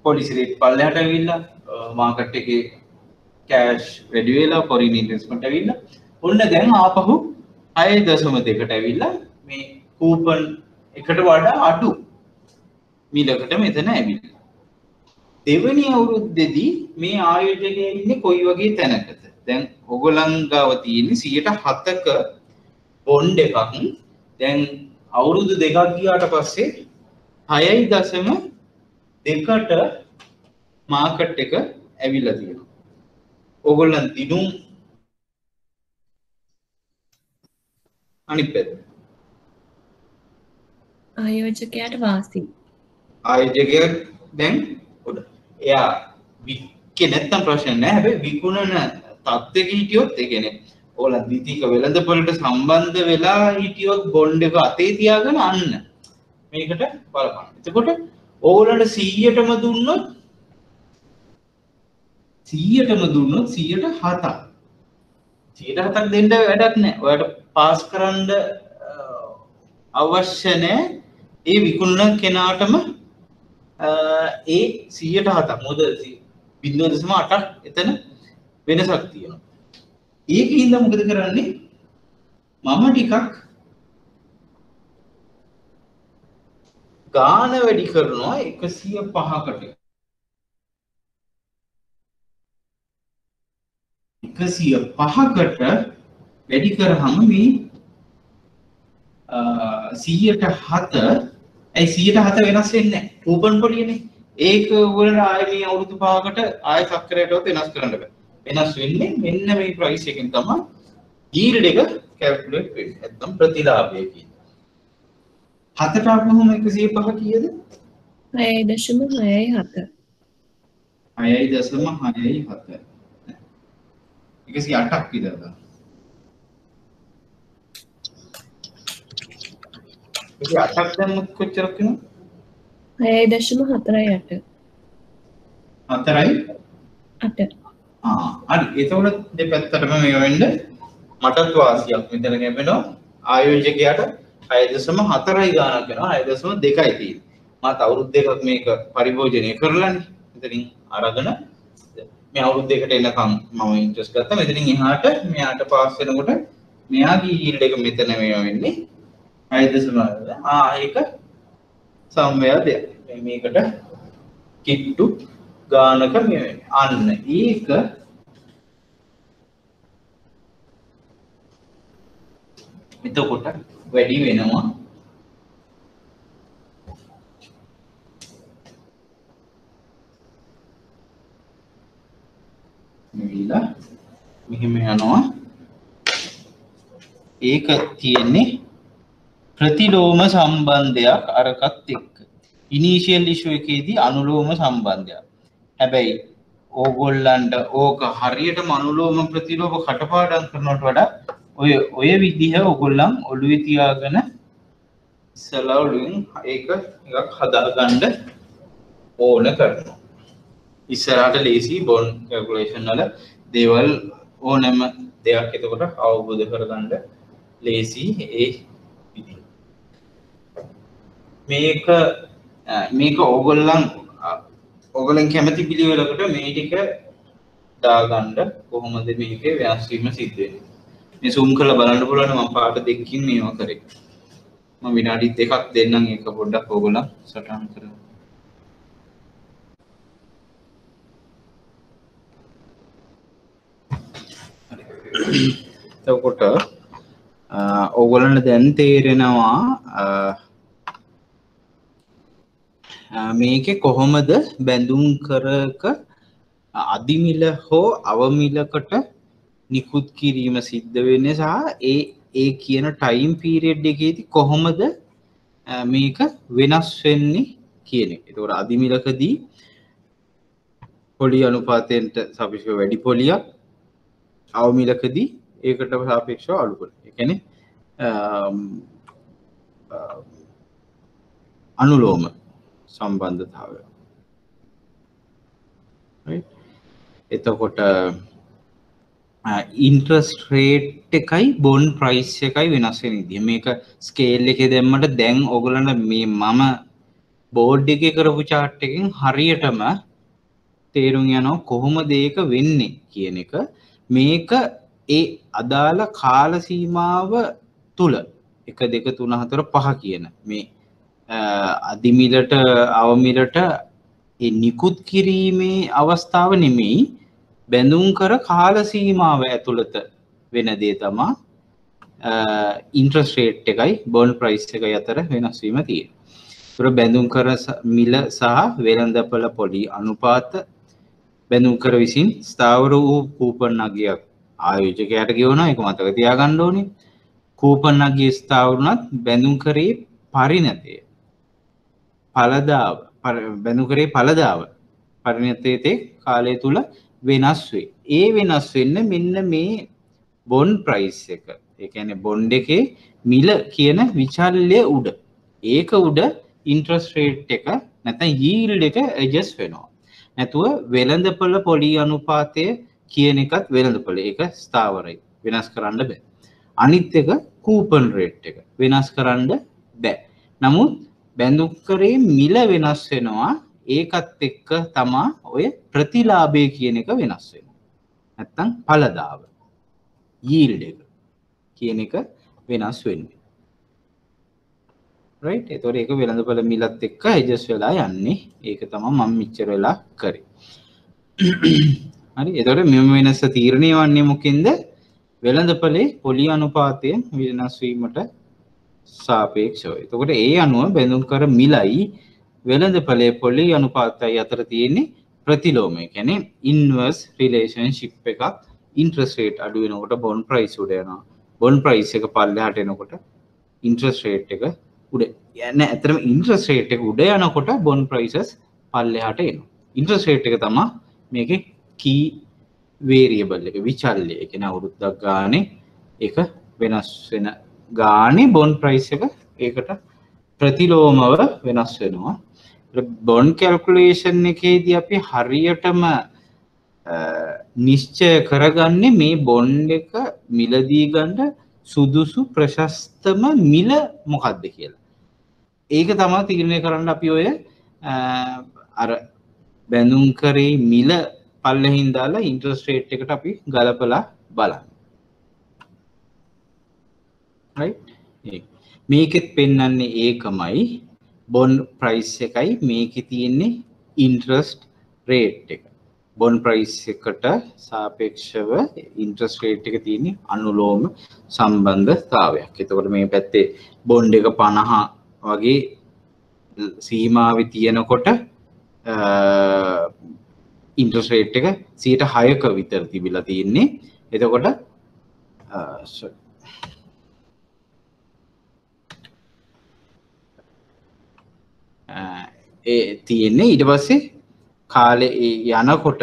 පොලිසි රේට් පල්ලෙහාට ඇවිල්ලා මාකට් එකේ කෑෂ් වැඩි වෙලා ෆොරින් ඉන්වෙස්ට්මන්ට් ඇවිල්ලා ඔන්න දැන් ආපහු 6.2කට ඇවිල්ලා මේ කූපන් එකට වඩා අඩු මිලකට මෙතන ඇවිල්ලා. දෙවෙනි අවුරුද්දේදී මේ ආයෝජකයා ඉන්නේ කොයි වගේ තැනකද? දැන් ඔයගොල්ලන් ගාව තියෙන්නේ 107ක බොන්ඩ් එකක්. දැන් අවුරුදු දෙකක් ගියාට පස්සේ 6.2කට මාකට් එක ඇවිල්ලා තියෙනවා. ඔයගොල්ලන් දිනුම් අනිත් පැත්ත ආයෝජකයාට වාසි. ආයෝජකයා දැන් උඩ. එයා වික්කේ නැත්තම් ප්‍රශ්න නැහැ. හැබැයි විකුණන තත්ත්වෙක හිටියොත් ඒ කියන්නේ ඕලා ද්විතීක වෙළඳපොළට සම්බන්ධ වෙලා හිටියොත් බොන්ඩ් එක අතේ තියාගෙන අන්න මේකට බලපන්න. එතකොට ඕගොල්ලන්ට 100ටම දුන්නොත් 107ක් 107ක් දෙන්න වැඩක් නැහැ. ඔයාලට පාස් කරන්න අවශ්‍ය නැහැ. ඒ විකුණන කෙනාටම ඒ 107ක් මොකද 0.8ක් එතන වෙනසක් තියෙනවා. ඒකින්ද මොකද කරන්නේ? මම ටිකක් ගාන වැඩි කරනවා 105කට. 105කට වැඩි කරාම මේ 107 ඇයි 107 වෙනස් වෙන්නේ නැහැ. කූපන් පොලියනේ. ඒක වල ආයේ මේ අවුරුදු 5කට ආයේ සක්කරයටවත් වෙනස් කරන්න බෑ. වෙනස් වෙන්නේ මෙන්න මේ ප්‍රයිස් එකෙන් තමයි yield එක කැල්කියුලේට් වෙන්නේ. නැත්නම් ප්‍රතිලාභය කියන්නේ. 7ට අපහම 105 කීයද? 6.67. 6.67. 108ක් විතරද? 108ක් දැම්මොත් කොච්චරක් වෙනවද? 6.48. 4යි 8. හරි. ඒතකොට දෙපැත්තටම මේ වෙන්න මටත් වාසියක් මෙතන ගැඹෙනවා. ආයෝජකයාට 6.4යි ගාණක් වෙනවා. 6.2යි තියෙන්නේ. මාත් අවුරුදු දෙකක් මේක පරිභෝජනය කරලානේ. මෙතනින් අරගෙන මේ අවුරුදු දෙකට එනකම් මම ඉන්ට්‍රස්ට් ගත්තා. මෙතනින් එහාට මෙයාට පාස් වෙනකොට මෙයාගේ yield එක මෙතන මේවා වෙන්නේ 6.4. ඒක සම්වැය මේකට කිට්ටු ගානක මේ අන්න ඒක එතකොට වැඩි වෙනවා මෙවිලා මෙහෙම යනවා ඒක තියෙන්නේ ප්‍රතිලෝම සම්බන්ධයක් අරකට එක්ක ඉනිෂියල් ඉෂුව එකේදී අනුලෝම සම්බන්ධයක් හැබැයි ඕගොල්ලන්ට ඕක හරියටම අනුලෝම ප්‍රතිලෝම කටපාඩම් කරනවට වඩා ඔය විදිහ ඕගොල්ලන් ඔළුවේ තියාගෙන ඉස්සලා ඔළුවෙන් ඒක එකක් හදාගන්න ඕන කරනවා ඉස්සරහට ලේසි බොන්ඩ් කැල්කියුලේෂන් වල දේවල් ඕනෑම දෙයක් එතකොට අවබෝධ කරගන්න ලේසි ඒ විදිහ මේක ඕගොල්ලන් කැමති පිළිවෙලකට මේ ටික දාගන්න කොහොමද මේකේ වෙනස් වීම සිද්ධ වෙන්නේ මේ zoom කරලා බලන්න පුළුවන් මම පාට දෙකකින් මේවා කරේ මම විනාඩි 2ක් දෙන්නම් ඒක පොඩ්ඩක් ඕගොල්ලන් සටහන් කරමු එතකොට ඕගොල්ලන්ට දැන් තේරෙනවා මේකේ කොහොමද බැඳුම් කරක අදිමිල හෝ අවමිලකට නිකුත් කිරීම සිද්ධ වෙන්නේ සහ ඒ කියන ටයිම් පීරියඩ් එකේදී කොහොමද මේක වෙනස් වෙන්නේ කියන එක. ඒතකොට අදිමිලකදී පොලි අනුපාතයට සාපේක්ෂව වැඩි පොලියක් අවමිලකදී ඒකට සාපේක්ෂව අඩු පොලියක්. ඒ කියන්නේ අනුලෝම සම්බන්ධතාවය. right එතකොට ඉන්ට්‍රස්ට් රේට් එකයි බොන්ඩ් ප්‍රයිස් එකයි වෙනස් වෙන විදිය. මේක ස්කේල් එකේ දැම්මට දැන් ඔයගොල්ලන්ට මේ මම බෝඩ් එකේ කරපු chart එකෙන් හරියටම තේරුම් යනවා කොහොමද ඒක වෙන්නේ කියන එක. මේක ඒ අදාළ කාල සීමාව තුල 1 2 3 4 5 කියන මේ අදිමිලට අවමිලට ඒ නිකුත් කිරීමේ අවස්ථාව නෙමෙයි බැඳුම් කර කාල සීමාව ඇතුළත වෙන දේ තමයි ඉන්ට්‍රස්ට් රේට් එකයි බොන්ඩ් ප්‍රයිස් එකයි අතර වෙනස් වීම තියෙනවා. ඒතර බැඳුම් කර මිල සහ වෙළඳපළ පොලි අනුපාත බැඳුම් කර විසින් ස්ථාවර වූ කූපන් අගයක් ආයෝජකයාට ගෙවනවා. ඒක මතක තියාගන්න ඕනේ. කූපන් අගයේ ස්ථාවරුණත් බැඳුම් කරේ පරිණතය ඵලදාව බැඳුම් කරේ ඵලදාව පරිණතයේ කාලය තුල වෙනස් වේ. ඒ වෙනස් වෙන්න මෙන්න මේ බොන්ඩ් ප්‍රයිස් එක. ඒ කියන්නේ බොන්ඩ් එකේ මිල කියන විචල්‍ය උඩ. ඒක උඩ ඉන්ට්‍රස්ට් රේට් එක නැත්නම් යීල්ඩ් එක ඇඩ්ජස්ට් වෙනවා. නැතුව වෙළඳපොළ පොලි අනුපාතය කියන එකත් වෙළඳපොළ ඒක ස්ථාවරයි. වෙනස් කරන්න බෑ. අනිත් එක කූපන් රේට් එක වෙනස් කරන්න බෑ. නමුත් බැඳුම් කරේ මිල වෙනස් වෙනවා. ඒකත් එක්ක තමා ඔය ප්‍රතිලාභය කියන එක වෙනස් වෙනවා. නැත්තම් ඵලදාව yield එක කියන එක වෙනස් වෙන්නේ. right ඒතකොට ඒක වෙළඳපොළ මිලත් එක්ක ඇඩ්ජස්ට් වෙලා යන්නේ. ඒක තමයි මම මෙච්චර වෙලා කරේ. හරි ඒතකොට මෙම වෙනස තීරණය වන්නේ මොකෙන්ද? වෙළඳපොලේ පොලි අනුපාතයෙන් වෙනස් වීමට සාපේක්ෂව. එතකොට ඒ අනුව බැඳුම් කර මිලයි වෙළඳපොලේ පොලි අනුපාතයි අතර තියෙන්නේ ප්‍රතිලෝමය. කියන්නේ ඉන්වර්ස් රිලේෂන්ෂිප් එකක්. ඉන්ට්‍රස්ට් රේට් අඩු වෙනකොට බොන්ඩ් ප්‍රයිස් උඩ යනවා. බොන්ඩ් ප්‍රයිස් එක පල්ලෙහාට එනකොට ඉන්ට්‍රස්ට් රේට් එක උඩ යන්නේ. ඇත්තටම ඉන්ට්‍රස්ට් රේට් එක උඩ යනකොට බොන්ඩ් ප්‍රයිසස් පල්ලෙහාට එනවා. ඉන්ට්‍රස්ට් රේට් එක තමයි මේකේ කී වේරියබල් එක විචල්්‍ය. ඒ කියන්නේ අවුරුද්දක් ගානේ ඒක වෙනස් වෙන ගානේ බොන්ඩ් ප්‍රයිස් එක ඒකට ප්‍රතිලෝමව වෙනස් වෙනවා. බොන්ඩ් කැල්කියුලේෂන් එකේදී අපි හරියටම නිශ්චය කරගන්නේ මේ බොන්ඩ් එක මිලදී ගන්න සුදුසු ප්‍රශස්තම මිල මොකක්ද කියලා. ඒක තමයි තීරණය කරන්න අපි ඔය අර බැඳුම් කරේ මිල පල්ලෙහින් දාලා ඉන්ට්‍රස්ට් රේට් එකට අපි ගලපලා බලන්න. right මේකෙත් පෙන්වන්නේ ඒකමයි බොන්ඩ් ප්‍රයිස් එකයි මේකේ තියෙන්නේ ඉන්ට්‍රස්ට් රේට් එක. බොන්ඩ් ප්‍රයිස් එකට සාපේක්ෂව ඉන්ට්‍රස්ට් රේට් එක තියෙන අනුලෝම සම්බන්ධතාවයක්. එතකොට මේ පැත්තේ බොන්ඩ් එක 50 වගේ සීමාවේ තියෙනකොට ඉන්ට්‍රස්ට් රේට් එක 6% විතර තිබිලා තියෙන්නේ. එතකොට තියෙන්නේ ඊට පස්සේ කාලේ යනකොට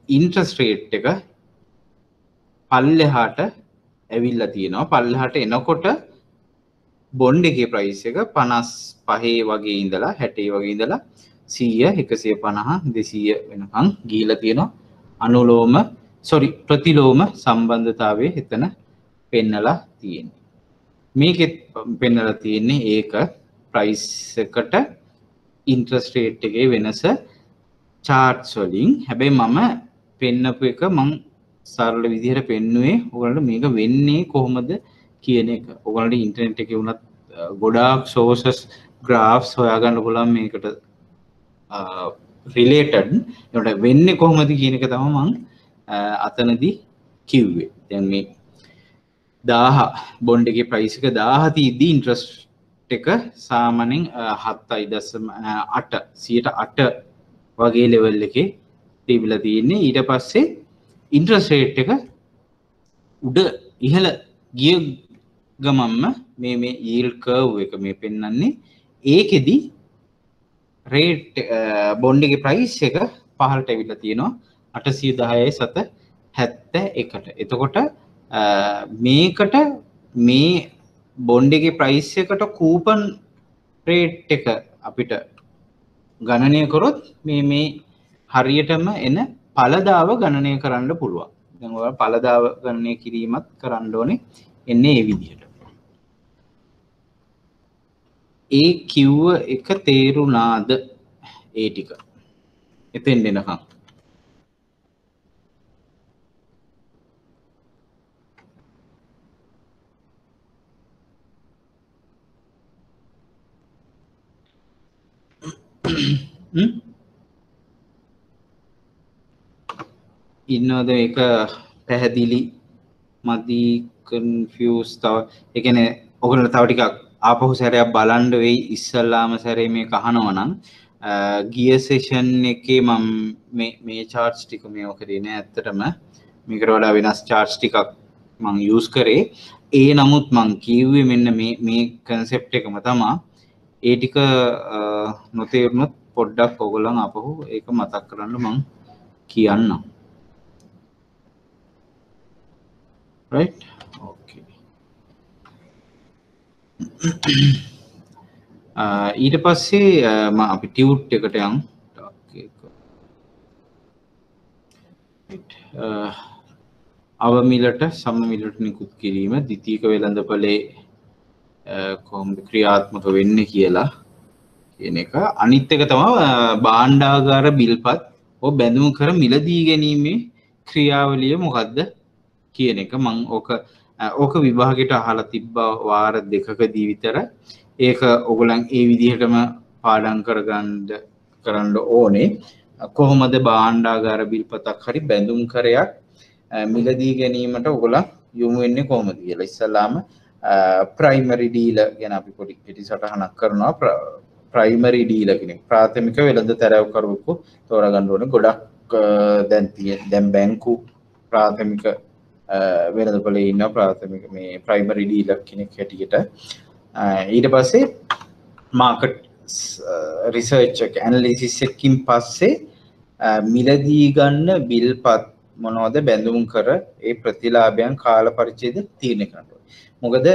ඉන්ට්‍රස්ට් රේට් එක පල්ලෙහාට ඇවිල්ලා තියෙනවා. පල්ලෙහාට එනකොට බොන්ඩ් එකේ ප්‍රයිස් එක 55 වගේ ඉඳලා 60 වගේ ඉඳලා 100 150 200 වෙනකන් ගිහිලා තියෙනවා. අනුලෝම ප්‍රතිලෝම සම්බන්ධතාවයේ එතන පෙන්නලා තියෙන්නේ. මේකෙත් පෙන්නලා තියෙන්නේ ඒක ප්‍රයිස් එකට ඉන්ට්‍රස්ට් රේට් එකේ වෙනස charts වලින්. හැබැයි මම පෙන්නපු එක මම සරල විදිහට පෙන්නුවේ ඔයගලන්ට මේක වෙන්නේ කොහොමද කියන එක. ඔයගලන්ට ඉන්ටර්නෙට් එකේ වුණත් ගොඩාක් sources graphs හොයාගන්න පුළුවන් මේකට related. ඒකට වෙන්නේ කොහොමද කියන එක තමයි මම අතනදී කිව්වේ. දැන් මේ 1000 බොන්ඩ් එකේ ප්‍රයිස් එක 1000 තියදී ඉන්ට්‍රස්ට් එක සාමාන්‍යයෙන් 7.8 වගේ ලෙවල් එකේ තිබිලා තියෙන්නේ. ඊට පස්සේ ඉන්ට්‍රස්ට් රේට් එක උඩ ඉහළ ගිය ගමන්ම මේ yield curve එක මේ පෙන්වන්නේ ඒකෙදි රේට් බොන්ඩ් එකේ ප්‍රයිස් එක පහළට ඇවිල්ලා තියෙනවා 810.71ට. එතකොට මේකට මේ බොන්ඩ් එකේ ප්‍රයිස් එකට කූපන් රේට් එක අපිට ගණනය කරොත් මේ හරියටම එන පළදාව ගණනය කරන්න පුළුවන්. දැන් ඔයාලා පළදාව ගණනය කිරීමත් කරන්න ඕනේ එන්නේ මේ විදිහට. ඒ කිව්ව එක තේරුණාද ඒ ටික? එතෙන් එනකම් ඉන්නවද ඒක පැහැදිලි මදි කන්ෆියුස් තව ඒ කියන්නේ ඔයගොල්ලෝ තව ටිකක් ආපහු සැරයක් බලන්න වෙයි ඉස්සල්ලාම සැරේ මේක අහනවා නම් ගිය සෙෂන් එකේ මම මේ charts ටික මේව කරේ නෑ ඇත්තටම මේකට වඩා වෙනස් charts ටිකක් මම use කරේ ඒ නමුත් මම කිව්වේ මෙන්න මේ concept එකම තමයි ඒ ටික නොතේරුනොත් පොඩ්ඩක් ඔයගොල්ලන් ආපහු ඒක මතක් කරන්න මම කියන්නම් right okay ඊට පස්සේ මම අපි ටියුට් එකට යමු අවමිලට සමමිලට නිකුත් කිරීම ද්විතීයික වෙළඳපොලේ කොහොමද ක්‍රියාත්මක වෙන්නේ කියලා කියන එක අනිත් එක තමයි භාණ්ඩාගාර බිල්පත් ඔය බැඳුම් කර මිලදී ගැනීමේ ක්‍රියාවලිය මොකද්ද කියන එක මම ඕක විභාගයට අහලා තිබ්බා වාර දෙකකදී විතර ඒක ඔයගොල්ලන් ඒ විදිහටම පාඩම් කරන්න ඕනේ කොහොමද භාණ්ඩාගාර බිල්පතක් හරි බැඳුම් කරයක් මිලදී ගැනීමට ඔයගොල්ලන් යොමු වෙන්නේ කොහොමද කියලා ඉස්සලාම ප්‍රයිමරි ඩීලර් ගැන අපි පොඩි පිටිසටහනක් කරනවා ප්‍රයිමරි ඩීලර් කෙනෙක් ප්‍රාථමික වෙළඳ තැරැව්කරුවෙකු තෝරගන්න ඕනේ ගොඩක් දැන් බැංකු ප්‍රාථමික වෙළඳපොලේ ඉන්න ප්‍රාථමික මේ ප්‍රයිමරි ඩීලර් කෙනෙක් හැටියට ඊට පස්සේ මාකට් රිසර්ච් එක ඇනලිසිස් එකකින් පස්සේ මිලදී ගන්න බිල්පත් මොනවද බැඳුම් කර ඒ ප්‍රතිලාභයන් කාල පරිච්ඡේද තීරණය කරනවා. මොකද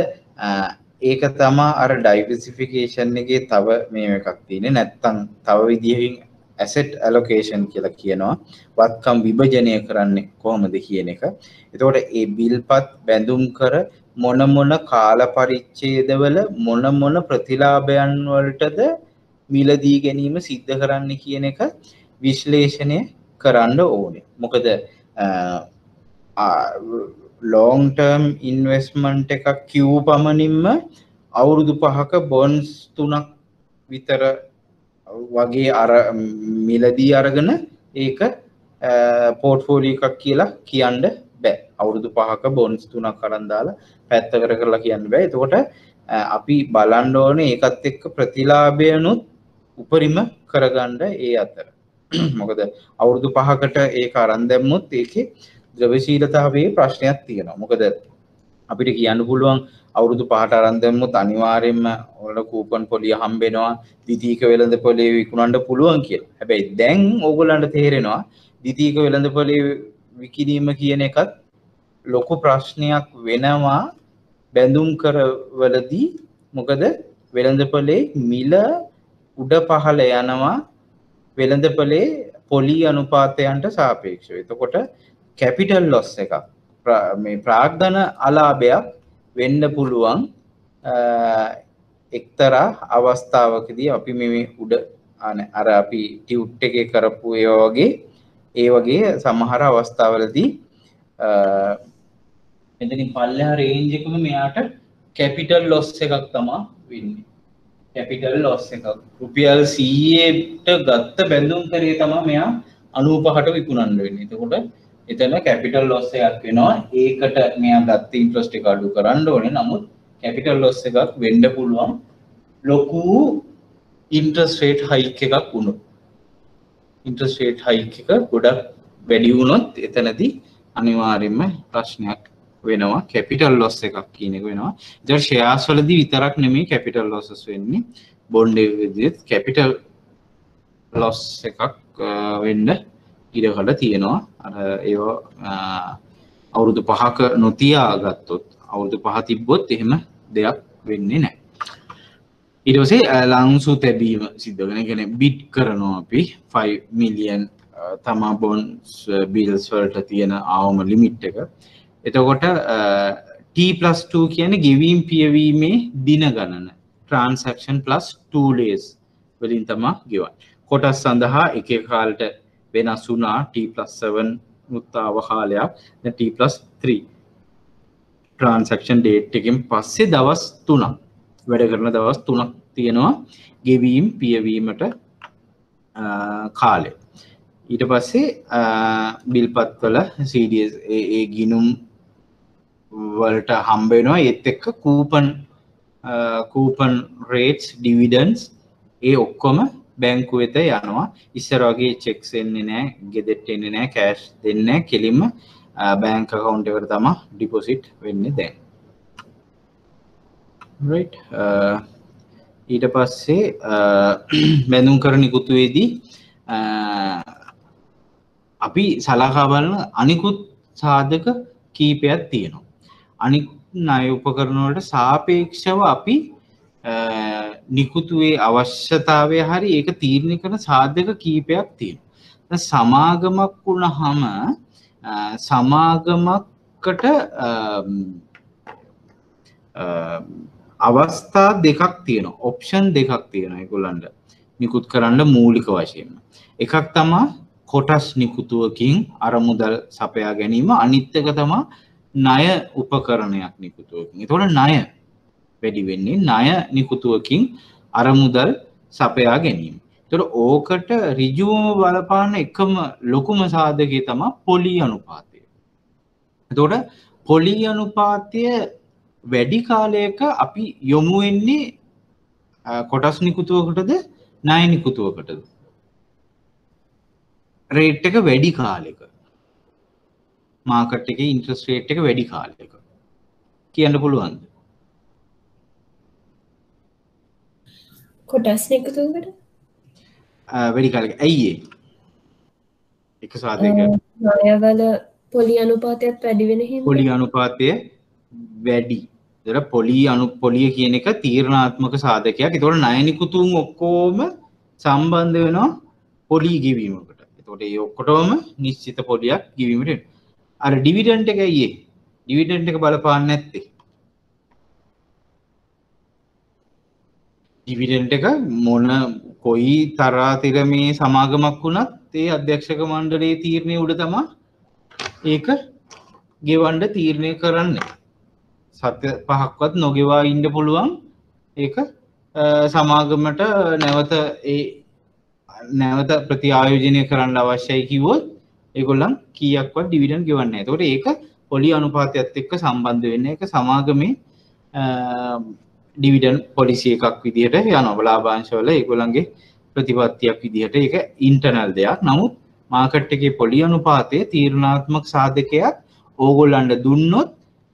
ඒක තමයි අර ඩයිවර්සිෆිකේෂන් එකේ තව මේ එකක් තියෙන්නේ. නැත්තම් තව විදිහකින් asset allocation කියලා කියනවා. වත්කම් විභජනය කරන්නේ කොහොමද කියන එක. එතකොට ඒ බිල්පත් බැඳුම් කර මොන කාල පරිච්ඡේදවල මොන ප්‍රතිලාභයන් වලටද මිලදී ගැනීම සිද්ධ කරන්න කියන එක විශ්ලේෂණය කරන්න ඕනේ. මොකද long term investment එකක් කිව් පමණින්ම අවුරුදු 5ක bonds 3ක් විතර වගේ අර මිලදී අරගෙන ඒක පෝර්ට්ෆෝලියෝ එකක් කියලා කියන්න බෑ. අවුරුදු 5ක බොන්ඩ්ස් 3ක් අරන් දාලා පැත්තකට කරලා කියන්න බෑ. එතකොට අපි බලන්න ඕනේ ඒකත් එක්ක ප්‍රතිලාභයනුත් උපරිම කරගන්න ඒ අතර. මොකද අවුරුදු 5කට ඒක අරන් දැම්මොත් ඒකේ ද්‍රවශීලතාවයේ ප්‍රශ්නයක් තියෙනවා. මොකද අපිට කියන්න පුළුවන් අවුරුදු 5ට අරන් දැම්මොත් අනිවාර්යයෙන්ම ඔයාලට කූපන් පොලිය හම්බෙනවා, ද්විතීයික වෙළඳපොලේ විකුණන්න පුළුවන් කියලා. හැබැයි දැන් ඕගොල්ලන්ට තේරෙනවා ද්විතීයික වෙළඳපොලේ විකිණීම කියන එකත් ලොකු ප්‍රශ්නයක් වෙනවා බැඳුම් කරවලදී. මොකද වෙළඳපොලේ මිල උඩ පහළ යනවා වෙළඳපොලේ පොලි අනුපාතයන්ට සාපේක්ෂව. එතකොට කැපිටල් ලොස් එකක් මේ ප්‍රාග්ධන අලාභයක් වෙන්න පුළුවන් එක්තරා අවස්ථාවකදී. අපි මේ උඩ අර අපි ටියුට් එකේ කරපු ඒ වගේ සමහර අවස්ථාවලදී මෙතනින් පල්ලෙහා රේන්ජ් එකම මෙයාට කැපිටල් ලොස් එකක් තමයි වෙන්නේ. කැපිටල් ලොස් එකක් රුපියල් 100ට ගත්ත බැඳුම් කරේ තමයි මෙයා 95ට විකුණන්න වෙන්නේ. එතකොට එතන කැපිටල් ලොස් එකක් වෙනවා. ඒකට මෙයා ගත්ත ඉන්ට්‍රස්ට් එක අඩු කරන්න ඕනේ. නමුත් කැපිටල් ලොස් එකක් වෙන්න පුළුවන් ලොකු ඉන්ට්‍රස්ට් රේට් හයික් එකක් වුණොත්. ඉන්ට්‍රස්ට් රේට් හයික් එක ගොඩක් වැඩි වුණොත් එතනදී අනිවාර්යයෙන්ම ප්‍රශ්නයක් වෙනවා. කැපිටල් ලොස් එකක් කියන එක වෙනවා. ඒතර ෂෙයාර්ස් වලදී විතරක් නෙමෙයි කැපිටල් ලොසස් වෙන්නේ. බොන්ඩ් එකේදීත් කැපිටල් ලොස් එකක් වෙන්න ඉඩකඩ තියෙනවා. අර ඒවා අවුරුදු 5ක නොතියා ගත්තොත්, අවුරුදු 5 තිබ්බොත් එහෙම දෙයක් වෙන්නේ නැහැ. ඊට පස්සේ ලංසු තැබීම සිද්ධ වෙන. ඒ කියන්නේ බිඩ් කරනවා අපි 5 මිලියන් තමා බොන්ඩ්ස් බිල්ස් වලට තියෙන ආවම ලිමිට් එක. එතකොට T+2 කියන්නේ ගෙවීම් පියවීමේ දින ගණන. transaction plus 2 days වලින් තමයි ගෙවන්නේ. කොටස් සඳහා එක එක කාලෙට වෙනස් වුණා. T+7 උත්තාව කාලයක්. දැන් T+3 transaction date එකෙන් පස්සේ දවස් 3ක් වැඩ කරන දවස් 3ක් තියෙනවා ගෙවීම් පියවීමට කාලය. ඊට පස්සේ බිල්පත්වල CDS ඒ ගිණුම් වලට හම්බ වෙනවා. ඒත් එක්ක කූපන් රේට්ස්, ඩිවිඩන්ඩ්ස් ඒ ඔක්කොම බැංකුව වෙත යනවා. ඉස්සර වගේ චෙක්ස් එන්නේ නැහැ, ගෙදරට එන්නේ නැහැ, කෑෂ් දෙන්නේ නැහැ. කෙලින්ම බැංක් account එකට තමයි ඩිපොසිට් වෙන්නේ දැන්. right. ඊට පස්සේ බැඳුම් කර නිකුතුවේදී අපි සලකා බලන අනිකුත් සාධක කීපයක් තියෙනවා. අනික් ණය උපකරණ වලට සාපේක්ෂව අපි නිකුතුවේ අවශ්‍යතාවය හරි ඒක තීරණය කරන සාධක කීපයක් තියෙනවා. සමාගමක් වුණාම සමාගමකට අවස්ථා දෙකක් තියෙනවා. ඔප්ෂන් දෙකක් තියෙනවා ඒගොල්ලන්ට නිකුත් කරන්න මූලික වශයෙන්ම. එකක් තමයි කොටස් නිකුතුවකින් අරමුදල් සපයා ගැනීම. අනිත් එක තමයි ණය උපකරණයක් නිකුතුවකින්. ඒතකොට ණය වැඩි වෙන්නේ ණය නිකුතුවකින් අරමුදල් සපයා ගැනීම. ඒතකොට ඕකට ඍජුවම බලපාන එකම ලොකුම සාධකය තමයි පොලි අනුපාතය. ඒතකොට පොලි අනුපාතය වැඩි කාලයක අපි යොමු වෙන්නේ කොටස් නිකුතුවකටද ණය නිකුතුවකටද? රේට් එක වැඩි කාලයක. මාකට් එකේ ඉන්ට්‍රස්ට් රේට් එක වැඩි කාලයක. කියන්න පුළුවන්ද? කොටස් නිකුතුවකට වැඩි කාලයක. ඇයි ඒ? එක සාධකයක්. ණයවල පොලි අනුපාතයත් වැඩි වෙන හින්දා. පොලි අනුපාතය වැඩි. ඒතර පොලිය කියන එක තීරණාත්මක සාධකයක්. ඒතකොට ණය නිකුතුන් ඔක්කොම සම්බන්ධ වෙනවා පොලි ගෙවීමකට. ඒතකොට ඒ ඔක්කොටම නිශ්චිත පොලියක් ගෙවීමට වෙනවා. අර ඩිවිඩන්ඩ් එක අයියේ ඩිවිඩන්ඩ් එක බලපාන්නේ නැත්තේ. ඩිවිඩන්ඩ් එක මොන කොයි තරාතිරමේ සමාගමක් වුණත් ඒ අධ්‍යක්ෂක මණ්ඩලයේ තීරණය උඩ තමයි ඒක ගෙවන්න තීරණය කරන්නේ. සත්‍ය 5ක්වත් නොගෙවා ඉන්න පුළුවන්. ඒක සමාගමට නැවත ඒ නැවත ප්‍රතිආයෝජනය කරන්න අවශ්‍යයි කිව්වොත් ඒගොල්ලන් කීයක්වත් ඩිවිඩන්ඩ් ගෙවන්නේ නැහැ. ඒතකොට ඒක පොලි අනුපාතයත් එක්ක සම්බන්ධ වෙන්නේ ඒක සමාගමේ ඩිවිඩන්ඩ් පොලිසි එකක් විදිහට යනවා. ලාභාංශවල ඒගොල්ලන්ගේ ප්‍රතිපත්තියක් විදිහට ඒක ඉන්ටර්නල් දෙයක්. නමුත් මාකට් එකේ පොලි අනුපාතයේ තීරණාත්මක සාධකයක් ඕගොල්ලන්ට දුන්නොත්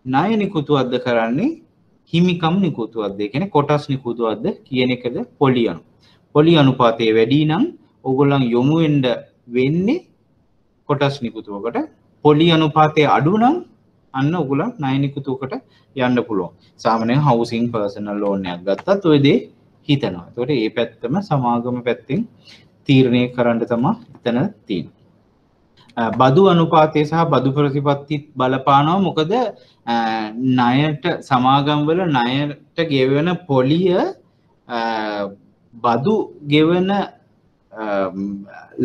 ණය නිකුතුවක්ද කරන්නේ හිමිකම් නිකුතුවක්ද? ඒ කියන්නේ කොටස් නිකුතුවක්ද කියන එකද පොලි අනුපාතයේ වැඩි නම් ඕගොල්ලන් යොමු වෙන්නේ කොටස් නිකුතුවකට. පොලි අනුපාතයේ අඩු නම් අන්න ඕගොල්ලන් ණය නිකුතුවකට යන්න පුළුවන්. සාමාන්‍යයෙන් හවුසින් පර්සනල් ලෝන් එකක් ගත්තත් ඔය දේ හිතනවා. ඒතකොට මේ පැත්තම සමාගම පැත්තෙන් තීරණය කරන්න තමයි එතන තියෙන්නේ. බදු අනුපාතය සහ බදු ප්‍රතිපත්ති බලපානවා. මොකද ණයට සමාගම් වල ණයට ගෙවන පොලිය බදු ගෙවන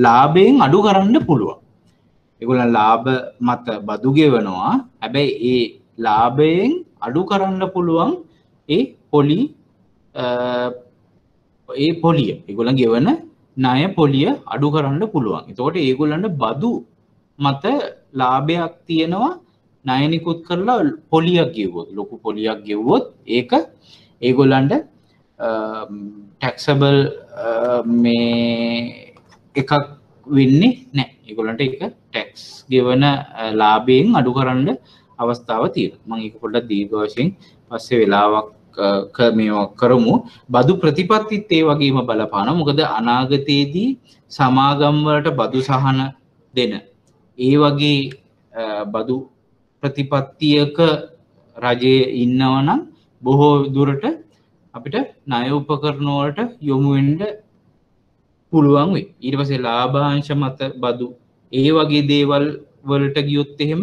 ලාභයෙන් අඩු කරන්න පුළුවන්. ඒගොල්ලන් ලාභ මත බදු ගෙවනවා. හැබැයි ඒ ලාභයෙන් අඩු කරන්න පුළුවන් ඒ පොලිය. ඒගොල්ලන් ගෙවන ණය පොලිය අඩු කරන්න පුළුවන්. එතකොට ඒගොල්ලන්ට බදු මත ලාභයක් තියෙනවා. ණය නිකුත් කරලා පොලියක් ගෙවුවොත්, ලොකු පොලියක් ගෙවුවොත් ඒක ඒගොල්ලන්ට ටැක්සබල් මේ එකක් වෙන්නේ නැහැ. ඒගොල්ලන්ට ඒක ටැක්ස් ගෙවන ලාභයෙන් අඩු කරන්න අවස්ථාව තියෙනවා. මම ඒක පොඩ්ඩක් දීර්ඝ වශයෙන් පස්සේ වෙලාවක් මේවා කරමු. බදු ප්‍රතිපත්තිත් ඒ වගේම බලපානවා. මොකද අනාගතයේදී සමාගම් වලට බදු සහන දෙන ඒ වගේ බදු ප්‍රතිපත්තියක රජයේ ඉන්නවනම් බොහෝ දුරට අපිට ණය උපකරණ වලට යොමු වෙන්න පුළුවන් වෙයි. ඊට පස්සේ ලාභාංශ මත බදු ඒ වගේ දේවල් වලට ගියොත් එහෙම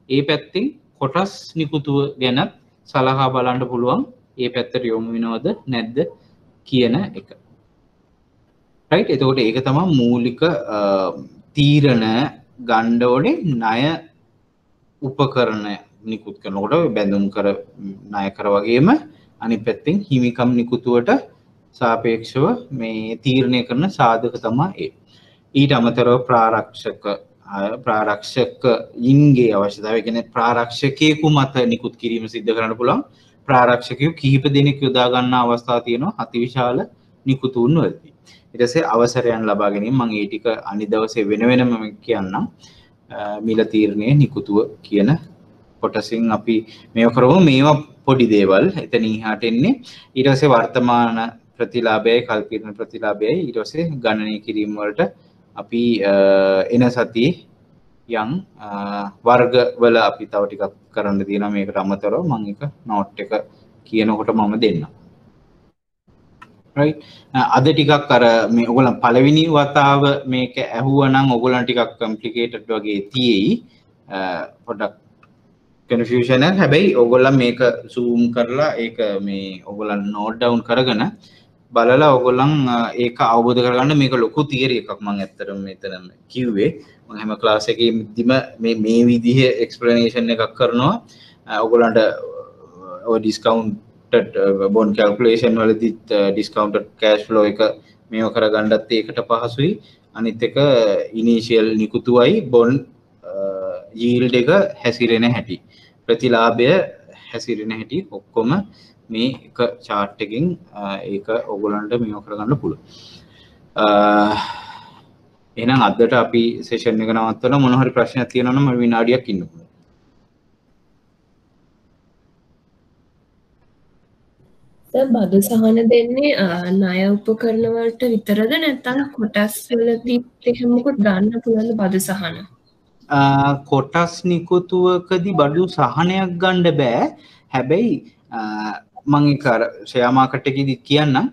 ඒ පැත්තෙන් කොටස් නිකුතුව ගැනත් සලකා බලන්න පුළුවන්. ඒ පැත්තට යොමු වෙනවද නැද්ද කියන එක. රයිට්. එතකොට ඒක තමයි මූලික තීරණ ගන්න ඕනේ ණය උපකරණ නිකුත් කරනකොට බැඳුම් කර ණය කර වගේම අනිත් පැත්තෙන් හිමිකම් නිකුතුවට සාපේක්ෂව මේ තීරණය කරන සාධක තමයි ඒ. ඊට අමතරව ප්‍රාරක්ෂකයින්ගේ අවශ්‍යතාවය කියන්නේ ප්‍රාරක්ෂකයෙකු මත නිකුත් කිරීම සිද්ධ කරන්න පුළුවන්. ප්‍රාරක්ෂකයෝ කිහිප දෙනෙක් යොදා ගන්න අවස්ථා තියෙනවා අතිවිශාල නිකුතුන් වලදී. ඊට පස්සේ අවසරයන් ලබා ගැනීම මම ඒ ටික අනිත් දවසේ වෙනම කියන්නම්. මිල තීරණයේ නිකුතුව කියන කොටසින් අපි මේව කරමු. මේවා පොඩි දේවල්. එතන ඉහාට එන්නේ ඊට පස්සේ වර්තමාන ප්‍රතිලාභයයි කල්පිරණ ප්‍රතිලාභයයි ඊට පස්සේ ගණනය කිරීම වලට අපි එන සතියේ යම් වර්ග වල අපි තව ටිකක් කරන්න තියෙනවා. මේකට අමතරව මම එක නෝට් එක කියනකොට මම දෙන්නම්. right. අද ටිකක් අර මේ ඔයගොල්ලන් පළවෙනි වතාව මේක ඇහුවනම් ඔයගොල්ලන් ටිකක් complicated වගේ තියෙයි. පොඩ්ඩක් confusion එක. හැබැයි ඔයගොල්ලන් මේක zoom කරලා ඒක මේ ඔයගොල්ලන් note down කරගෙන බලලා ඔයගොල්ලන් ඒක අවබෝධ කරගන්න. මේක ලොකු theory එකක් මම ඇත්තටම මෙතන කිව්වේ. මම හැම ක්ලාස් එකේදීම මේ විදිහේ explanation එකක් කරනවා. ඔයගොල්ලන්ට ඔය discounted bond calculation වලදීත් discounted cash flow එක මේව කරගන්නත් ඒකට පහසුයි. අනිත් එක initial නිකුතුවයි bond yield එක හැසිරෙන හැටි, ප්‍රතිලාභය හැසිරෙන හැටි ඔක්කොම මේ එක chart එකකින් ඒක ඔයගොල්ලන්ට මේව කරගන්න පුළුවන්. එහෙනම් අදට අපි session එක නවත්තලා මොන හරි ප්‍රශ්නයක් තියෙනවා නම් විනාඩියක් ඉන්න පුළුවන්. බදු සහන දෙන්නේ ණය උපකරණ වලට විතරද නැත්නම් කොටස් වලදී එහෙම මොකද ගන්න පුළුවන්ද බදු සහන? කොටස් නිකුතුවකදී බදු සහනයක් ගන්න බෑ. හැබැයි මම ඒක ෂෙයා මාකට් එකේදී කියන්නම්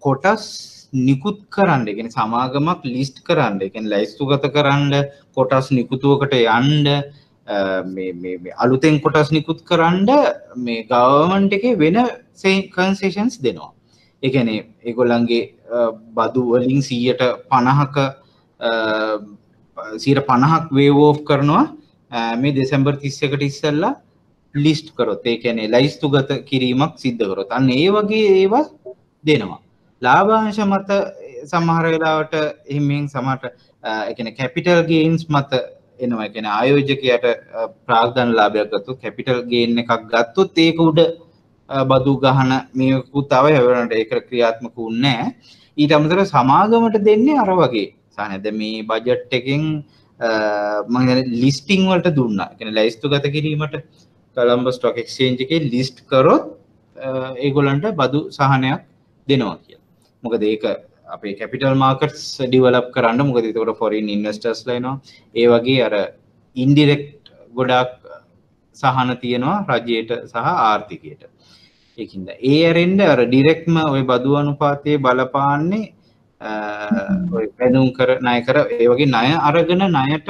කොටස් නිකුත් කරන්න, ඒ කියන්නේ සමාගමක් ලිස්ට් කරන්න, ඒ කියන්නේ ලයිස්තුගත කරන්න, කොටස් නිකුතුවකට යන්න, මේ අලුතෙන් කොටස් නිකුත් කරන්න මේ ගවර්න්මන්ට් එකේ වෙන කන්සෙෂන්ස් දෙනවා. ඒ කියන්නේ ඒගොල්ලන්ගේ බදු වලින් 50ක 50ක් වේව් ඔෆ් කරනවා මේ දෙසැම්බර් 31ට ඉස්සෙල්ලා ලිස්ට් කරොත්. ඒ කියන්නේ ලයිස්තුගත කිරීමක් සිද්ධ කරොත් අන්න ඒ වගේ ඒවා දෙනවා. ලාභාංශ මත සමහර වෙලාවට එහෙම සමහරට ඒ කියන්නේ කැපිටල් ගේන්ස් මත එනවා. ඒ කියන්නේ ආයෝජකයාට ප්‍රාග්ධන ලාභයක් ගත්තොත් කැපිටල් ගේන් එකක් ගත්තොත් ඒක උඩ බදු ගහන මේකුත් තව හැවරනට ඒක ක්‍රියාත්මක වුණේ නැහැ. ඊට අමතරව සමාගමට දෙන්නේ අර වගේ. සානද මේ බජට් එකෙන් මම කියන්නේ ලිස්ටිං වලට දුන්නා. ඒ කියන්නේ ලයිස්තුගත කිරීමට කොලම්බස් ස්ටොක් එක්ස්චේන්ජ් එකේ ලිස්ට් කරොත් ඒගොල්ලන්ට බදු සහනයක් දෙනවා කියලා. මොකද ඒක අපේ කැපිටල් මාකට්ස් ඩෙවලොප් කරන්න මොකද ඒකට ෆොරින් ඉන්වෙස්ටර්ස්ලා එනවා. ඒ වගේ අර ඉන්ඩිරෙක්ට් ගොඩක් සහන තියෙනවා රජයට සහ ආර්ථිකයට. ඒකින්ද ඒ ඇරෙන්න අර ඩිරෙක්ට්ම ওই බදු අනුපාතයේ බලපාන්නේ ඔය බැඳුම් කර ණය කර ඒ වගේ ණය අරගෙන ණයට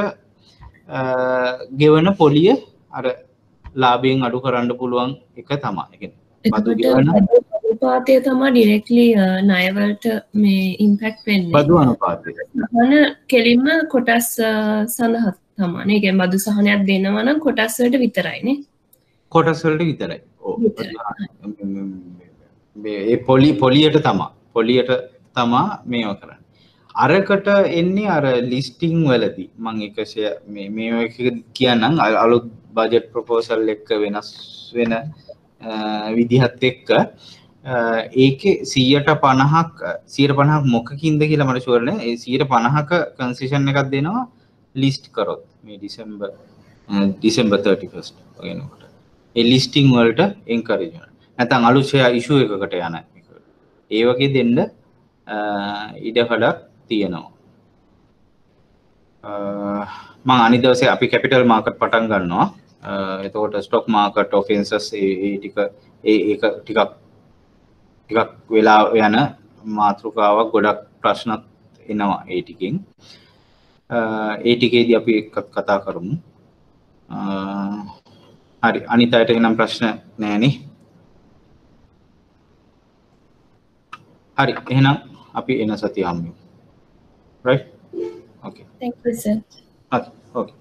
ගෙවන පොලිය අර ලාභයෙන් අඩු කරන්න පුළුවන් එක තමයි. ඒ කියන්නේ බදු ගෙවන අනුපාතය තමයි ඩිරෙක්ට්ලි ණය වලට මේ ඉම්පැක්ට් වෙන්නේ. බදු අනුපාතය. සහන කෙලින්ම කොටස් සඳහා තමයි. ඒ කියන්නේ බදු සහනයක් දෙනවා නම් කොටස් වලට විතරයිනේ. කොටස් වලට විතරයි. ඔව්. මේ පොලියට තමා මේව කරන්නේ. අරකට එන්නේ අර ලිස්ටිං වලදී මම එකසේ මේ කියන්නම් අලුත් බජට් ප්‍රොපෝසල් එක වෙනස් වෙන විදිහත් එක්ක ඒකේ 150ක් මොකකින්ද කියලා මට ෂුවර් නෑ. ඒ 150ක කන්සෙෂන් එකක් දෙනවා ලිස්ට් කරොත් මේ ඩිසෙම්බර් 31st වගේනකොට. ඒ ලිස්ටිං වලට එන්කරේජ් වෙනවා. නැත්නම් අලුත් ෂෙයා ඉෂුව එකකට යන එක. ඒ වගේ දෙන්න ඉඩකඩක් තියෙනවා. මම අනිත් දවසේ අපි කැපිටල් මාකට් පටන් ගන්නවා. එතකොට ස්ටොක් මාකට් ඔෆෙන්සස් ඒක ටිකක් වෙලා යන මාතෘකාවක් ගොඩක් ප්‍රශ්නත් එනවා ඒ ටිකෙන්. ඒ ටිකේදී අපි එකක් කතා කරමු. හරි අනිත් අයට එනම් ප්‍රශ්න නැහැනේ. හරි එහෙනම් අපි එන සතිය හම්බෙමු. right okay thank you sir okay